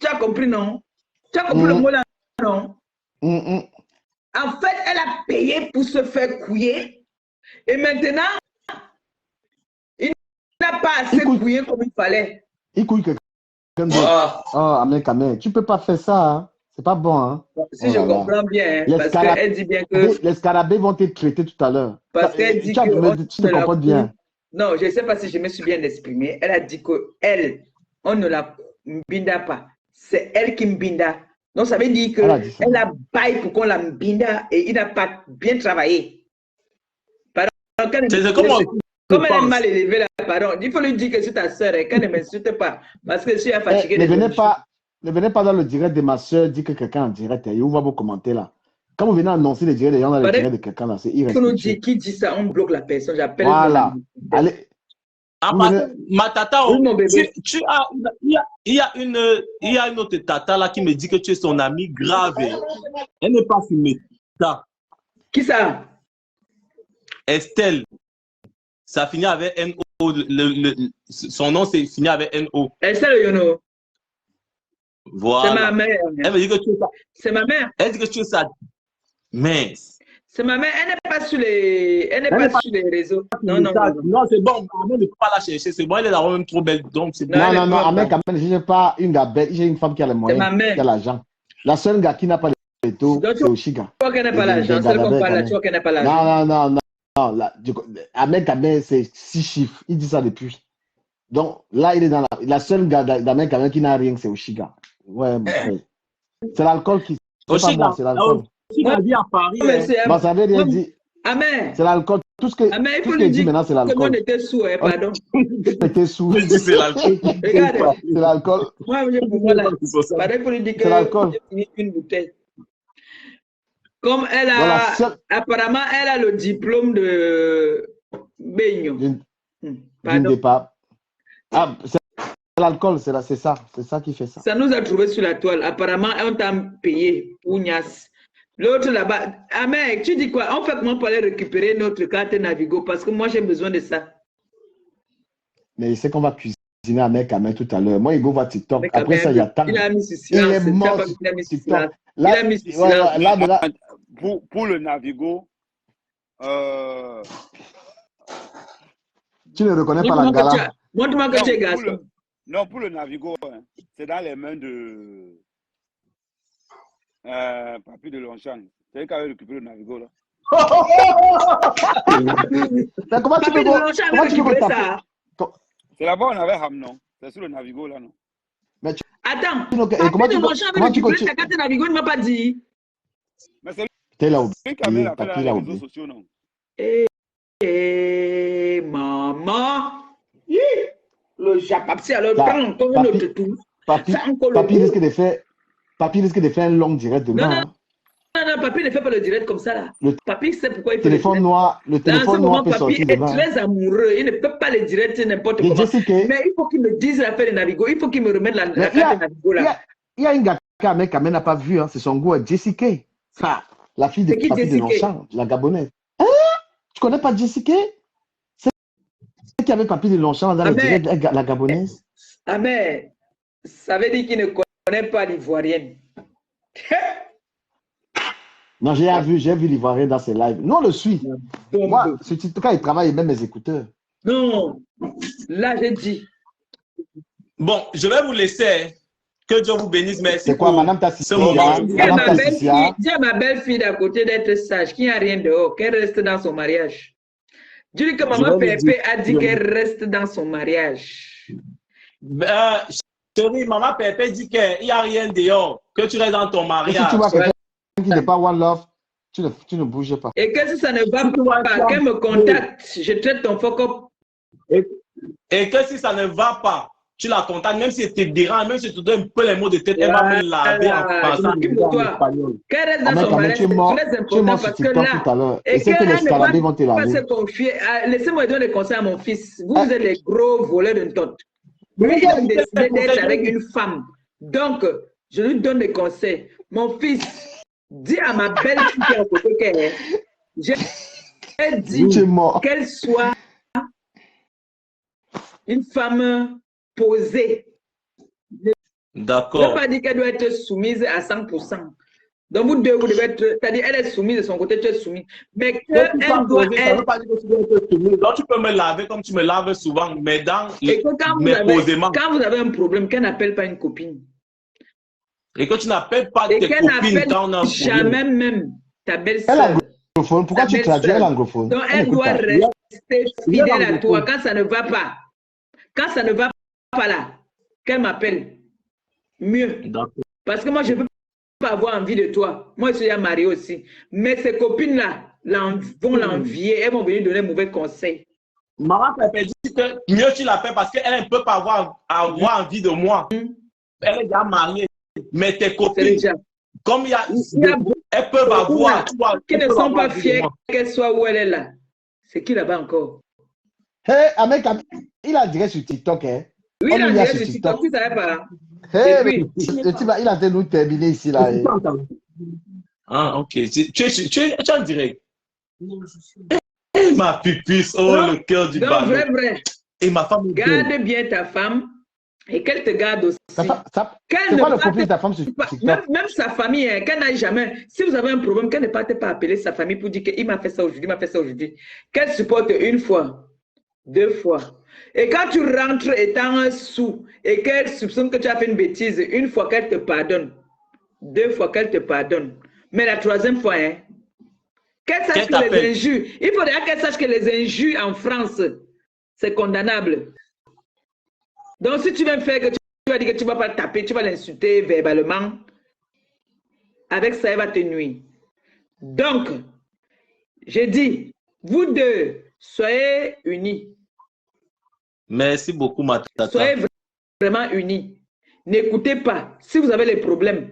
Speaker 2: tu as compris, non? Tu as compris le mot là, non?
Speaker 4: Mm.
Speaker 2: En fait, elle a payé pour se faire couiller. Et maintenant, il n'a pas assez couillé comme il fallait.
Speaker 4: Il couille quelqu'un d'autre. Oh, Amen. Tu peux pas faire ça. Hein. C'est pas bon. Hein.
Speaker 2: Si je comprends bien, parce qu'elle dit bien que...
Speaker 4: Les scarabées vont te traiter tout à l'heure.
Speaker 2: Parce qu'elle dit que...
Speaker 4: Tu te comprends bien.
Speaker 2: Non, je ne sais pas si je me suis bien exprimé. Elle a dit qu'elle, on ne la mbinda pas. C'est elle qui mbinda. Donc, ça veut dire qu'elle a bail pour qu'on la mbinda et il n'a pas bien travaillé. Pardon, comme elle est mal élevée, là, pardon, il faut lui dire que c'est ta soeur et qu'elle ne m'insulte pas. Parce que je suis fatiguée.
Speaker 4: Ne venez pas dans le direct de ma soeur, dire que quelqu'un en direct. Il va vous commenter là. Quand vous venez annoncer le direct des gens dans le direct de quelqu'un là, c'est irrespectueux.
Speaker 2: Qui dit ça, on bloque la personne. J'appelle.
Speaker 4: Voilà. Allez.
Speaker 8: Ma tata, il y a une autre tata là qui me dit que tu es son amie grave. Elle n'est pas fumée.
Speaker 2: Qui ça?
Speaker 8: Estelle. Ça finit avec N-O. Son nom, c'est fini avec N-O.
Speaker 2: Estelle Yono.
Speaker 8: Voilà.
Speaker 2: C'est ma mère.
Speaker 8: Elle me dit que tu es ça.
Speaker 2: C'est ma mère.
Speaker 8: Elle dit que tu es ça. Mince.
Speaker 2: C'est ma mère. Elle n'est pas sur les, sur les réseaux. Non,
Speaker 8: c'est bon. Amel ne peut pas la chercher. C'est bon, elle est là même trop belle. Donc, c'est
Speaker 4: non. Amel, quand même, je n'ai pas une gars belle. J'ai une femme qui a les moyens. Qui a l'argent. La seule gars qui n'a pas les taux, c'est Oshiga.
Speaker 2: Tu vois qu'elle n'a pas l'argent. C'est qu'on parle là. Tu vois qu'elle n'a pas l'argent.
Speaker 4: Non. Amel, c'est 6 chiffres. Il dit ça depuis. Donc, là, il est dans la seule gars d'Amel quand même qui n'a rien, c'est Oshiga. Ouais, mon frère. C'est l'alcool qui.
Speaker 8: Oshiga,
Speaker 4: c'est l'alcool.
Speaker 8: Oshiga vit à Paris.
Speaker 4: Bon, ça veut rien dire.
Speaker 2: Amen.
Speaker 4: C'est l'alcool. Tout ce qu'il dit maintenant, c'est l'alcool.
Speaker 2: On était sous, pardon.
Speaker 4: On était sous.
Speaker 8: C'est l'alcool.
Speaker 2: Regarde.
Speaker 4: C'est l'alcool.
Speaker 2: Moi, je pardon pour lui dire que j'ai fini une bouteille. Comme elle a, apparemment, elle a le diplôme de Beigno.
Speaker 4: Pardon. Ah, c'est l'alcool, c'est ça qui fait ça.
Speaker 2: Ça nous a trouvé sur la toile. Apparemment, on t'a payé pour Nias. L'autre là-bas, ah mec, tu dis quoi? En fait, moi, pour aller récupérer notre carte Navigo parce que moi, j'ai besoin de ça.
Speaker 4: Mais il sait qu'on va cuisiner avec Amel tout à l'heure. Moi, il go voir TikTok. Après ça, il y a tant.
Speaker 2: Il a mis sur silence.
Speaker 4: Il est mort
Speaker 2: sur TikTok. Il a mis sur silence.
Speaker 4: Là,
Speaker 6: pour le Navigo,
Speaker 4: tu ne reconnais pas la gala.
Speaker 2: Montre-moi que tu es garçon.
Speaker 6: Non, pour le Navigo, hein, c'est dans les mains de Papy de Longchamp. C'est lui qui avait récupéré le Navigo là.
Speaker 4: Comment tu peux
Speaker 2: ça?
Speaker 6: C'est là-bas on avait Ham, non? C'est sur le Navigo là, non?
Speaker 2: Mais attends,
Speaker 4: comment tu peux
Speaker 2: ta carte Navigo, il ne m'a pas dit.
Speaker 6: Mais c'est
Speaker 4: lui
Speaker 6: qui avait appelé les réseaux sociaux, non?
Speaker 2: Maman. Le Japapsi, alors prends encore un autre tour.
Speaker 4: Papy risque de faire un long direct demain.
Speaker 2: Non, Papy ne fait pas le direct comme ça là. Papy sait pourquoi il fait
Speaker 4: le téléphone noir. Le téléphone noir peut sortir demain.
Speaker 2: Papy est très amoureux. Il ne peut pas le direct n'importe comment. Mais il faut qu'il me dise l'affaire de Navigo. Il faut qu'il me remette la carte de Navigo là.
Speaker 4: Il y a une gars qu'Amel n'a pas vu. C'est son goût. Jessica. La fille de Papy de Longchamp, la Gabonaise. Tu connais pas Jessica? Qui avait Papy de Longchamp dans le direct, la Gabonaise?
Speaker 2: Ah mais, ça veut dire qu'il ne connaît pas l'Ivoirienne.
Speaker 4: Non, j'ai vu l'Ivoirien dans ses lives. Nous, on le suit. Moi, ce quand il travaille, même mes écouteurs.
Speaker 2: Non, là, j'ai dit.
Speaker 8: Bon, je vais vous laisser. Que Dieu vous bénisse. Merci.
Speaker 4: C'est quoi, madame Tassia?
Speaker 2: Dis à ma belle-fille d'à côté d'être sage, qu'il n'y a rien dehors, qu'elle reste dans son mariage. Dis-lui que maman Pépé a dit qu'elle reste dans son mariage.
Speaker 8: Chérie, maman Pépé dit qu'il n'y a rien dehors, que tu restes dans ton mariage.
Speaker 4: Si tu vois quelqu'un qui n'est pas One Love, tu ne bouges pas.
Speaker 2: Et que si ça ne va pas, qu'elle me contacte, je traite ton fuck-up.
Speaker 8: Et que si ça ne va pas, tu la contactes, même si elle te dérange, même si tu te donnes un peu les mots de tête, elle va me laver en passant.
Speaker 2: Qu'elle reste dans son mariage, c'est très important parce que là, et qu'elle ne va pas se confier. Laissez-moi donner des conseils à mon fils. Vous êtes les gros voleurs d'une tante. Lui, il a décidé d'être avec une femme. Donc, je lui donne des conseils. Mon fils, dis à ma belle-fille qui est à côté qu'elle est. J'ai dit qu'elle soit une femme posée. Ne Je ne veux
Speaker 8: D'accord.
Speaker 2: pas dire qu'elle doit être soumise à 100%. Donc, vous deux, vous devez être. C'est-à-dire, elle est soumise de son côté, tu es soumise. Mais
Speaker 8: Donc, tu
Speaker 2: qu'elle
Speaker 8: parles
Speaker 2: doit
Speaker 8: posé, ça ne veut
Speaker 2: être.
Speaker 8: pas dire que tu dois être soumis. Donc, tu peux me laver comme tu me laves souvent, mais dans
Speaker 2: Et que
Speaker 8: mais posément.
Speaker 2: quand vous avez un problème, qu'elle n'appelle pas une copine.
Speaker 8: Et que tu n'appelles pas
Speaker 2: Et
Speaker 8: tes
Speaker 2: qu'elle
Speaker 8: copines
Speaker 2: n'appelle
Speaker 8: quand on a un problème.
Speaker 2: jamais même ta
Speaker 4: Elle est
Speaker 2: belle-sœur.
Speaker 4: anglophone. Pourquoi tu traduis? Elle est anglophone.
Speaker 2: Donc,
Speaker 4: Elle
Speaker 2: elle
Speaker 4: n'écoute
Speaker 2: doit
Speaker 4: pas.
Speaker 2: rester
Speaker 8: Il est
Speaker 2: fidèle à toi
Speaker 8: anglophone.
Speaker 2: quand ça ne va pas. Quand ça ne va pas là, qu'elle m'appelle. Mieux.
Speaker 8: D'accord.
Speaker 2: Parce que moi, je ne peux pas avoir envie de toi. Moi, je suis déjà mariée aussi. Mais ces copines-là vont l'envier. Elles vont venir donner mauvais conseils.
Speaker 8: Maman Pépé dit que mieux tu l'appelles parce qu'elle ne peut pas avoir envie de moi. Elle est déjà mariée. Mais tes
Speaker 2: C'est
Speaker 8: copines,
Speaker 2: déjà.
Speaker 8: comme il y a,
Speaker 2: Il y a
Speaker 8: elles peuvent avoir, tu vois,
Speaker 2: qui
Speaker 8: elles
Speaker 2: ne
Speaker 8: peuvent
Speaker 2: sont
Speaker 8: avoir
Speaker 2: pas
Speaker 8: envie de
Speaker 2: fiers
Speaker 8: moi.
Speaker 2: qu'elle soit où elle est là. C'est qui là-bas encore?
Speaker 4: Hey, Ahmed, il a direct sur TikTok. Hein.
Speaker 2: Oui,
Speaker 4: On
Speaker 2: il a
Speaker 4: lui a
Speaker 2: direct
Speaker 4: sur
Speaker 2: sur
Speaker 4: TikTok.
Speaker 2: TikTok, ça va pas.
Speaker 4: Hey,
Speaker 2: Et puis,
Speaker 4: le type, il a fait nous terminer ici. Là, hein.
Speaker 8: Ah, ok. Tu es en direct. Ma pupisse, oh,
Speaker 2: donc,
Speaker 8: le cœur du
Speaker 2: donc,
Speaker 8: ballon.
Speaker 2: vrai.
Speaker 8: Et ma femme est belle.
Speaker 2: Garde bien ta femme et qu'elle te garde aussi.
Speaker 4: C'est
Speaker 2: Qu'elle
Speaker 4: quoi
Speaker 2: ne
Speaker 4: le profil de
Speaker 2: parte
Speaker 4: ta femme sur
Speaker 2: pas-
Speaker 4: TikTok?
Speaker 2: même sa famille, hein, qu'elle n'aille jamais. Si vous avez un problème, qu'elle ne parte pas appeler sa famille pour dire qu'il m'a fait ça aujourd'hui, il m'a fait ça aujourd'hui. Qu'elle supporte une fois, 2 fois. Et quand tu rentres étant un sou et qu'elle soupçonne que tu as fait une bêtise, une fois qu'elle te pardonne, 2 fois qu'elle te pardonne. Mais la 3e fois, hein, qu'elle sache que les injures, il faudrait qu'elle sache que les injures en France, c'est condamnable. Donc, si tu vas faire que tu vas dire que tu ne vas pas le taper, tu vas l'insulter verbalement, avec ça, elle va te nuire. Donc, j'ai dit, vous deux, soyez unis.
Speaker 8: Merci beaucoup, ma tata.
Speaker 2: Soyez vraiment unis. N'écoutez pas. Si vous avez les problèmes,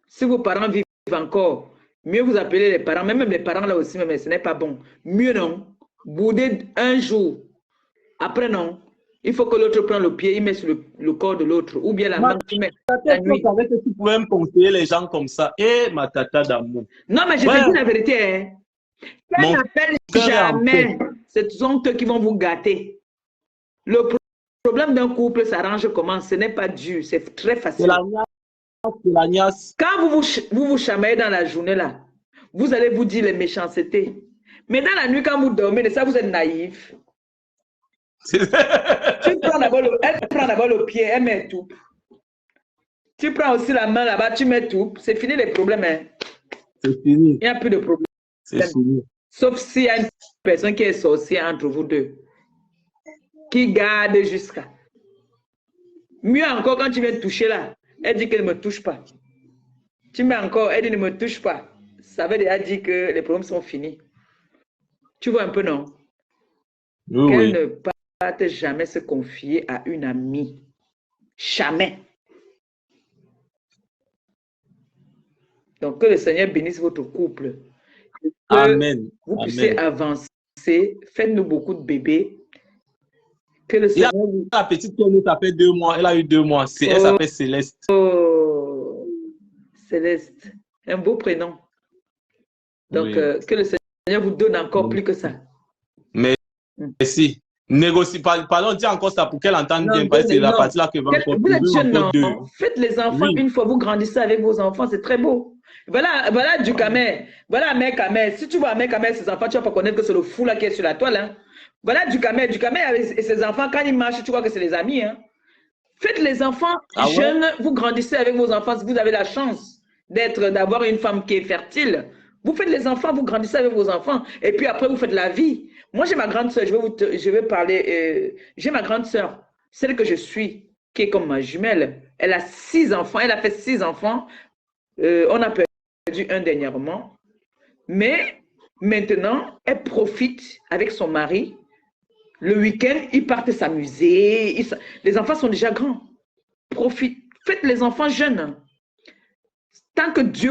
Speaker 2: si vos parents vivent encore, mieux vous appelez les parents, même les parents là aussi, mais ce n'est pas bon. Mieux non. Boudez un jour. Après non. Il faut que l'autre prenne le pied, il met sur le corps de l'autre. Ou bien la main, il met la nuit.
Speaker 8: Je savais que tu pouvais me conseiller les gens comme ça. Et ma tata d'amour.
Speaker 2: Non, mais je te dis la vérité. Hein. Elle n'appelle jamais. Ce sont eux qui vont vous gâter. Le problème d'un couple s'arrange comment? Ce n'est pas dur, c'est très facile.
Speaker 8: C'est la niasse.
Speaker 2: Quand vous chamaillez dans la journée là, vous allez vous dire les méchancetés. Mais dans la nuit, quand vous dormez, ça vous êtes naïf. Elle prend d'abord le pied, elle met tout. Tu prends aussi la main là-bas, tu mets tout. C'est fini les problèmes. Hein.
Speaker 8: C'est fini.
Speaker 2: Il n'y a plus de problème.
Speaker 8: C'est fini.
Speaker 2: Sauf s'il y a une personne qui est sorcière entre vous deux, qui garde jusqu'à. Mieux encore, quand tu viens toucher là, elle dit qu'elle ne me touche pas. Tu mets encore, elle dit ne me touche pas. Ça veut déjà dire que les problèmes sont finis. Tu vois un peu, non?
Speaker 8: Oui,
Speaker 2: qu'elle ne parte jamais se confier à une amie. Jamais. Donc, que le Seigneur bénisse votre couple. Que
Speaker 8: Amen.
Speaker 2: vous puissiez avancer. Faites-nous beaucoup de bébés. Que le Seigneur...
Speaker 8: La petite qui ça fait 2 mois. Elle a eu 2 mois. Elle s'appelle Céleste.
Speaker 2: Oh, Céleste. Un beau prénom. Donc, que le Seigneur vous donne encore plus que ça.
Speaker 8: Merci. Négocie. Pardon, dis encore ça pour qu'elle entende bien. Parce que c'est la partie là que va encore.
Speaker 2: Vous êtes jeune, non? Faites les enfants une fois. Vous grandissez avec vos enfants. C'est très beau. Voilà du Kamer. Voilà Mère Kamer. Si tu vois Mère Kamer, ses enfants, tu ne vas pas connaître que c'est le fou là qui est sur la toile. Hein. Voilà du Kamer. Du Kamer et ses enfants, quand ils marchent, tu vois que c'est les amis. Hein. Faites les enfants jeunes. Vous grandissez avec vos enfants. Si vous avez la chance d'avoir une femme qui est fertile, vous faites les enfants, vous grandissez avec vos enfants. Et puis après, vous faites la vie. Moi, j'ai ma grande soeur. Je vais parler. J'ai ma grande soeur, celle que je suis, qui est comme ma jumelle. Elle a 6 enfants. Elle a fait 6 enfants. On a perdu un dernièrement. Mais maintenant, elle profite avec son mari. Le week-end, ils partent s'amuser. Les enfants sont déjà grands. Profite. Faites les enfants jeunes. Tant que Dieu